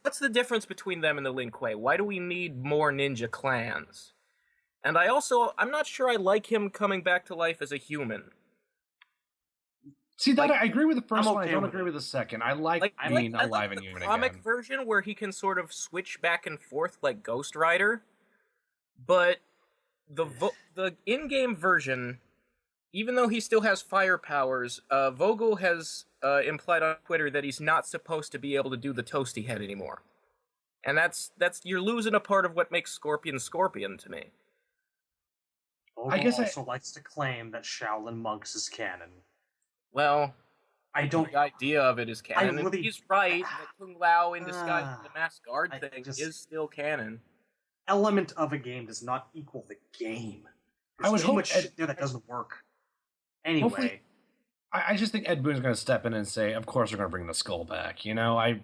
what's the difference between them and the Lin Kuei? Why do we need more ninja clans? And I'm not sure I like him coming back to life as a human. See, that I agree with the first one. I don't agree with the second. I like being alive and human again. I like the comic version where he can sort of switch back and forth like Ghost Rider, but the in-game version, even though he still has fire powers, Vogel has implied on Twitter that he's not supposed to be able to do the toasty head anymore. And that's you're losing a part of what makes Scorpion to me. Bogo I guess also likes to claim that Shaolin monks is canon. Well, I don't. the idea of it is canon. And really- he's right. The Kung Lao in disguise as the masked guard I thing just- is still canon. Element of a game does not equal the game. I There's would too hope much shit there that doesn't work. Anyway, Hopefully- I just think Ed Boon's going to step in and say, of course we're going to bring the skull back. You know, I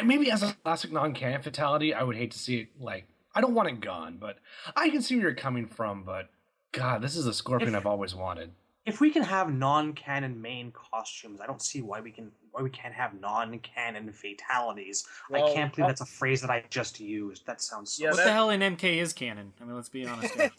maybe as a classic non-canon fatality, I would hate to see it, like, I don't want it gone, but I can see where you're coming from, but God, this is a Scorpion I've always wanted. if we can have non-canon main costumes, I don't see why we can't have non-canon fatalities. Well, I can't believe that's a phrase that I just used. That sounds so Yeah, What that- the hell in MK is canon? I mean, let's be honest here.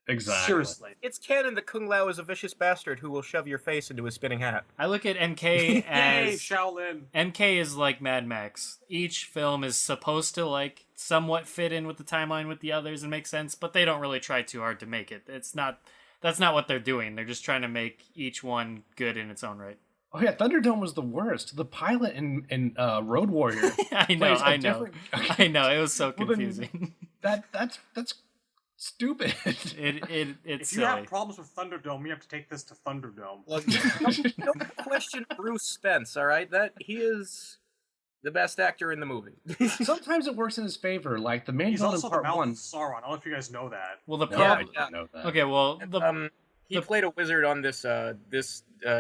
Exactly. seriously. It's canon that Kung Lao is a vicious bastard who will shove your face into a spinning hat. I look at MK Yay, as Shaolin. MK is like Mad Max. Each film is supposed to like somewhat fit in with the timeline with the others and make sense, but they don't really try too hard to make it. That's not what they're doing. They're just trying to make each one good in its own right. Oh yeah, Thunderdome was the worst. The pilot in Road Warrior. I know. I know. It was so Well, then- confusing. That's stupid. It's If silly. you have problems with Thunderdome, you have to take this to Thunderdome. Look, don't question Bruce Spence, all right? That he is the best actor in the movie. Sometimes it works in his favor, like the main He's villain in also the part mouth one. of Sauron. I don't know if you guys know that. Well, the No, I problem. didn't know that. Okay, well, He played a wizard on this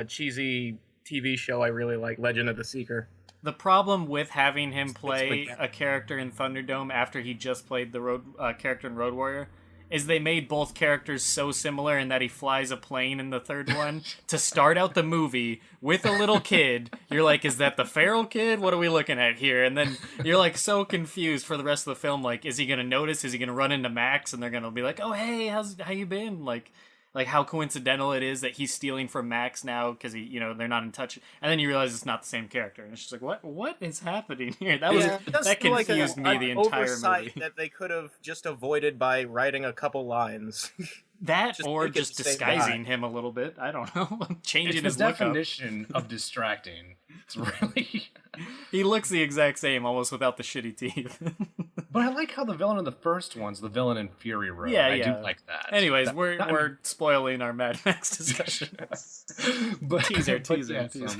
cheesy TV show I really like, Legend of the Seeker. the problem with having him play like- a character in Thunderdome after he just played the character in Road Warrior is they made both characters so similar in that he flies a plane in the third one to start out the movie with a little kid. You're like, is that the feral kid? What are we looking at here? And then you're like so confused for the rest of the film. Like, is he gonna notice? Is he gonna run into Max? And they're gonna be like, oh hey, how you been? Like how coincidental it is that he's stealing from Max now because they're not in touch. And then you realize it's not the same character, and it's just like, what is happening here? That confused me the entire oversight movie. that they could have just avoided by writing a couple lines. That Just or make it just the same disguising guy. him a little bit. I don't know, changing It's his the look up. definition of distracting. It's really. He looks the exact same, almost without the shitty teeth. But I like how the villain in the first one's the villain in Fury Road. Yeah, I yeah. do like that. Anyways, That- we're spoiling our Mad Max discussion. but, teaser. yes,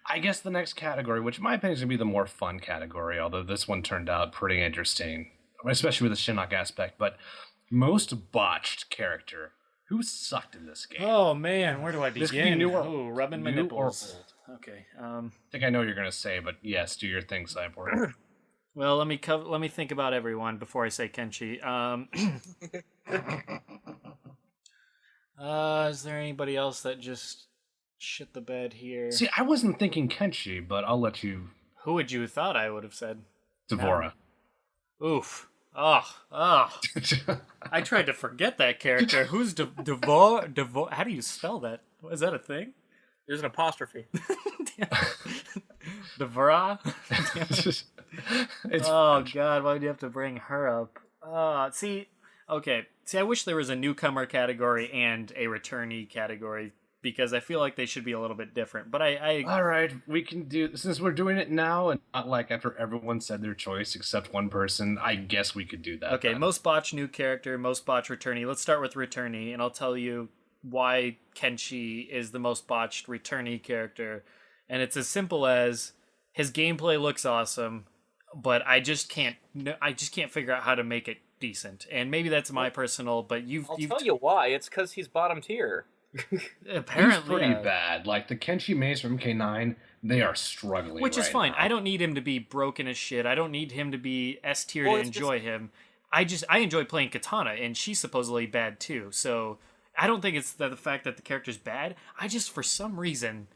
I guess the next category, which in my opinion is going to be the more fun category, although this one turned out pretty interesting, especially with the Shinnok aspect, but most botched character. Who sucked in this game? Oh man, where do I begin? This could be new or- Ooh, rubbing my new or nipples. old. Okay. I think I know what you're going to say, but yes, do your thing, Cyborg. Well, let me think about everyone before I say Kenshi. Is there anybody else that just shit the bed here? See, I wasn't thinking Kenshi, but I'll let you. Who would you have thought I would have said? Devora. Oof. Oh. I tried to forget that character. Who's Devor? How do you spell that? Is that a thing? There's an apostrophe. Devora? It's Oh God, why do you have to bring her up? See, I wish there was a newcomer category and a returnee category because I feel like they should be a little bit different. But I all right. We can do since we're doing it now, and not like after everyone said their choice except one person. I guess we could do that. okay, then. most botch new character, most botch returnee. Let's start with returnee, and I'll tell you why Kenshi is the most botched returnee character. And it's as simple as his gameplay looks awesome, but I just can't figure out how to make it decent. And maybe that's my personal, but I'll tell you why. It's because he's bottom tier. apparently He's pretty bad. Like the Kenshi Maze from MK9, they are struggling. which is right fine. now. I don't need him to be broken as shit. I don't need him to be S tier Well, to it's enjoy him. I enjoy playing Katana, and she's supposedly bad too. So I don't think it's the fact that the character's bad. I just, for some reason,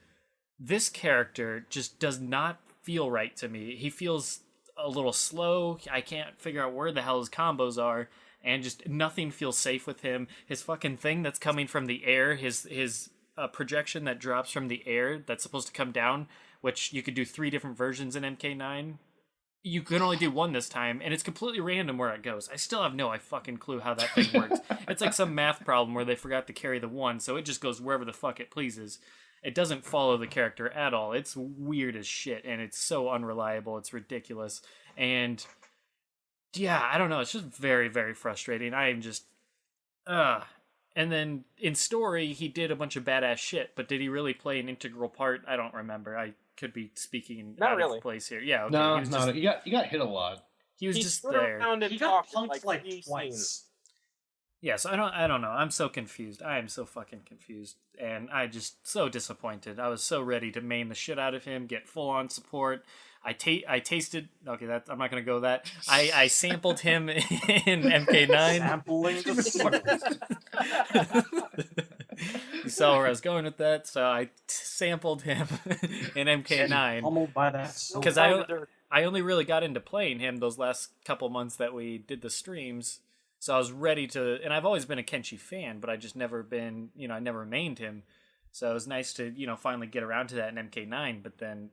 this character just does not feel right to me. He feels a little slow. I can't figure out where the hell his combos are, and just nothing feels safe with him. His fucking thing that's coming from the air, his projection that drops from the air that's supposed to come down, which you could do 3 different versions in MK9. You can only do one this time, and it's completely random where it goes. I still have no fucking clue how that thing works. It's like some math problem where they forgot to carry the 1, so it just goes wherever the fuck it pleases. it doesn't follow the character at all. It's weird as shit, and it's so unreliable. It's ridiculous. And yeah, I don't know. It's just very, very frustrating. I am just, And then in story, he did a bunch of badass shit, but did he really play an integral part? I don't remember. I could be speaking Not out really. of place here. Yeah, okay. No, he was no, just, you got hit a lot. he was He just stood there. around and He got talked punked like like 3 twice. scenes. Yeah, so I don't know. I'm so confused. I am so fucking confused, and I just so disappointed. I was so ready to main the shit out of him, get full on support. I tasted. Okay, I'm not gonna go that. I sampled him in MK9. Sampling the You saw where I was going with that, so I sampled him in MK9 Pummeled by that. because I only really got into playing him those last couple months that we did the streams. So I was ready to, and I've always been a Kenshi fan, but I just never been, I never mained him. So it was nice to, finally get around to that in MK9, but then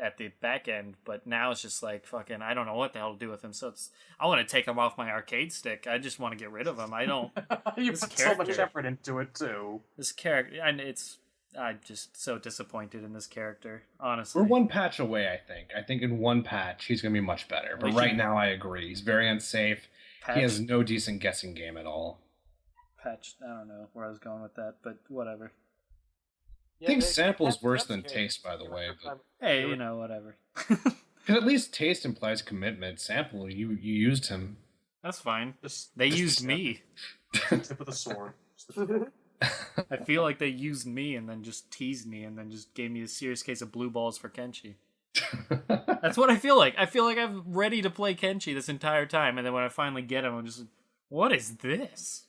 at the back end, but now it's just like fucking, I don't know what the hell to do with him. So I want to take him off my arcade stick. I just want to get rid of him. I don't. You this put so much character- effort into it too. This character, and I'm just so disappointed in this character, honestly. We're one patch away, I think. I think in one patch he's going to be much better. But right now, I agree. He's very unsafe. He has no decent guessing game at all. Patch. I don't know where I was going with that, but whatever. I think sample is worse than taste, by the way. But Hey, whatever. because at least taste implies commitment. Sample, you used him. That's fine. Just They used me. tip of the sword. I feel like they used me and then just teased me and then just gave me a serious case of blue balls for Kenshi. That's what I feel like. I feel like I'm ready to play Kenshi this entire time, and then when I finally get him, I'm just like, what is this?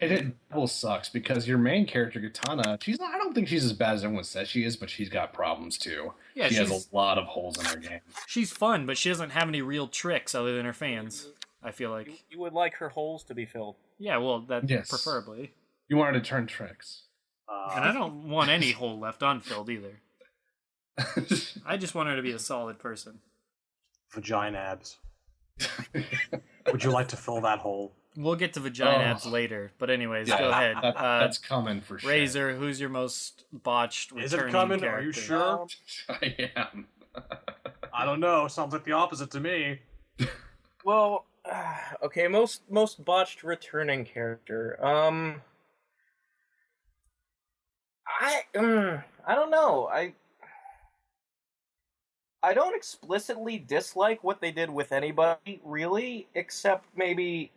It double sucks because your main character, Katana, I don't think she's as bad as everyone says she is, but she's got problems too. Yeah, she has a lot of holes in her game. She's fun, but she doesn't have any real tricks other than her fans, I feel like. You would like her holes to be filled. Yeah, well, Yes. preferably. You want her to turn tricks. And I don't want any hole left unfilled either. I just want her to be a solid person. Vagina abs. Would you like to fill that hole? We'll get to vagina abs later, but anyways, Yeah, go ahead. That's coming for sure. Razor, who's your most botched returning Is it coming? character? Are you sure? I am. I don't know. Sounds like the opposite to me. Well, okay, most botched returning character. I don't know. I don't explicitly dislike what they did with anybody, really, except maybe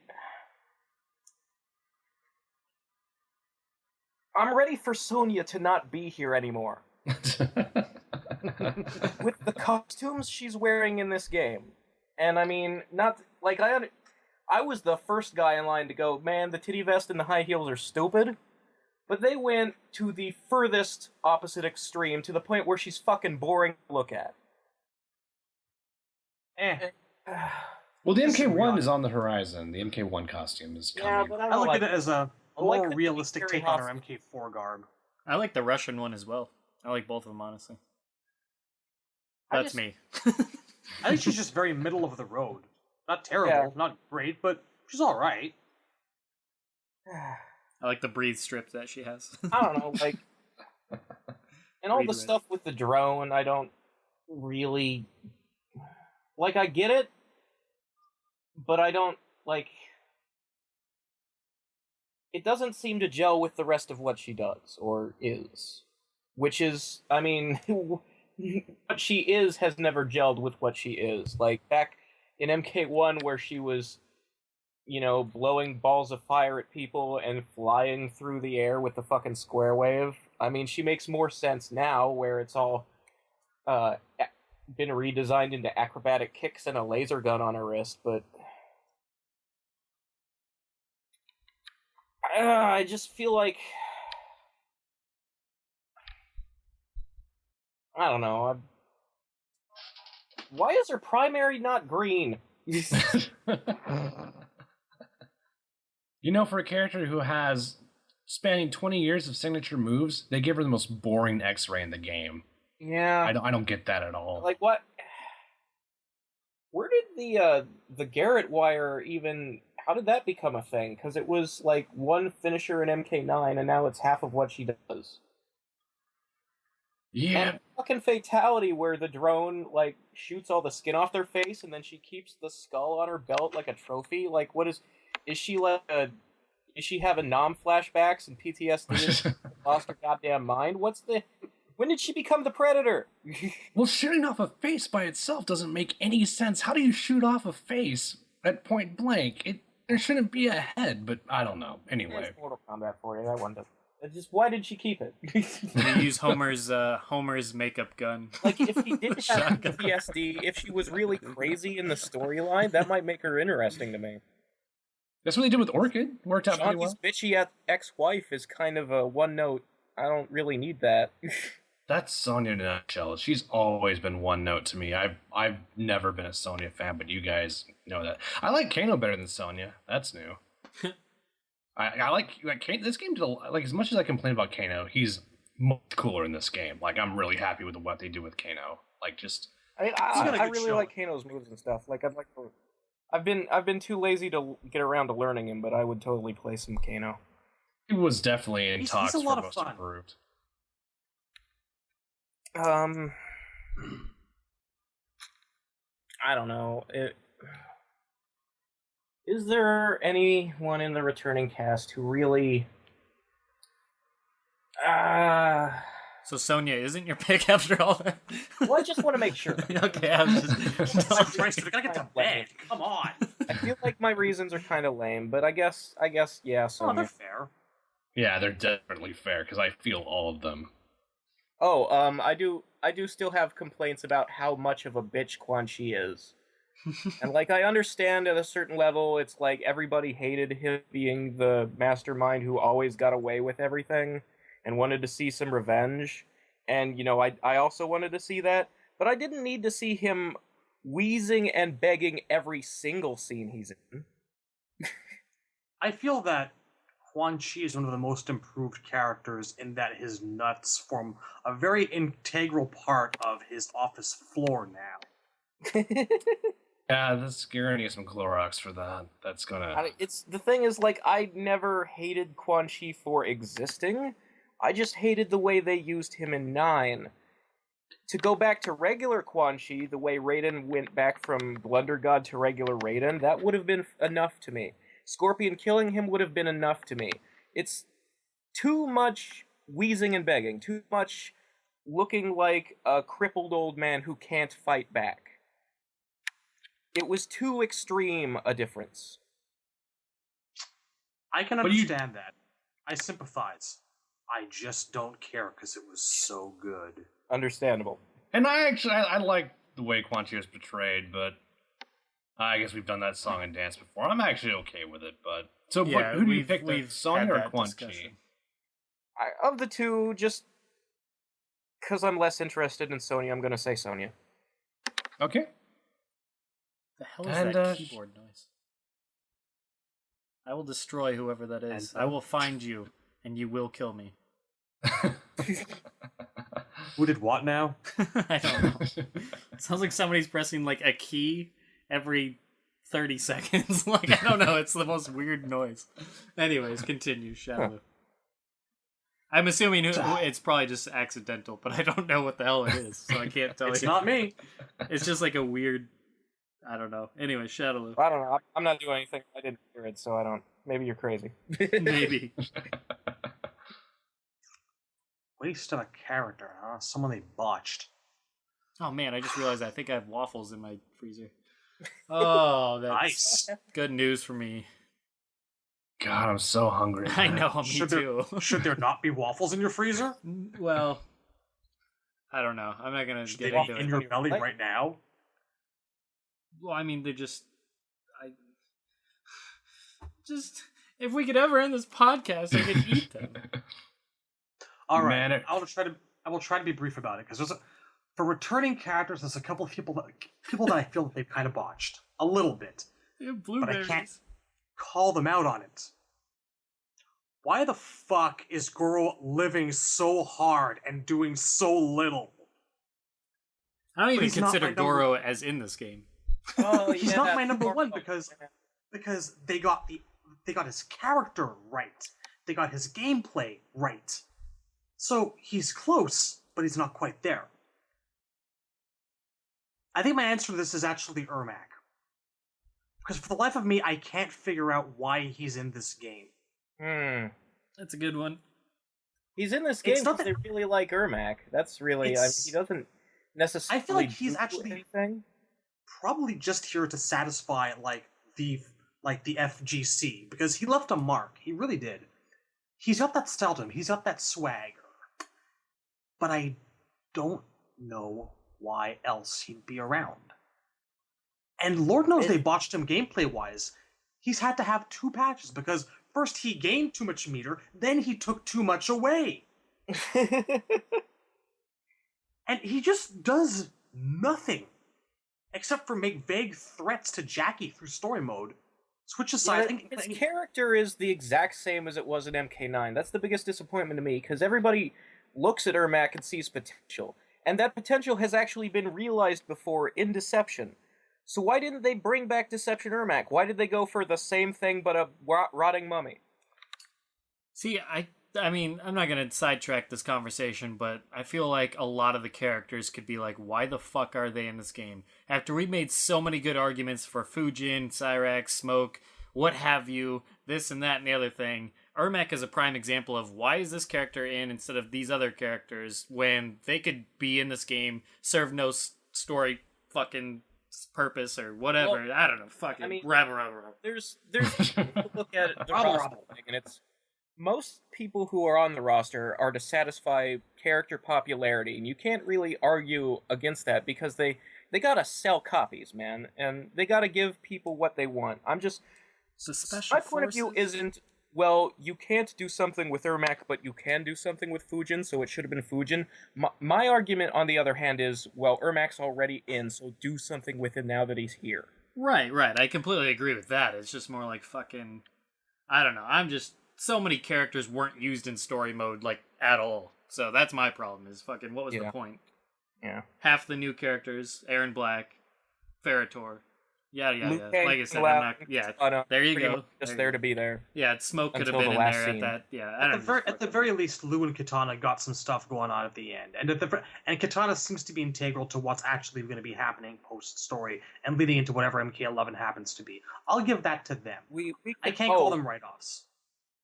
I'm ready for Sonya to not be here anymore. With the costumes she's wearing in this game. And I mean, not like I was the first guy in line to go, man, the titty vest and the high heels are stupid. But they went to the furthest opposite extreme to the point where she's fucking boring to look at. Well, the MK1 is on the horizon. The MK1 costume is coming. Yeah, but I look at it as a like more the realistic military take on her outfit. MK4 garb. I like the Russian one as well. I like both of them, honestly. I That's just- me. I think she's just very middle of the road. Not terrible, Yeah. not great, but she's all right. I like the breathe strip that she has. I don't know, like, and all Read the it. stuff with the drone, I don't really like. I get it, but I don't like. It doesn't seem to gel with the rest of what she does or is, which is, I mean, what she is has never gelled with what she is. Like back in MK1, where she was, blowing balls of fire at people and flying through the air with the fucking square wave. I mean, she makes more sense now, where it's all been redesigned into acrobatic kicks and a laser gun on her wrist, but I just feel like I don't know. Why is her primary not green? For a character who has spanning 20 years of signature moves, they give her the most boring X-ray in the game. Yeah. I don't get that at all. Like what? Where did the Garrett wire even? How did that become a thing? Because it was like one finisher in MK9, and now it's half of what she does. Yeah. And fucking Fatality where the drone, like, shoots all the skin off their face and then she keeps the skull on her belt like a trophy. Like, what is she like a... Is she having flashbacks and PTSD and lost her goddamn mind? When did she become the Predator? Well, shooting off a face by itself doesn't make any sense. How do you shoot off a face at point blank? There shouldn't be a head, but I don't know. Anyway. It's Mortal Kombat for you, that one does. Why did she keep it? You use Homer's makeup gun. Like, if he didn't have PTSD, if she was really crazy in the storyline, that might make her interesting to me. That's what they did with Orchid. Worked out pretty well. Shonky's bitchy ex-wife is kind of a one-note. I don't really need that. That's Sonya in a nutshell. She's always been one note to me. I've never been a Sonya fan, but you guys know that. I like Kano better than Sonya. That's new. I like this game did like as much as I complain about Kano, he's much cooler in this game. Like I'm really happy with what they do with Kano. Like just I really like Kano's moves and stuff. Like I've been too lazy to get around to learning him, but I would totally play some Kano. He was definitely in talks he's a lot for of most fun. improved. I don't know. Is there anyone in the returning cast who really... So Sonya isn't your pick after all that? Well, I just want to make sure. Okay, I was just... Christ, we gotta get to bed. Come on. I feel like my reasons are kind of lame, but I guess, yeah, Oh, Sonya. they're fair. Yeah, they're definitely fair because I feel all of them. Oh, I do still have complaints about how much of a bitch Quan Chi is. And, like, I understand at a certain level, it's like everybody hated him being the mastermind who always got away with everything and wanted to see some revenge. And, you know, I also wanted to see that, but I didn't need to see him wheezing and begging every single scene he's in. I feel that Quan Chi is one of the most improved characters in that his nuts form a very integral part of his office floor now. Yeah, that's gonna need some Clorox for that. That's gonna... It's the thing is, like, I never hated Quan Chi for existing. I just hated the way they used him in 9. To go back to regular Quan Chi, the way Raiden went back from Blunder God to regular Raiden, that would have been enough to me. Scorpion killing him would have been enough to me. It's too much wheezing and begging, too much looking like a crippled old man who can't fight back. It was too extreme a difference. I can understand that. I sympathize. I just don't care because it was so good. Understandable. And I like the way Quan Chi was portrayed, but I guess we've done that song and dance before. I'm actually okay with it, but... So Yeah, who do you pick, we've Sonya had or that Quan discussion. Chi? Of the two, just because I'm less interested in Sonya, I'm going to say Sonya. Okay. The hell is And, that keyboard noise? I will destroy whoever that is. I will find you, and you will kill me. Who did what now? I don't know. It sounds like somebody's pressing like a key every 30 seconds. Like, I don't know. It's the most weird noise. Anyways, continue, Shadow. I'm assuming it's probably just accidental, but I don't know what the hell it is, so I can't tell you. It's not me. It's just like a weird... I don't know. Anyway, Shadow. I don't know. I'm not doing anything. I didn't hear it, so I don't... Maybe you're crazy. Maybe. Waste of a character, huh? Someone they botched. Oh man, I just realized I think I have waffles in my freezer. Oh, that's Nice. good news for me. God, I'm so hungry. I know, me Should too. Should there not be waffles in your freezer? Well, I don't know. I'm not gonna Should get they be into in it. your belly right now? Well, I mean, they're just if we could ever end this podcast, I could eat them. All right, Man, I will try to be brief about it because for returning characters, there's a couple of people that I feel that they've kind of botched a little bit, They have but I blueberries. can't call them out on it. Why the fuck is Goro living so hard and doing so little? I don't even he's not consider my number- Goro as in this game. Oh, He's not my number one because they got his character right. They got his gameplay right. So he's close, but he's not quite there. I think my answer to this is actually Ermac. Because for the life of me, I can't figure out why he's in this game. That's a good one. He's in this game because they really like Ermac. That's really... he doesn't necessarily I feel like he's actually anything. Probably just here to satisfy, the FGC. Because he left a mark. He really did. He's got that style to him. He's got that swagger. But I don't know why else he'd be around. And Lord knows they botched him gameplay-wise. He's had to have 2 patches, because first he gained too much meter, then he took too much away. And he just does nothing, except for make vague threats to Jackie through story mode. Switch aside... Yeah, his character is the exact same as it was in MK9. That's the biggest disappointment to me, because everybody looks at Ermac and sees potential. And that potential has actually been realized before in Deception. So why didn't they bring back Deception Ermac? Why did they go for the same thing but a rotting mummy? See, I mean, I'm not going to sidetrack this conversation, but I feel like a lot of the characters could be like, why the fuck are they in this game? After we made so many good arguments for Fujin, Cyrax, Smoke, what have you, this and that and the other thing, Ermac is a prime example of why is this character in instead of these other characters when they could be in this game, serve no story fucking purpose or whatever. Well, I don't know. Fucking There's look at the roster thing, and it's most people who are on the roster are to satisfy character popularity, and you can't really argue against that because they gotta sell copies, man, and they gotta give people what they want. My point of view isn't, well, you can't do something with Ermac, but you can do something with Fujin, so it should have been Fujin. My argument, on the other hand, is, well, Ermac's already in, so do something with him now that he's here. Right. I completely agree with that. It's just more like fucking... I don't know. So many characters weren't used in story mode, at all. So that's my problem, is fucking, what was the point? Yeah. Half the new characters, Aaron Black, Ferritor... Yada. Like I said, I'm not... Yeah, there you go. Just there to be there. Yeah, Smoke could have been in there at that. Yeah, at the very least, Lou and Katana got some stuff going on at the end, and Katana seems to be integral to what's actually going to be happening post-story and leading into whatever MK11 happens to be. I'll give that to them. I can't call them write-offs.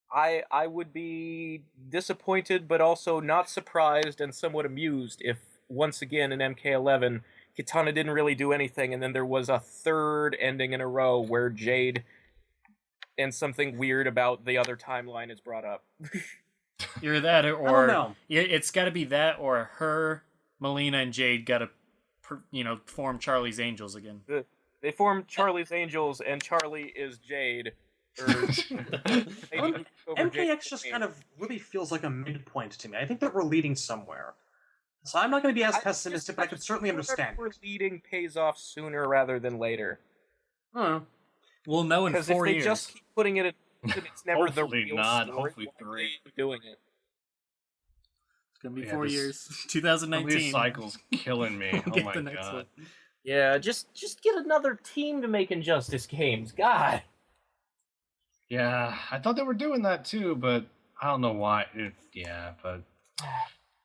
I would be disappointed, but also not surprised and somewhat amused if, once again, in MK11... Katana didn't really do anything, and then there was a third ending in a row where Jade and something weird about the other timeline is brought up. Either that, or I don't know. It's got to be that, or her, Mileena, and Jade got to, form Charlie's Angels again. They form Charlie's Angels, and Charlie is Jade. MKX just kind of really feels like a midpoint to me. I think that we're leading somewhere. So I'm not going to be as pessimistic, but I can certainly understand. We're leading pays off sooner rather than later. We'll know in 4 years. Because if they just keep putting it, it's never the real not. story. Hopefully 3. Doing it. It's going to be 4 years. 2019. This cycle's killing me. Oh my god. One. Yeah, just get another team to make Injustice games. God. Yeah, I thought they were doing that too, but I don't know why. But...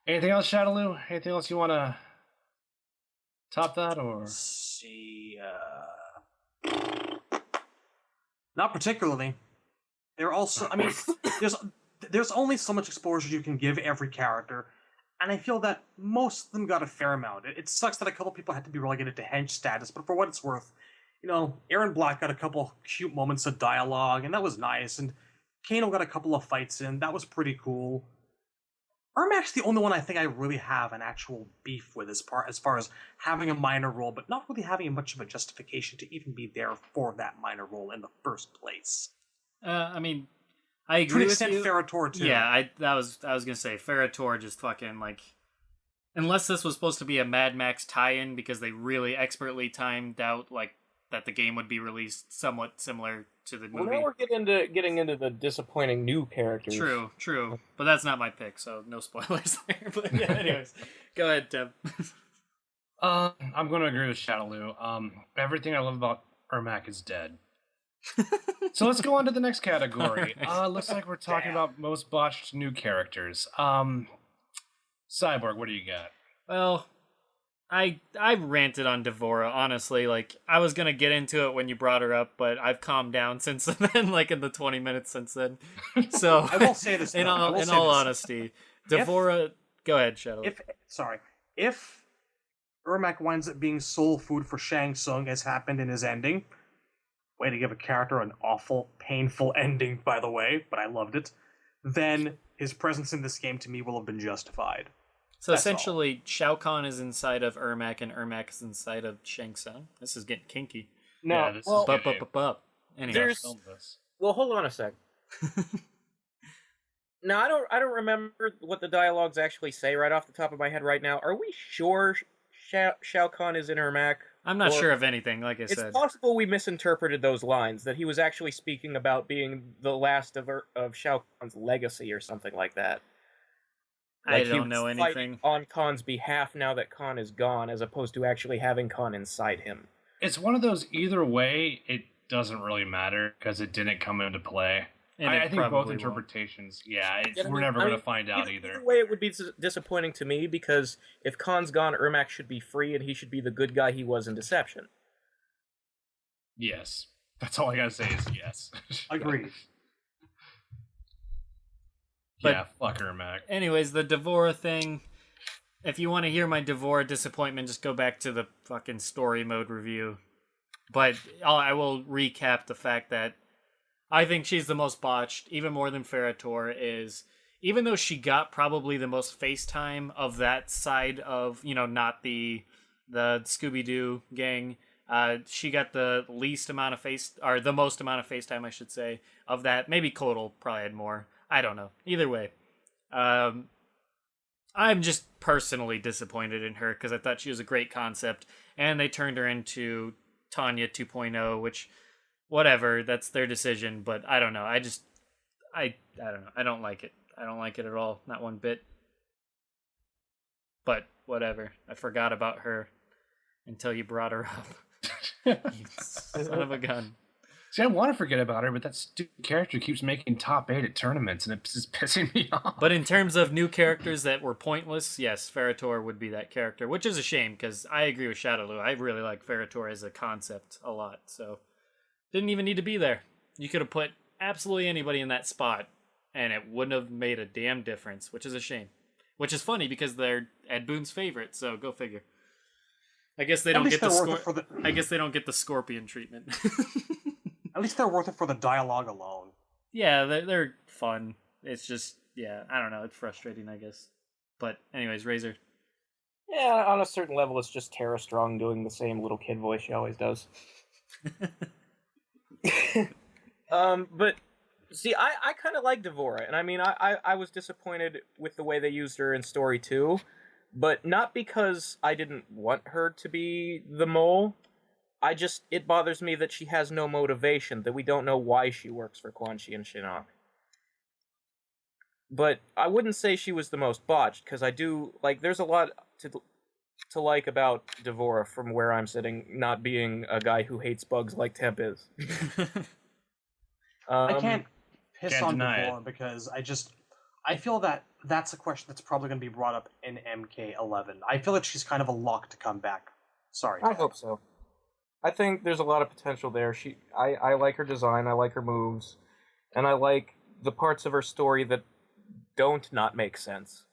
Anything else, Shadaloo? Anything else you want to top that, or? See, not particularly. They're also, there's only so much exposure you can give every character, and I feel that most of them got a fair amount. It sucks that a couple people had to be relegated to hench status, but for what it's worth, Aaron Black got a couple cute moments of dialogue, and that was nice, and Kano got a couple of fights in, that was pretty cool. Ermac's the only one I think I really have an actual beef with as far as having a minor role, but not really having much of a justification to even be there for that minor role in the first place. I agree with you. Ferritor too. Yeah, I was gonna say Ferritor just fucking unless this was supposed to be a Mad Max tie-in because they really expertly timed out that the game would be released somewhat similar to the movie. Well, now we're getting into the disappointing new characters. True. But that's not my pick, so no spoilers there. But yeah, anyways. Go ahead, Tim. I'm going to agree with Shadaloo. Everything I love about Ermac is dead. So let's go on to the next category. Looks like we're talking about most botched new characters. Cyborg, what do you got? Well, I ranted on Devora, honestly. Like, I was gonna get into it when you brought her up, but I've calmed down since then, like in the 20 minutes since then. So I will say this. in though. I all will in say all this. honesty, Devora, go ahead, Shadow. If Ermac winds up being soul food for Shang Tsung, as happened in his ending, way to give a character an awful, painful ending, by the way, but I loved it, then his presence in this game to me will have been justified. So That's essentially, Shao Kahn is inside of Ermac, and Ermac is inside of Shang Tsung. This is getting kinky. No, Yeah, this is well, good. Anyway, There's- Film this. well, hold on a sec. Now, I don't remember what the dialogues actually say right off the top of my head right now. Are we sure Shao Kahn is in Ermac? I'm not Or- sure of anything, like I It's said. possible we misinterpreted those lines, that he was actually speaking about being the last of Shao Kahn's legacy or something like that. I Like he don't know was anything. fighting on Kahn's behalf now that Kahn is gone, as opposed to actually having Kahn inside him. It's one of those, either way, it doesn't really matter because it didn't come into play. And I it think both probably won't. interpretations, Yeah, I we're mean- never I going to mean, find out Either either. way, it would be disappointing to me, because if Kahn's gone, Ermac should be free, and he should be the good guy he was in Deception. Yes. That's all I got to say is yes. Agreed. Yeah, fuck her, Mac. Anyways, the Devora thing. If you want to hear my Devora disappointment, just go back to the fucking story mode review. But I will recap the fact that I think she's the most botched, even more than Ferrator is. Even though she got probably the most face time of that side of, not the Scooby-Doo gang, she got the least amount of or the most amount of face time, I should say, of that. Maybe Kotal probably had more. I don't know. Either way. I'm just personally disappointed in her because I thought she was a great concept, and they turned her into Tanya 2.0, which, whatever, that's their decision, but I don't know. I don't know. I don't like it. I don't like it at all. Not one bit. But whatever. I forgot about her until you brought her up. You son of a gun. See, I want to forget about her, but that stupid character keeps making top 8 at tournaments, and it's just pissing me off. But in terms of new characters that were pointless, yes, Ferrator would be that character, which is a shame, because I agree with Shadowloo. I really like Ferrator as a concept a lot, so didn't even need to be there. You could have put absolutely anybody in that spot, and it wouldn't have made a damn difference, which is a shame. Which is funny, because they're Ed Boon's favorite, so go figure. I guess they don't get the I guess they don't get the Scorpion treatment. At least they're worth it for the dialogue alone. Yeah, they're fun. It's just, yeah, I don't know. It's frustrating, I guess. But anyways, Razor. Yeah, on a certain level, it's just Tara Strong doing the same little kid voice she always does. But see, I kind of like Devora, and I mean, I was disappointed with the way they used her in Story 2, but not because I didn't want her to be the mole. It bothers me that she has no motivation, that we don't know why she works for Quan Chi and Shinnok. But I wouldn't say she was the most botched, because I do, there's a lot to like about Devora from where I'm sitting, not being a guy who hates bugs like Temp is. I can't piss Can't on deny Devora because I feel that that's a question that's probably going to be brought up in MK11. I feel that she's kind of a lock to come back. Sorry. I hope so. I think there's a lot of potential there. I like her design, I like her moves, and I like the parts of her story that don't not make sense.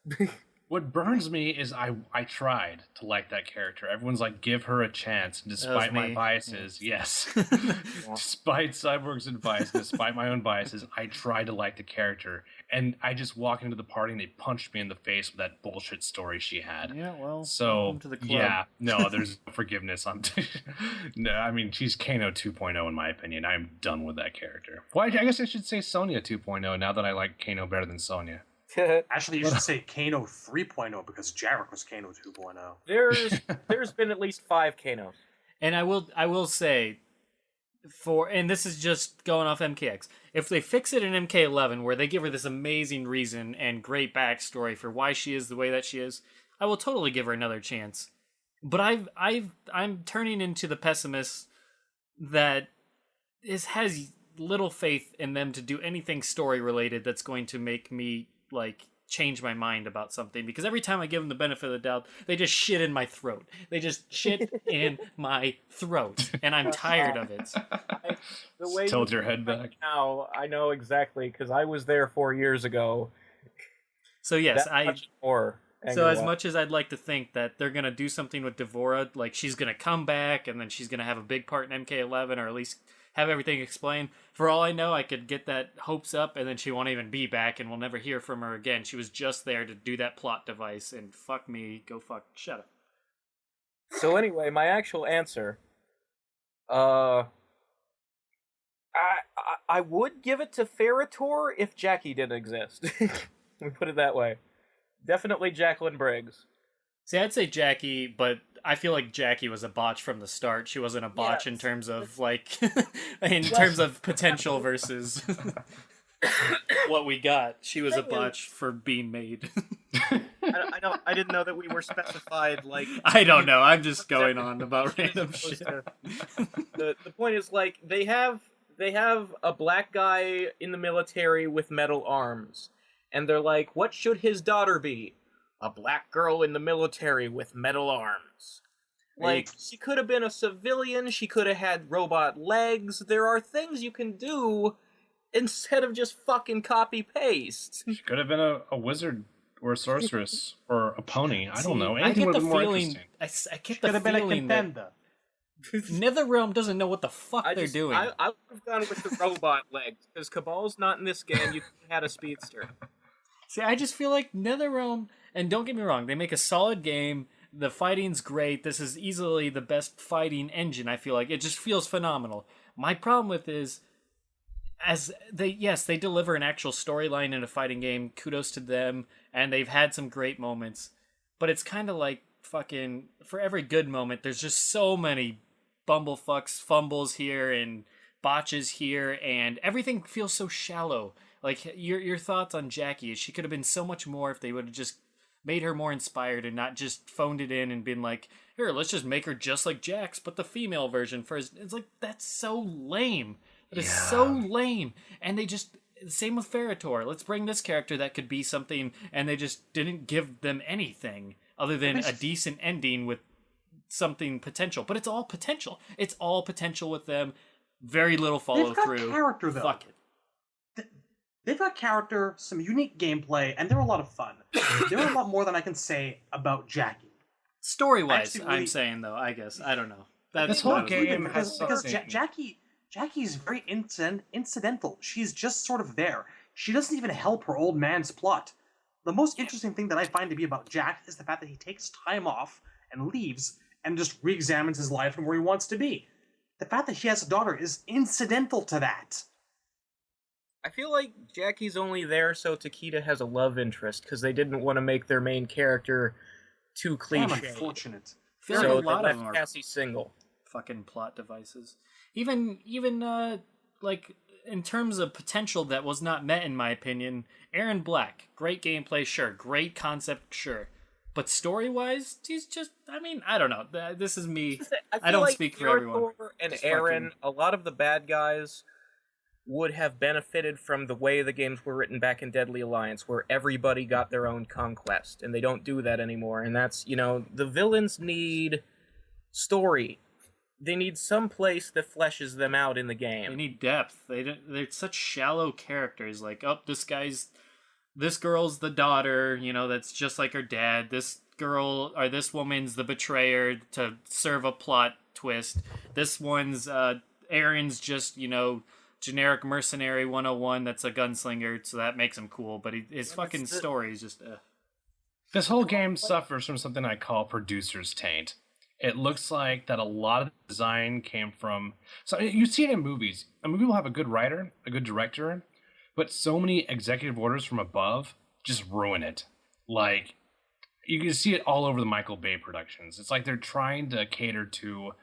What burns me is I tried to like that character. Everyone's like, give her a chance. Despite my me. biases, yes. Despite Cyborg's advice, despite my own biases, I tried to like the character. And I just walked into the party and they punched me in the face with that bullshit story she had. Yeah, well, So, welcome to the club. yeah, no, there's no forgiveness on... No, I mean, she's Kano 2.0 in my opinion. I'm done with that character. Well, I guess I should say Sonya 2.0 now that I like Kano better than Sonya. Actually, you should say Kano 3.0 because Jarek was Kano 2.0. There's been at least 5 Kanos. And I will say, and this is just going off MKX, if they fix it in MK11 where they give her this amazing reason and great backstory for why she is the way that she is, I will totally give her another chance. But I'm turning into the pessimist that has little faith in them to do anything story related that's going to make me change my mind about something, because every time I give them the benefit of the doubt, they just shit in my throat. They just shit in my throat, and I'm tired of it. The way Tilt your head back. Now I know exactly, because I was there 4 years ago. So yes, So as much as I'd like to think that they're gonna do something with Devora, like she's gonna come back and then she's gonna have a big part in MK11, or at least have everything explained. For all I know, I could get that hopes up, and then she won't even be back, and we'll never hear from her again. She was just there to do that plot device, and fuck me, shut up. So anyway, my actual answer, I would give it to Ferritor if Jackie didn't exist. Let me put it that way. Definitely Jacqueline Briggs. See, I'd say Jackie, but I feel like Jackie was a botch from the start. She wasn't a botch in terms of, like, terms of potential versus what we got. She was a botch for being made. I didn't know that we were specified, like... I don't know. I'm just going on about random shit. The point is, like, they have a black guy in the military with metal arms. And they're like, what should his daughter be? A black girl in the military with metal arms. Like, she could have been a civilian, she could have had robot legs. There are things you can do instead of just fucking copy-paste. She could have been a wizard or a sorceress or a pony. I don't know. I get the feeling... I get the feeling that NetherRealm doesn't know what the fuck they're doing. I would have gone with the robot legs, because Cabal's not in this game. You could have had a speedster. See, I just feel like NetherRealm, and don't get me wrong, they make a solid game. The fighting's great. This is easily the best fighting engine, I feel like. It just feels phenomenal. My problem with is, they deliver an actual storyline in a fighting game. Kudos to them, and they've had some great moments. But it's kind of like fucking, for every good moment, there's just so many bumblefucks, fumbles here, and botches here, and everything feels so shallow. Like, your thoughts on Jackie is she could have been so much more if they would have just made her more inspired and not just phoned it in and been like, here, let's just make her just like Jax, but the female version first. It's like, that's so lame. That is so lame. And they just, same with Ferritor. Let's bring this character that could be something, and they just didn't give them anything other than a decent ending with something potential. But it's all potential. It's all potential with them. Very little follow through. They've got character, though. Fuck it. They've got character, some unique gameplay, and they're a lot of fun. They're a lot more than I can say about Jackie. Story-wise, I'm saying, though, I guess. I don't know. This whole game has because Jackie's very incidental. She's just sort of there. She doesn't even help her old man's plot. The most interesting thing that I find to be about Jack is the fact that he takes time off and leaves and just re-examines his life and where he wants to be. The fact that he has a daughter is incidental to that. I feel like Jackie's only there so Takeda has a love interest, because they didn't want to make their main character too cliche. Damn unfortunate. I feel like a lot of them are Cassie single. Fucking plot devices. Even like, in terms of potential that was not met, in my opinion, Aaron Black, great gameplay, sure. Great concept, sure. But story-wise, he's just, I mean, I don't know. This is me. I don't speak for everyone. And Aaron, a lot of the bad guys would have benefited from the way the games were written back in Deadly Alliance, where everybody got their own conquest, and they don't do that anymore. And that's, the villains need story. They need some place that fleshes them out in the game. They need depth. They're such shallow characters. Like, this girl's the daughter, that's just like her dad. This woman's the betrayer to serve a plot twist. This one's, Aaron's just, generic mercenary 101 that's a gunslinger, so that makes him cool, but his fucking story is just This whole game suffers from something I call producer's taint. It looks like that a lot of the design came from, so you see it in movies. A movie will have a good writer, a good director, but so many executive orders from above just ruin it. Like, you can see it all over the Michael Bay productions. It's like they're trying to cater to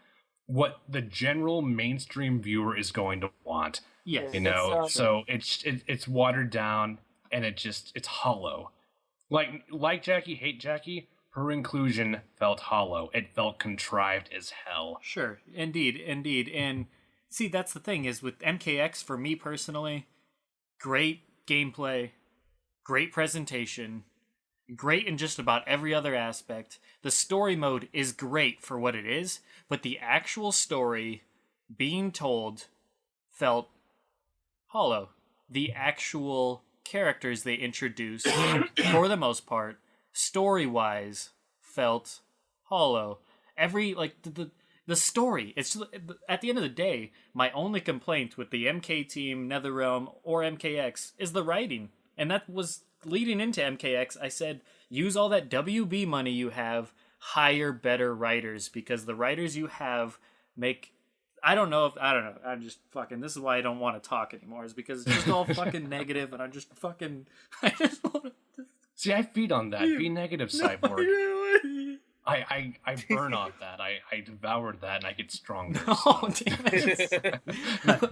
what the general mainstream viewer is going to want. Yes. So it's watered down, and it's hollow. Like Jackie, hate Jackie, her inclusion felt hollow. It felt contrived as hell. Sure, indeed. And see, that's the thing, is with MKX, for me personally, great gameplay, great presentation, great in just about every other aspect. The story mode is great for what it is, but the actual story being told felt hollow. The actual characters they introduced, for the most part, story-wise, felt hollow. Every, like, the story, it's at the end of the day, my only complaint with the MK team, NetherRealm, or MKX is the writing. And that was leading into MKX. I said, use all that WB money you have, hire better writers, because the writers you have make... I don't know. I'm just fucking... This is why I don't want to talk anymore, is because it's just all fucking negative, and I just want to... See, I feed on that. Be negative, Cyborg. I burn on that. I devoured that, and I get stronger. Oh, damn it.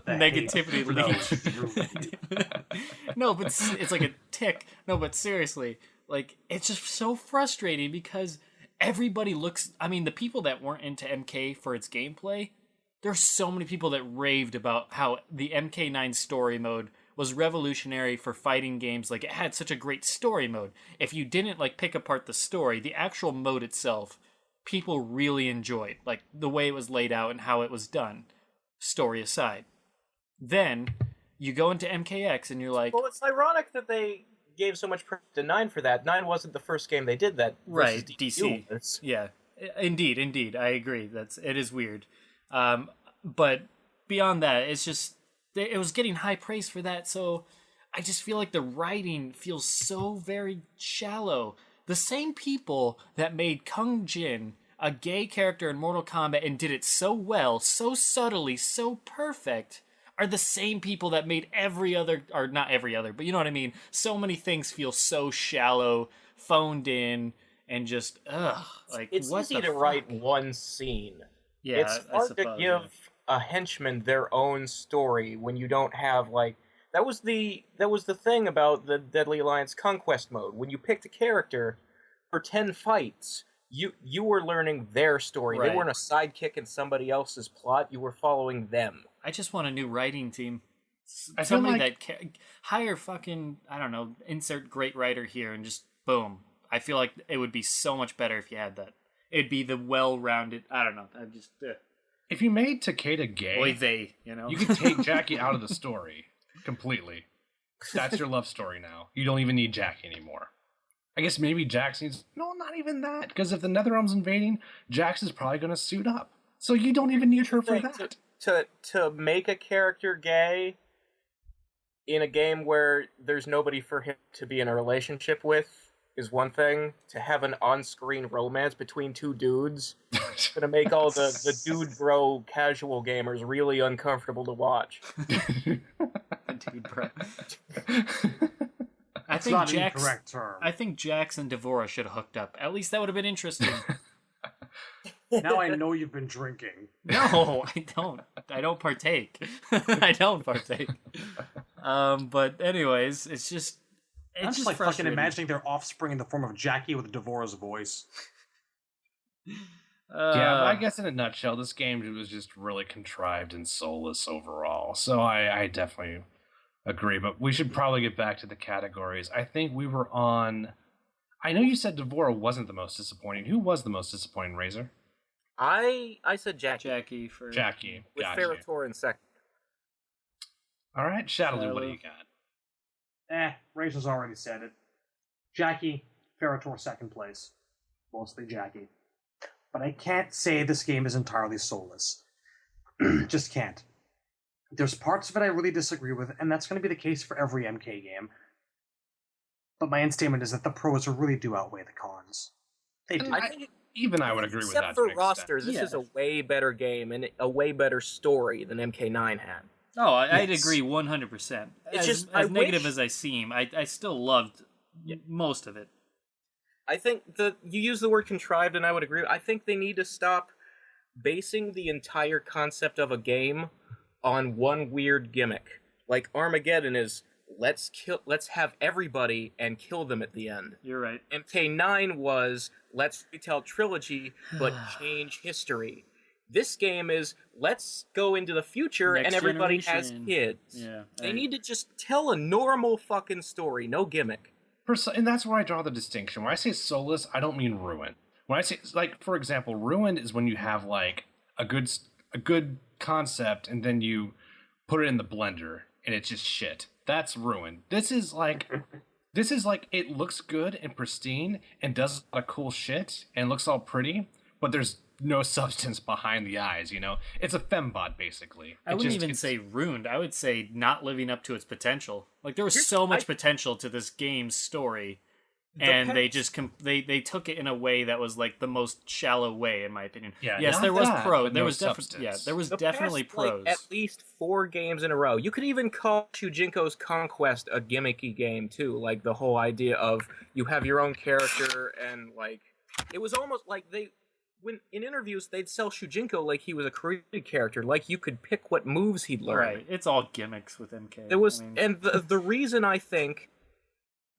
Negativity leads. No, but it's like a tick. No, but seriously, like, it's just so frustrating because everybody looks... I mean, the people that weren't into MK for its gameplay, there's so many people that raved about how the MK9 story mode was revolutionary for fighting games. Like, it had such a great story mode. If you didn't, like, pick apart the story, the actual mode itself, people really enjoyed, like, the way it was laid out and how it was done, story aside. Then you go into MKX and you're like... Well, it's ironic that they gave so much praise to 9 for that. 9 wasn't the first game they did that. Right, DC. Yeah, indeed, I agree. It is weird. But beyond that, it's just... It was getting high praise for that, so I just feel like the writing feels so very shallow. The same people that made Kung Jin a gay character in Mortal Kombat and did it so well, so subtly, so perfect, are the same people that made every other, or not every other, but you know what I mean? So many things feel so shallow, phoned in, and just, ugh. Like, it's what easy the to fuck? write one scene. Yeah, it's hard to give yeah. a henchman their own story when you don't have, like... That was the thing about the Deadly Alliance Conquest mode. When you picked a character for 10 fights, you were learning their story. Right. They weren't a sidekick in somebody else's plot. You were following them. I just want a new writing team. I feel Somebody like- that hire fucking, I don't know, insert great writer here and just boom. I feel like it would be so much better if you had that. It'd be the well-rounded, I don't know, I just... If you made Takeda gay, Oy vey, you know? you could take Jackie out of the story completely. That's your love story now. You don't even need Jackie anymore. I guess maybe Jax needs... No, not even that. Because if the NetherRealm's invading, Jax is probably going to suit up. So you don't even need her for that. To make a character gay in a game where there's nobody for him to be in a relationship with is one thing. To have an on-screen romance between two dudes is going to make all the dude bro casual gamers really uncomfortable to watch. Dude, bro. That's not an incorrect term. I think Jax and Devora should have hooked up. At least that would have been interesting. Now I know you've been drinking. No, I don't. I don't partake. I don't partake. But anyways, it's just... I'm just like fucking imagining their offspring in the form of Jackie with Devora's voice. Yeah, I guess in a nutshell, this game was just really contrived and soulless overall. So I definitely agree, but we should probably get back to the categories. I think we were on... I know you said Devora wasn't the most disappointing. Who was the most disappointing, Razor? I said Jackie. Jackie for... Jackie. With Gotcha. Ferritor in second. All right, Shadowloo, what do you got? Razor's already said it. Jackie, Ferritor second place. Mostly Jackie. But I can't say this game is entirely soulless. Just can't. There's parts of it I really disagree with, and that's going to be the case for every MK game. But my end statement is that the pros really do outweigh the cons. They do. I think I would agree with that. except for to an roster, extent. this is a way better game and a way better story than MK9 had. Oh, I'd Yes. agree 100%. It's just, as I negative wish- as I seem, I still loved most of it. I think you use the word contrived, and I would agree. I think they need to stop basing the entire concept of a game on one weird gimmick. Like Armageddon is let's have everybody and kill them at the end. You're right. MK9 was let's retell trilogy but change history. This game is let's go into the future Next and everybody has generation. kids. Yeah. They need to just tell a normal fucking story, no gimmick. And that's where I draw the distinction. When I say soulless, I don't mean ruined. When I say, like, for example, ruined is when you have like a good concept and then you put it in the blender and it's just shit. That's ruined. This is like it looks good and pristine and does a lot of cool shit and looks all pretty, but there's no substance behind the eyes, you know? It's a fembot, basically. I wouldn't even say ruined. I would say not living up to its potential. Like, there was so much potential to this game's story, and they just they took it in a way that was like the most shallow way, in my opinion. Yeah, yes, not there was that, pro. but There no was substance. there was The definitely past, like, pros. at least 4 games in a row. You could even call Shujinko's Conquest a gimmicky game too. Like the whole idea of you have your own character, and like it was almost like when in interviews they'd sell Shujinko like he was a created character, like you could pick what moves he'd learn. Right, it's all gimmicks with MK. There was, and the reason I think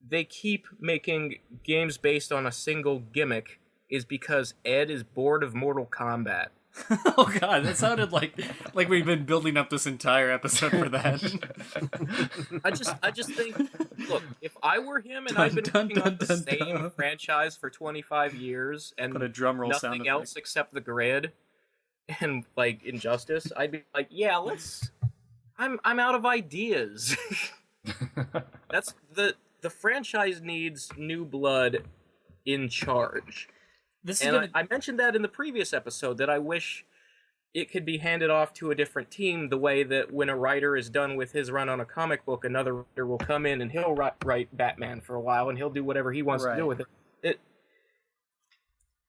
they keep making games based on a single gimmick is because Ed is bored of Mortal Kombat. Oh god, that sounded like we've been building up this entire episode for that. I just think, look, if I were him and I've been working on the same franchise for 25 years and put a drum roll sound nothing else except the grid and like Injustice, I'd be like, yeah, I'm out of ideas. That's the franchise needs new blood in charge. I mentioned that in the previous episode, that I wish it could be handed off to a different team, the way that when a writer is done with his run on a comic book, another writer will come in and he'll write Batman for a while and he'll do whatever he wants to do with it.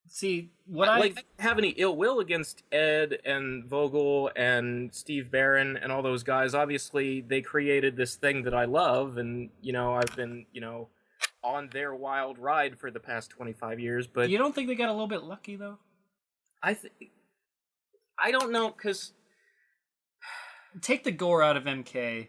See, I have any ill will against Ed and Vogel and Steve Barron and all those guys. Obviously, they created this thing that I love, and, you know, I've been, you know, on their wild ride for the past 25 years, but... You don't think they got a little bit lucky, though? I don't know, because... Take the gore out of MK.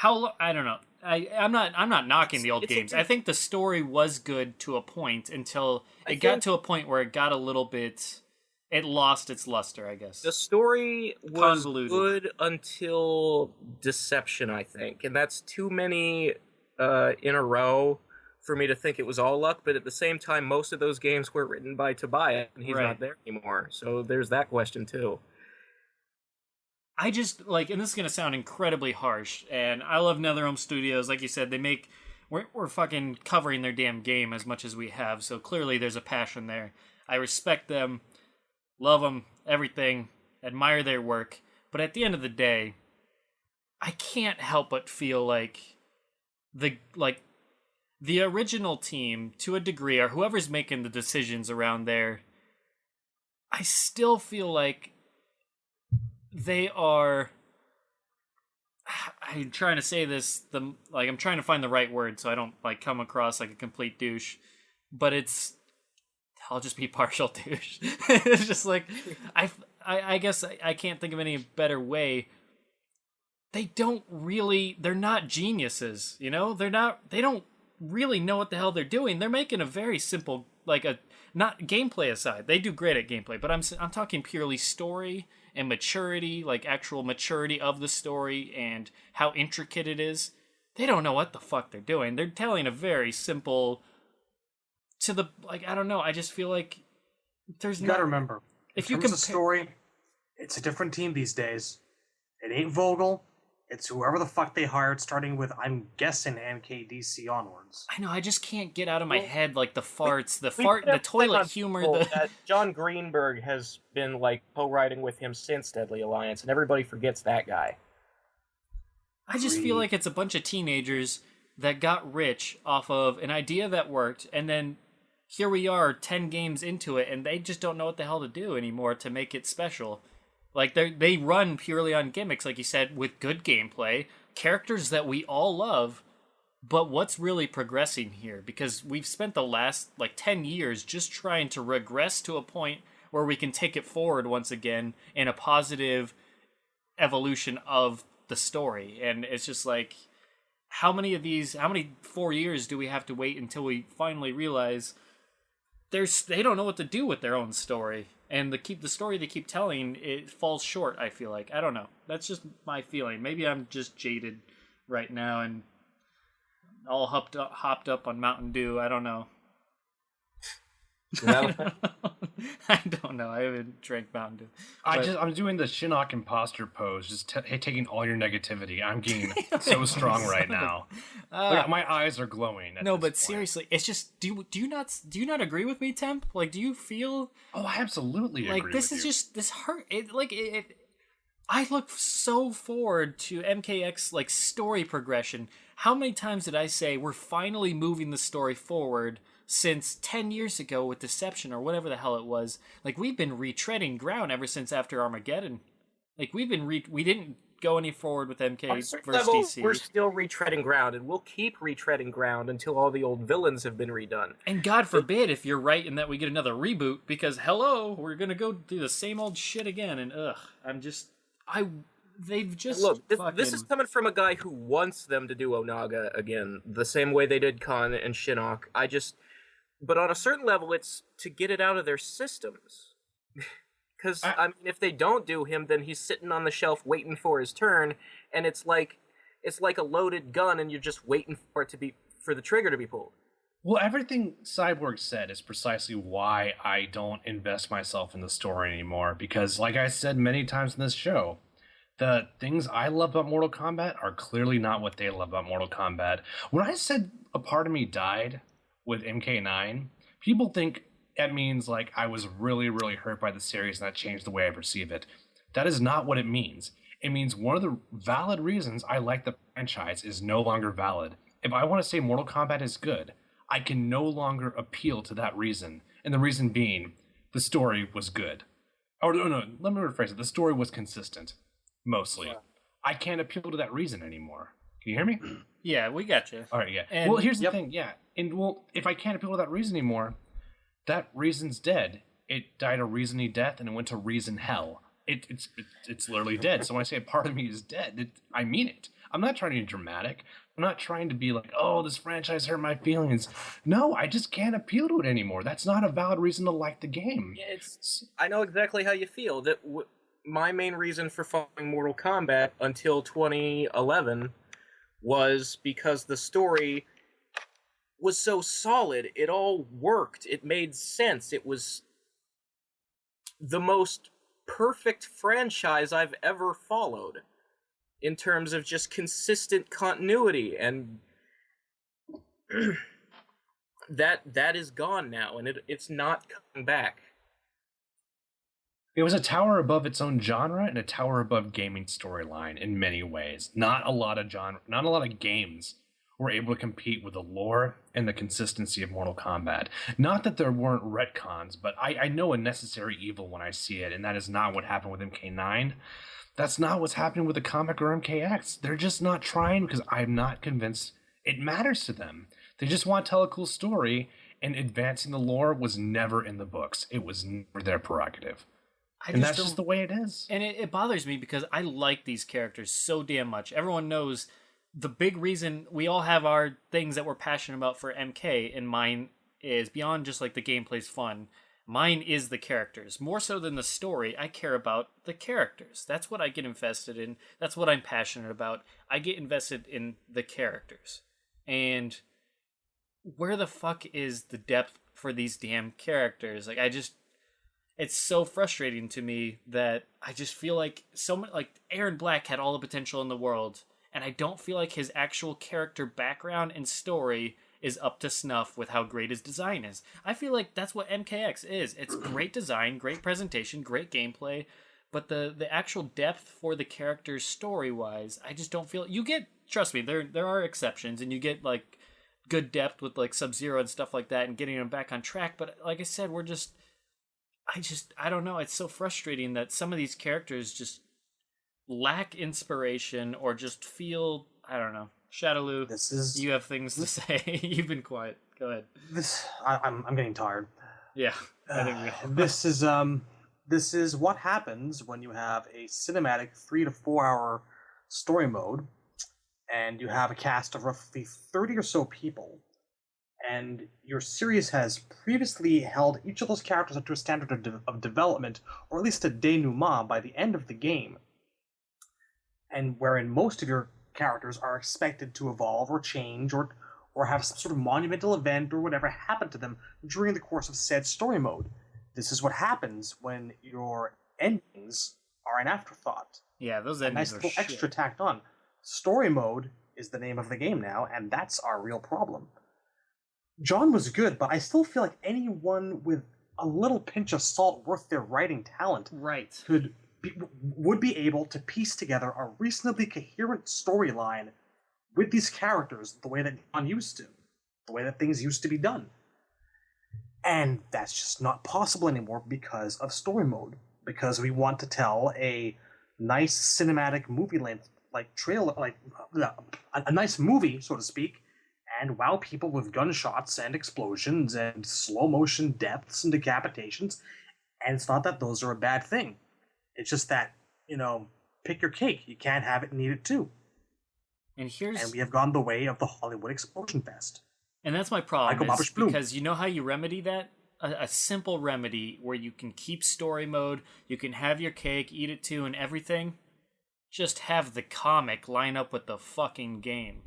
I don't know. I'm not knocking the old games. I think the story was good to a point until it got to a point where it got a little bit... It lost its luster, I guess. The story was Convoluted. Good until Deception, I think. And that's too many in a row for me to think it was all luck. But at the same time, most of those games were written by Tobias, and he's not there anymore. So there's that question, too. I just, like, and this is going to sound incredibly harsh, and I love NetherRealm Studios. Like you said, we're fucking covering their damn game as much as we have, so clearly there's a passion there. I respect them, love them, everything, admire their work, but at the end of the day, I can't help but feel like the original team, to a degree, or whoever's making the decisions around there, I still feel like they are... I'm trying to say this, I'm trying to find the right word so I don't like come across like a complete douche, but I'll just be partial douche. It's just like, I guess I can't think of any better way. They're not geniuses, you know? They don't really know what the hell they're doing. They're making a very simple, not gameplay aside. They do great at gameplay, but I'm talking purely story and maturity, like actual maturity of the story and how intricate it is. They don't know what the fuck they're doing. They're telling a very simple, I don't know, I just feel like there's You gotta remember, if in you terms of story, it's a different team these days. It ain't Vogel. It's whoever the fuck they hired, starting with, I'm guessing, NKDC onwards. I know, I just can't get out of my head, like, the farts, the toilet humor, that John Greenberg has been, co-writing with him since Deadly Alliance, and everybody forgets that guy. I just feel like it's a bunch of teenagers that got rich off of an idea that worked, and then here we are 10 games into it, and they just don't know what the hell to do anymore to make it special. Like, they run purely on gimmicks, like you said, with good gameplay, characters that we all love, but what's really progressing here? Because we've spent the last, 10 years just trying to regress to a point where we can take it forward once again in a positive evolution of the story. And it's just like, how many 4 years do we have to wait until we finally realize they don't know what to do with their own story? And the story they keep telling, it falls short, I feel like. I don't know. That's just my feeling. Maybe I'm just jaded right now, and all hopped up on Mountain Dew. I don't know. I don't know. I haven't drank Mountain Dew. I'm doing the Shinnok imposter pose, just taking all your negativity. I'm getting so strong right now. Like, my eyes are glowing. No, but seriously, it's just do you not agree with me, Temp? Like, do you feel? Oh, I absolutely agree. Like, this is just this hurt. I look so forward to MKX like story progression. How many times did I say we're finally moving the story forward? Since 10 years ago with Deception or whatever the hell it was. Like, we've been retreading ground ever since after Armageddon. Like, we didn't go any forward with MK versus DC. We're still retreading ground, and we'll keep retreading ground until all the old villains have been redone. And God forbid if you're right in that we get another reboot, because hello, we're gonna go do the same old shit again, and they've just look. This is coming from a guy who wants them to do Onaga again, the same way they did Kahn and Shinnok. But on a certain level, it's to get it out of their systems. Because, I mean, if they don't do him, then he's sitting on the shelf waiting for his turn, and it's like a loaded gun, and you're just waiting for the trigger to be pulled. Well, everything Cyborg said is precisely why I don't invest myself in the story anymore. Because, like I said many times in this show, the things I love about Mortal Kombat are clearly not what they love about Mortal Kombat. When I said a part of me died with MK9, people think that means like I was really, really hurt by the series and that changed the way I perceive it. That is not what it means. It means one of the valid reasons I like the franchise is no longer valid. If I want to say Mortal Kombat is good, I can no longer appeal to that reason. And the reason being, the story was good. Or no, let me rephrase it. The story was consistent, mostly. Yeah. I can't appeal to that reason anymore. Can you hear me? Yeah, we got you. All right, yeah. Well, here's the thing, yeah. And well, if I can't appeal to that reason anymore, that reason's dead. It died a reason-y death, and it went to reason hell. It's literally dead. So when I say a part of me is dead, I mean it. I'm not trying to be dramatic. I'm not trying to be like, oh, this franchise hurt my feelings. No, I just can't appeal to it anymore. That's not a valid reason to like the game. Yeah, I know exactly how you feel. That my main reason for following Mortal Kombat until 2011 was because the story was so solid. It all worked. It made sense. It was the most perfect franchise I've ever followed in terms of just consistent continuity, and that is gone now, and it's not coming back. It was a tower above its own genre and a tower above gaming storyline in many ways. Not a lot of games were able to compete with the lore and the consistency of Mortal Kombat. Not that there weren't retcons, but I know a necessary evil when I see it, and that is not what happened with MK9. That's not what's happening with the comic or MKX. They're just not trying because I'm not convinced it matters to them. They just want to tell a cool story, and advancing the lore was never in the books. It was never their prerogative. And that's just the way it is. And it bothers me because I like these characters so damn much. Everyone knows the big reason we all have our things that we're passionate about for MK, and mine is beyond just like the gameplay's fun. Mine is the characters. More so than the story, I care about the characters. That's what I get invested in. That's what I'm passionate about. I get invested in the characters. And where the fuck is the depth for these damn characters? Like, it's so frustrating to me that I just feel like Aaron Black had all the potential in the world, and I don't feel like his actual character background and story is up to snuff with how great his design is. I feel like that's what MKX is. It's great design, great presentation, great gameplay, but the actual depth for the characters story-wise, I just don't feel... Trust me, there are exceptions, and you get, like, good depth with, like, Sub-Zero and stuff like that and getting them back on track, but like I said, I don't know, it's so frustrating that some of these characters just lack inspiration or just feel... I don't know. Shadaloo, you have things to say. You've been quiet. Go ahead. I'm getting tired. Yeah, I think this is what happens when you have a cinematic 3 to 4 hour story mode, and you have a cast of roughly 30 or so people, and your series has previously held each of those characters up to a standard of development, or at least a denouement by the end of the game, and wherein most of your characters are expected to evolve or change or have some sort of monumental event or whatever happen to them during the course of said story mode. This is what happens when your endings are an afterthought. Yeah, those A endings nice are little shit. extra tacked on. Story mode is the name of the game now, and that's our real problem. John was good, but I still feel like anyone with a little pinch of salt worth their writing talent Right. would be able to piece together a reasonably coherent storyline with these characters the way that John used to, the way that things used to be done. And that's just not possible anymore because of story mode. Because we want to tell a nice cinematic movie length, like trailer, like a nice movie, so to speak, and wow people with gunshots and explosions and slow motion deaths and decapitations. And it's not that those are a bad thing. It's just that, pick your cake. You can't have it and eat it too. And we have gone the way of the Hollywood Explosion Fest. And that's my problem, Michael is Babish Bloom. because you know how you remedy that? A simple remedy where you can keep story mode, you can have your cake, eat it too, and everything. Just have the comic line up with the fucking game.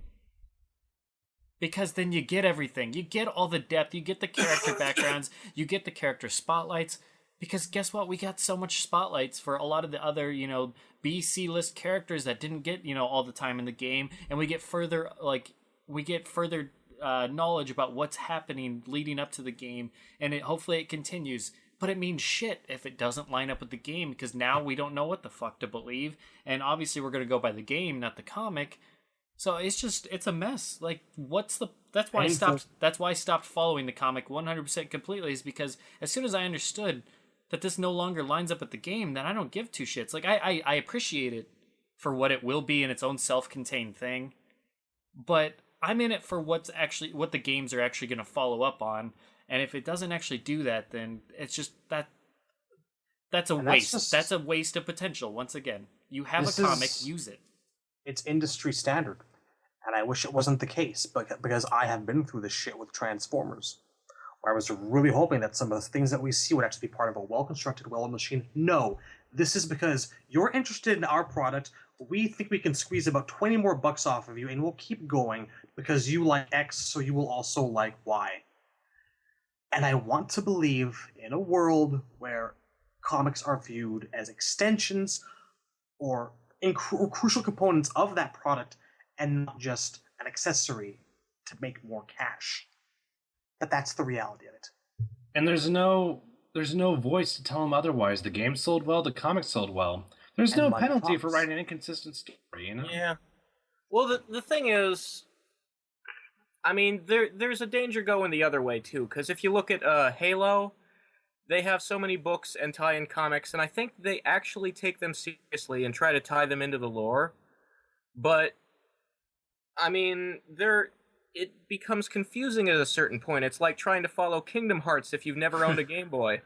Because then you get everything. You get all the depth, you get the character backgrounds, you get the character spotlights. Because guess what? We got so much spotlights for a lot of the other, B, C list characters that didn't get, all the time in the game. And we get further, knowledge about what's happening leading up to the game. And hopefully it continues. But it means shit if it doesn't line up with the game. Because now we don't know what the fuck to believe. And obviously we're going to go by the game, not the comic. So it's a mess. Like, that's why I stopped following the comic 100% completely, is because as soon as I understood that this no longer lines up with the game, then I don't give two shits. Like, I appreciate it for what it will be in its own self-contained thing, but I'm in it for what the games are actually going to follow up on, and if it doesn't actually do that, then it's just that's a waste. That's a waste of potential. Once again, you have a comic, use it. It's industry standard, and I wish it wasn't the case, because I have been through this shit with Transformers. I was really hoping that some of the things that we see would actually be part of a well-constructed, well-oiled machine. No, this is because you're interested in our product. We think we can squeeze about 20 more bucks off of you, and we'll keep going because you like X, so you will also like Y. And I want to believe in a world where comics are viewed as extensions or crucial components of that product, and not just an accessory to make more cash. But that's the reality of it. And there's no voice to tell them otherwise. The game sold well, the comic sold well. There's no penalty for writing an inconsistent story, Yeah. Well, the thing is, I mean, there's a danger going the other way too, because if you look at Halo, they have so many books and tie-in comics, and I think they actually take them seriously and try to tie them into the lore. But I mean, it becomes confusing at a certain point. It's like trying to follow Kingdom Hearts if you've never owned a Game Boy.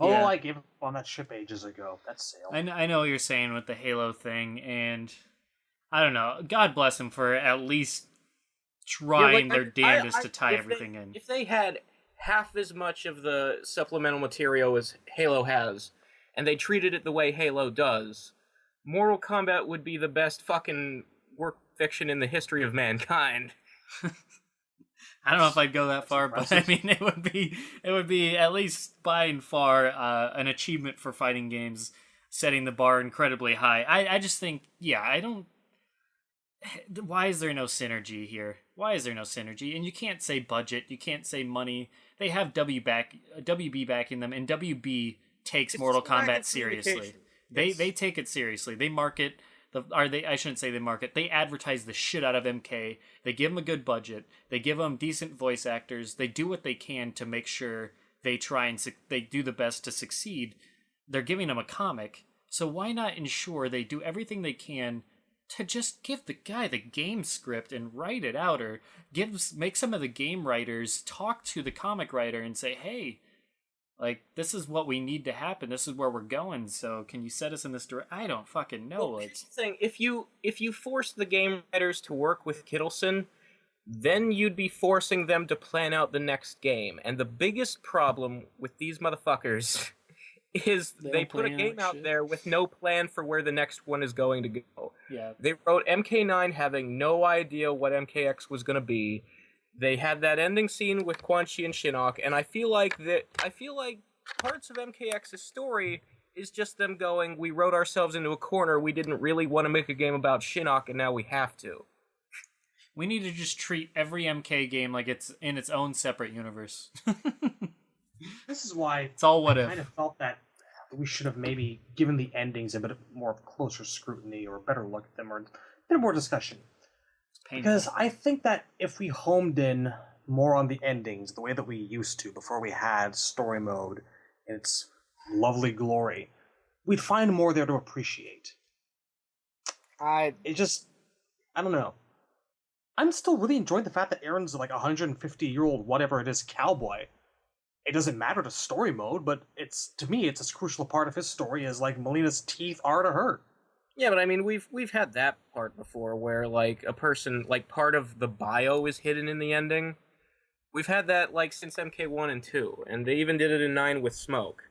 Yeah. I gave up on that ship ages ago. That's sale. I know what you're saying with the Halo thing, and I don't know. God bless them for at least trying their damnedest to tie everything in. If they had half as much of the supplemental material as Halo has, and they treated it the way Halo does, Mortal Kombat would be the best fucking work fiction in the history of mankind. I don't know if I'd go that far, but I mean, it would be at least by and far an achievement for fighting games, setting the bar incredibly high. I just think, why is there no synergy here? Why is there no synergy? And you can't say budget, you can't say money. They have WB backing them, and WB takes Mortal Kombat seriously. They take it seriously. They market. I shouldn't say they market. They advertise the shit out of MK. They give them a good budget. They give them decent voice actors. They do what they can to make sure they try and they do the best to succeed. They're giving them a comic, so why not ensure they do everything they can to just give the guy the game script and write it out, or make some of the game writers talk to the comic writer and say, hey, like, this is what we need to happen. This is where we're going. So can you set us in this direction? I don't fucking know. Well, here's the thing. If you force the game writers to work with Kittleson, then you'd be forcing them to plan out the next game. And the biggest problem with these motherfuckers is They they don't put a plan game out shit. there with no plan for where the next one is going to go. Yeah. They wrote MK9 having no idea what MKX was going to be. They had that ending scene with Quan Chi and Shinnok, and I feel like parts of MKX's story is just them going, we wrote ourselves into a corner, we didn't really want to make a game about Shinnok, and now we have to. We need to just treat every MK game like it's in its own separate universe. This is why It's all what I if. kind of felt that we should have maybe given the endings a bit more of closer scrutiny or a better look at them or a bit more discussion. Painful. Because I think that if we homed in more on the endings the way that we used to before we had story mode in its lovely glory, we'd find more there to appreciate. I don't know. I'm still really enjoying the fact that Aaron's like a 150-year-old whatever it is cowboy. It doesn't matter to story mode, but to me it's as crucial a part of his story as like Mileena's teeth are to her. Yeah, but I mean, we've had that part before where like a person, like part of the bio is hidden in the ending. We've had that like since MK1 and 2, and they even did it in 9 with Smoke.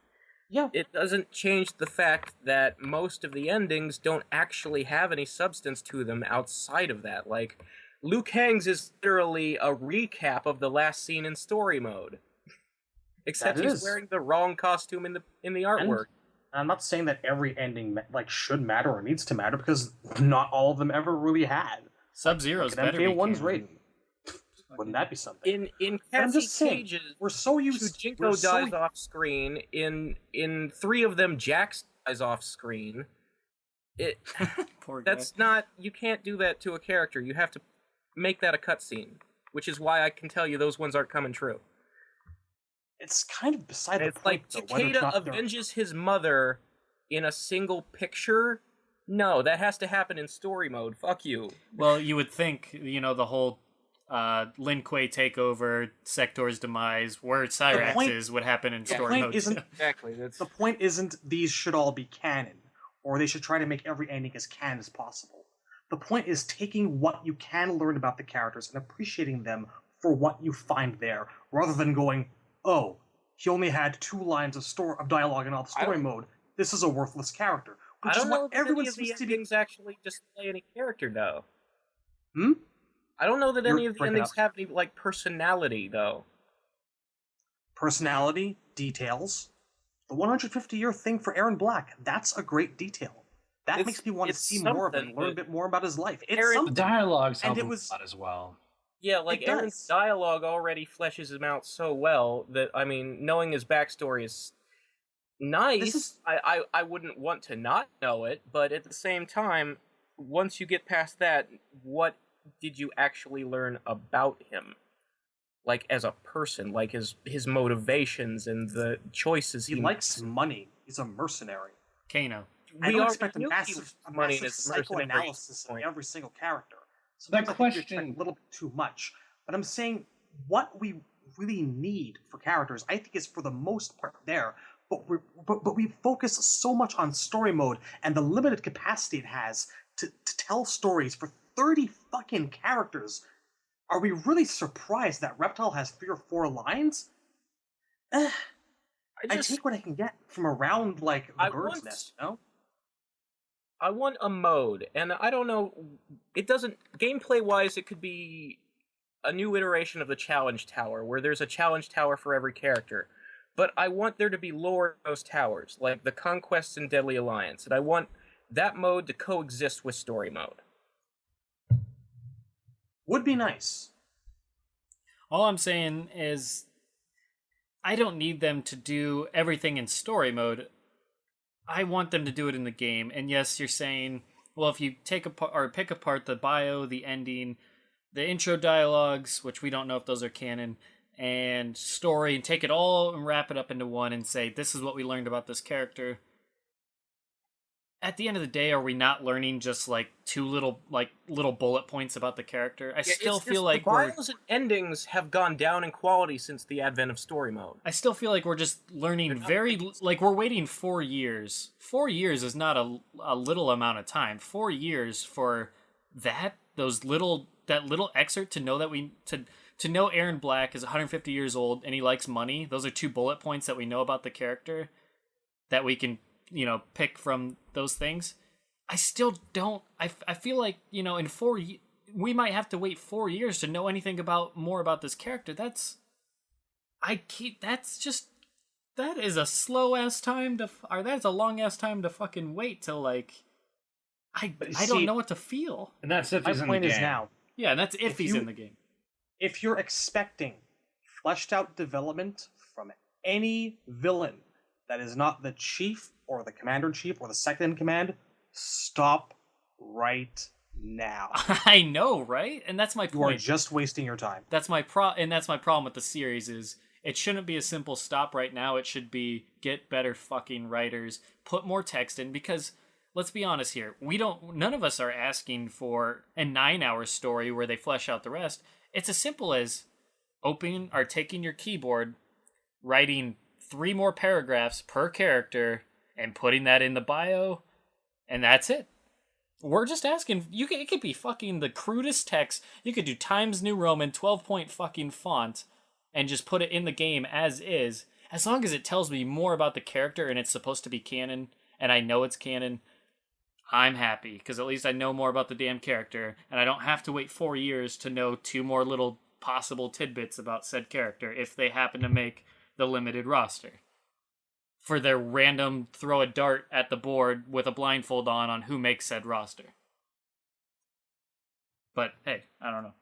Yeah. It doesn't change the fact that most of the endings don't actually have any substance to them outside of that. Like, Liu Kang's is literally a recap of the last scene in story mode. Except That he's is. wearing the wrong costume in the artwork. And I'm not saying that every ending like should matter or needs to matter because not all of them ever really had. Sub-Zero's Like, better be MK1's canon. rating. Wouldn't that be something? In And I'm Cassie just saying, Cage's, we're so used. we're Shujinko so- dies off screen. In 3 of them, Jax dies off screen. Poor guy. That's not. You can't do that to a character. You have to make that a cutscene, which is why I can tell you those ones aren't coming true. It's kind of beside the It's point, like though, whether or Takeda not they're- avenges his mother in a single picture. No, that has to happen in story mode. Fuck you. Well, you would think, the whole Lin Kuei takeover, Sector's demise, where Cyrax point- is, would happen in The story point mode. isn't Exactly. That's the point isn't these should all be canon, or they should try to make every ending as canon as possible. The point is taking what you can learn about the characters and appreciating them for what you find there, rather than going, oh, he only had 2 lines of dialogue in all the story mode. This is a worthless character. Which I don't is know what that everyone any of the seems to be. endings actually display any character, though. Hmm? I don't know that You're any of the breaking endings up. have any like personality, though. Personality, details. The 150-year thing for Aaron Black, that's a great detail. That makes me want to it's see more of him, something, learn a but bit more about his life. It's Aaron- The something. dialogues help And it him was- a lot as well. Yeah, like It Aaron's does. dialogue already fleshes him out so well that knowing his backstory is nice. This is- I wouldn't want to not know it, but at the same time, once you get past that, what did you actually learn about him? Like as a person, like his motivations and the choices He likes money. He's a mercenary. Kano. I don't already expect a knew he massive, was money in his psychoanalysis of point. every single character. That Sometimes I think we question- expect a little bit too much. But I'm saying what we really need for characters, I think, is for the most part there. But we focus so much on story mode and the limited capacity it has to tell stories for 30 fucking characters. Are we really surprised that Reptile has 3 or 4 lines? I take what I can get from around like the I bird's want- nest, you know? I want a mode, and I don't know. It doesn't gameplay-wise. It could be a new iteration of the challenge tower, where there's a challenge tower for every character. But I want there to be lore in those towers, like the Conquest and Deadly Alliance, and I want that mode to coexist with story mode. Would be nice. All I'm saying is, I don't need them to do everything in story mode. I want them to do it in the game. And yes, you're saying, well, if you take apart or pick apart the bio, the ending, the intro dialogues, which we don't know if those are canon, and story, and take it all and wrap it up into one and say, this is what we learned about this character. At the end of the day, are we not learning just like little bullet points about the character? I still feel like the bios and endings have gone down in quality since the advent of story mode. I still feel like we're just learning we're waiting 4 years. 4 years is not a little amount of time. 4 years for that little excerpt to know that to know Aaron Black is 150 years old and he likes money. Those are 2 bullet points that we know about the character. that we can, pick from those things. I still don't. I feel like, in we might have to wait 4 years to know anything more about this character. That is a slow ass time or that's a long ass time to fucking wait till like, I don't know what to feel. And that's if My he's in point the is game. now, Yeah, and that's if he's in the game. if you're expecting fleshed out development from any villain that is not the chief or the commander-in-chief or the second in command, stop right now. I know, right? And that's my point. You are just wasting your time. That's my problem with the series is it shouldn't be a simple stop right now. It should be get better fucking writers, put more text in, because let's be honest here. None of us are asking for a 9-hour story where they flesh out the rest. It's as simple as taking your keyboard, writing 3 more paragraphs per character and putting that in the bio, and that's it. We're just asking. It could be fucking the crudest text. You could do Times New Roman 12-point fucking font and just put it in the game as is. As long as it tells me more about the character and it's supposed to be canon, and I know it's canon, I'm happy, because at least I know more about the damn character, and I don't have to wait 4 years to know 2 more little possible tidbits about said character if they happen to make the limited roster. For their random throw a dart at the board with a blindfold on who makes said roster. But hey, I don't know.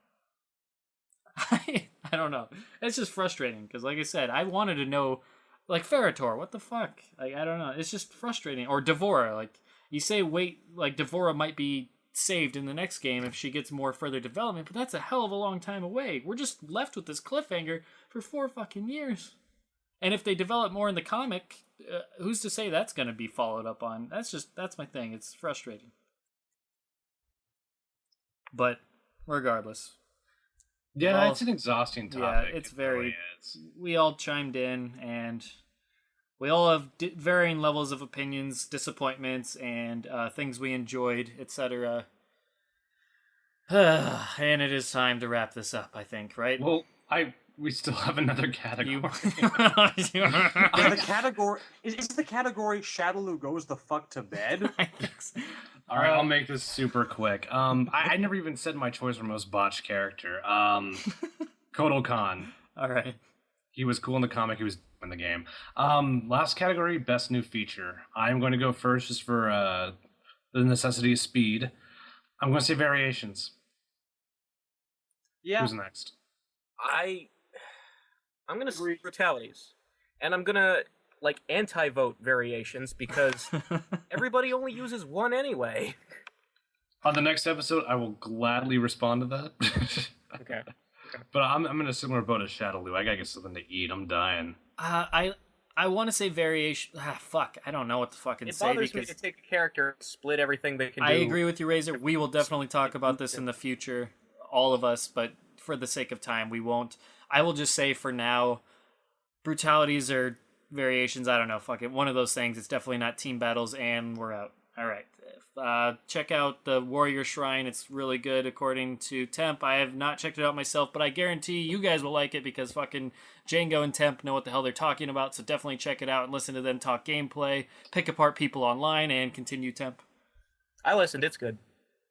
I don't know. It's just frustrating because, like I said, I wanted to know, like Ferritor. What the fuck? Like, I don't know. It's just frustrating. Or Devora. Like you say, wait. Like Devora might be saved in the next game if she gets more further development, but that's a hell of a long time away. We're just left with this cliffhanger for 4 fucking years. And if they develop more in the comic, who's to say that's going to be followed up on? That's my thing. It's frustrating. But regardless. Yeah, it's an exhausting topic. Yeah, it's very... We all chimed in, and we all have varying levels of opinions, disappointments, and things we enjoyed, etc. And it is time to wrap this up, I think, right? Well, we still have another category. The category is the category Shadaloo goes the fuck to bed. I think so. All right, I'll make this super quick. I never even said my choice for most botched character. Kotal Kahn. All right. He was cool in the comic. He was in the game. Last category, best new feature. I'm going to go first just for the necessity of speed. I'm going to say variations. Yeah. Who's next? I'm going to say brutalities. And I'm going to, anti-vote variations because everybody only uses one anyway. On the next episode, I will gladly respond to that. Okay. But I'm in a similar boat as Shadaloo. I gotta get something to eat. I'm dying. I want to say variation. Fuck. I don't know what to fucking say. It bothers me to take a character and split everything they can do. I agree with you, Razor. We will definitely talk about this in the future, all of us, but for the sake of time, we won't. I will just say for now, brutalities are variations. I don't know. Fuck it. One of those things. It's definitely not team battles, and we're out. All right. Check out the Warrior Shrine. It's really good according to Temp. I have not checked it out myself, but I guarantee you guys will like it because fucking Django and Temp know what the hell they're talking about, so definitely check it out and listen to them talk gameplay, pick apart people online, and continue Temp. I listened. It's good.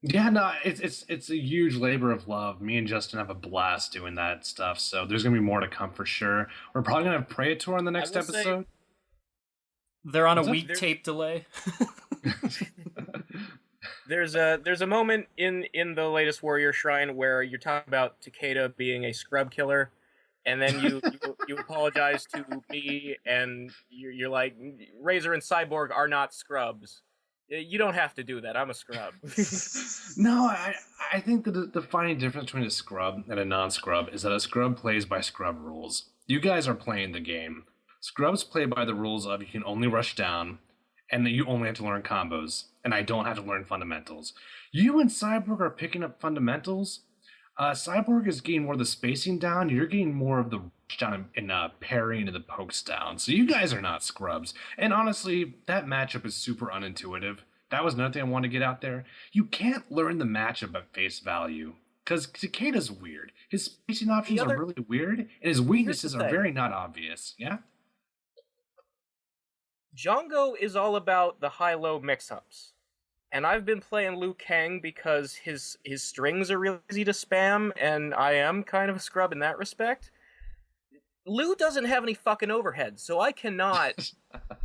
Yeah, no, it's a huge labor of love. Me and Justin have a blast doing that stuff, so there's going to be more to come for sure. We're probably going to have Praetor on the next episode. They're on a week tape delay. There's a moment in the latest Warrior Shrine where you're talking about Takeda being a scrub killer, and then you apologize to me, and you're like, Razor and Cyborg are not scrubs. You don't have to do that. I'm a scrub. No, I think that the defining difference between a scrub and a non-scrub is that a scrub plays by scrub rules. You guys are playing the game. Scrubs play by the rules of you can only rush down, and that you only have to learn combos, and I don't have to learn fundamentals. You and Cyborg are picking up fundamentals. Cyborg is getting more of the spacing down. You're getting more of the rush down and parrying and the pokes down. So you guys are not scrubs. And honestly, that matchup is super unintuitive. That was another thing I wanted to get out there. You can't learn the matchup at face value. Because Takeda's weird. His spacing options are really weird, and his weaknesses are very not obvious. Yeah? Django is all about the high-low mix-ups. And I've been playing Liu Kang because his strings are really easy to spam, and I am kind of a scrub in that respect. Liu doesn't have any fucking overhead, so I cannot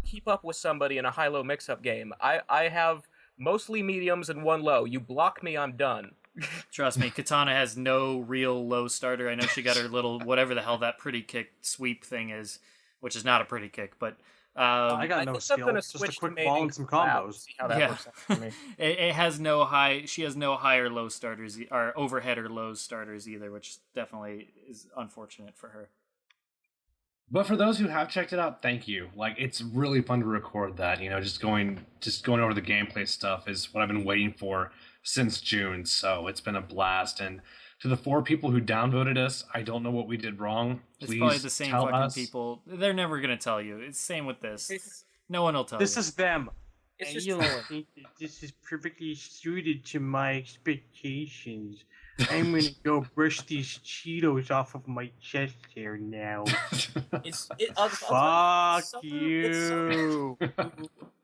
keep up with somebody in a high-low mix-up game. I have mostly mediums and one low. You block me, I'm done. Trust me, Katana has no real low starter. I know she got her little, whatever the hell that pretty kick sweep thing is, which is not a pretty kick, but... I got no skill. Just a quick ball and some combos. See how that works out for me. it has no high. She has no high or low starters, or overhead or low starters either, which definitely is unfortunate for her. But for those who have checked it out, thank you. Like, it's really fun to record that. You know, just going over the gameplay stuff is what I've been waiting for since June. So it's been a blast. And to the 4 people who downvoted us, I don't know what we did wrong. Please it's probably the same tell fucking us. people. They're never gonna tell you. It's the same with this. No one will tell you. This is them. It's And just you trolling. think that this is perfectly suited to my expectations. I'm gonna go brush these Cheetos off of my chest hair now. I'll Fuck tell you. has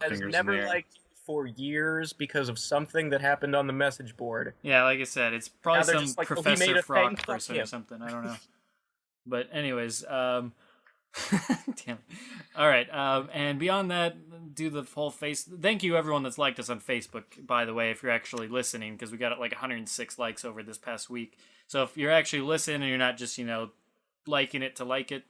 Fingers in never the air. liked you for years because of something that happened on the message board. Yeah, like I said, it's probably Now they're some just like, well, he Professor made a Frog thing, fuck person or him. something. I don't know. But anyways, damn it. All right, and beyond that, do the whole face. Thank you everyone that's liked us on Facebook, by the way, if you're actually listening, because we got like 106 likes over this past week. So if you're actually listening and you're not just, liking it to like it,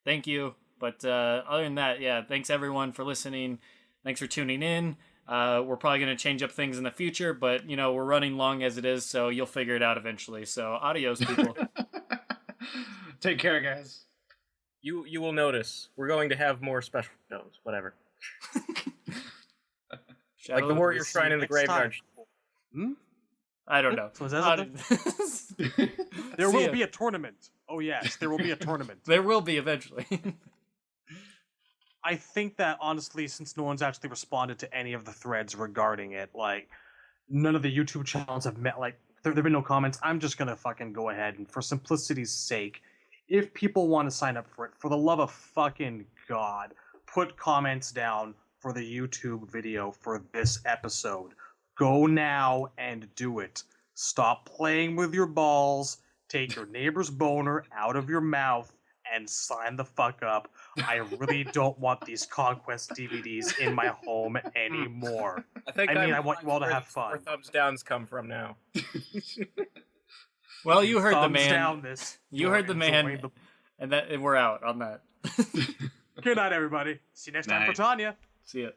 thank you. But other than that, yeah, thanks everyone for listening. Thanks for tuning in. We're probably going to change up things in the future, but, we're running long as it is, so you'll figure it out eventually. So adios, people. Take care, guys. You will notice we're going to have more special shows, whatever. Like the Warrior Shrine in the Graveyard. I don't know. So is that there will be a tournament. Oh yes, there will be a tournament. There will be eventually. I think that honestly, since no one's actually responded to any of the threads regarding it, like none of the YouTube channels have met. Like there've been no comments. I'm just gonna fucking go ahead and, for simplicity's sake, if people want to sign up for it, for the love of fucking God, put comments down for the YouTube video for this episode. Go now and do it. Stop playing with your balls. Take your neighbor's boner out of your mouth and sign the fuck up. I really don't want these Conquest DVDs in my home anymore. I want you all to have fun. Where thumbs downs come from now. Well, you heard the Thumbs man. down this. You heard the man, Enjoy and we're out on that. Good night, everybody. See you next time Night. for Tanya. See ya.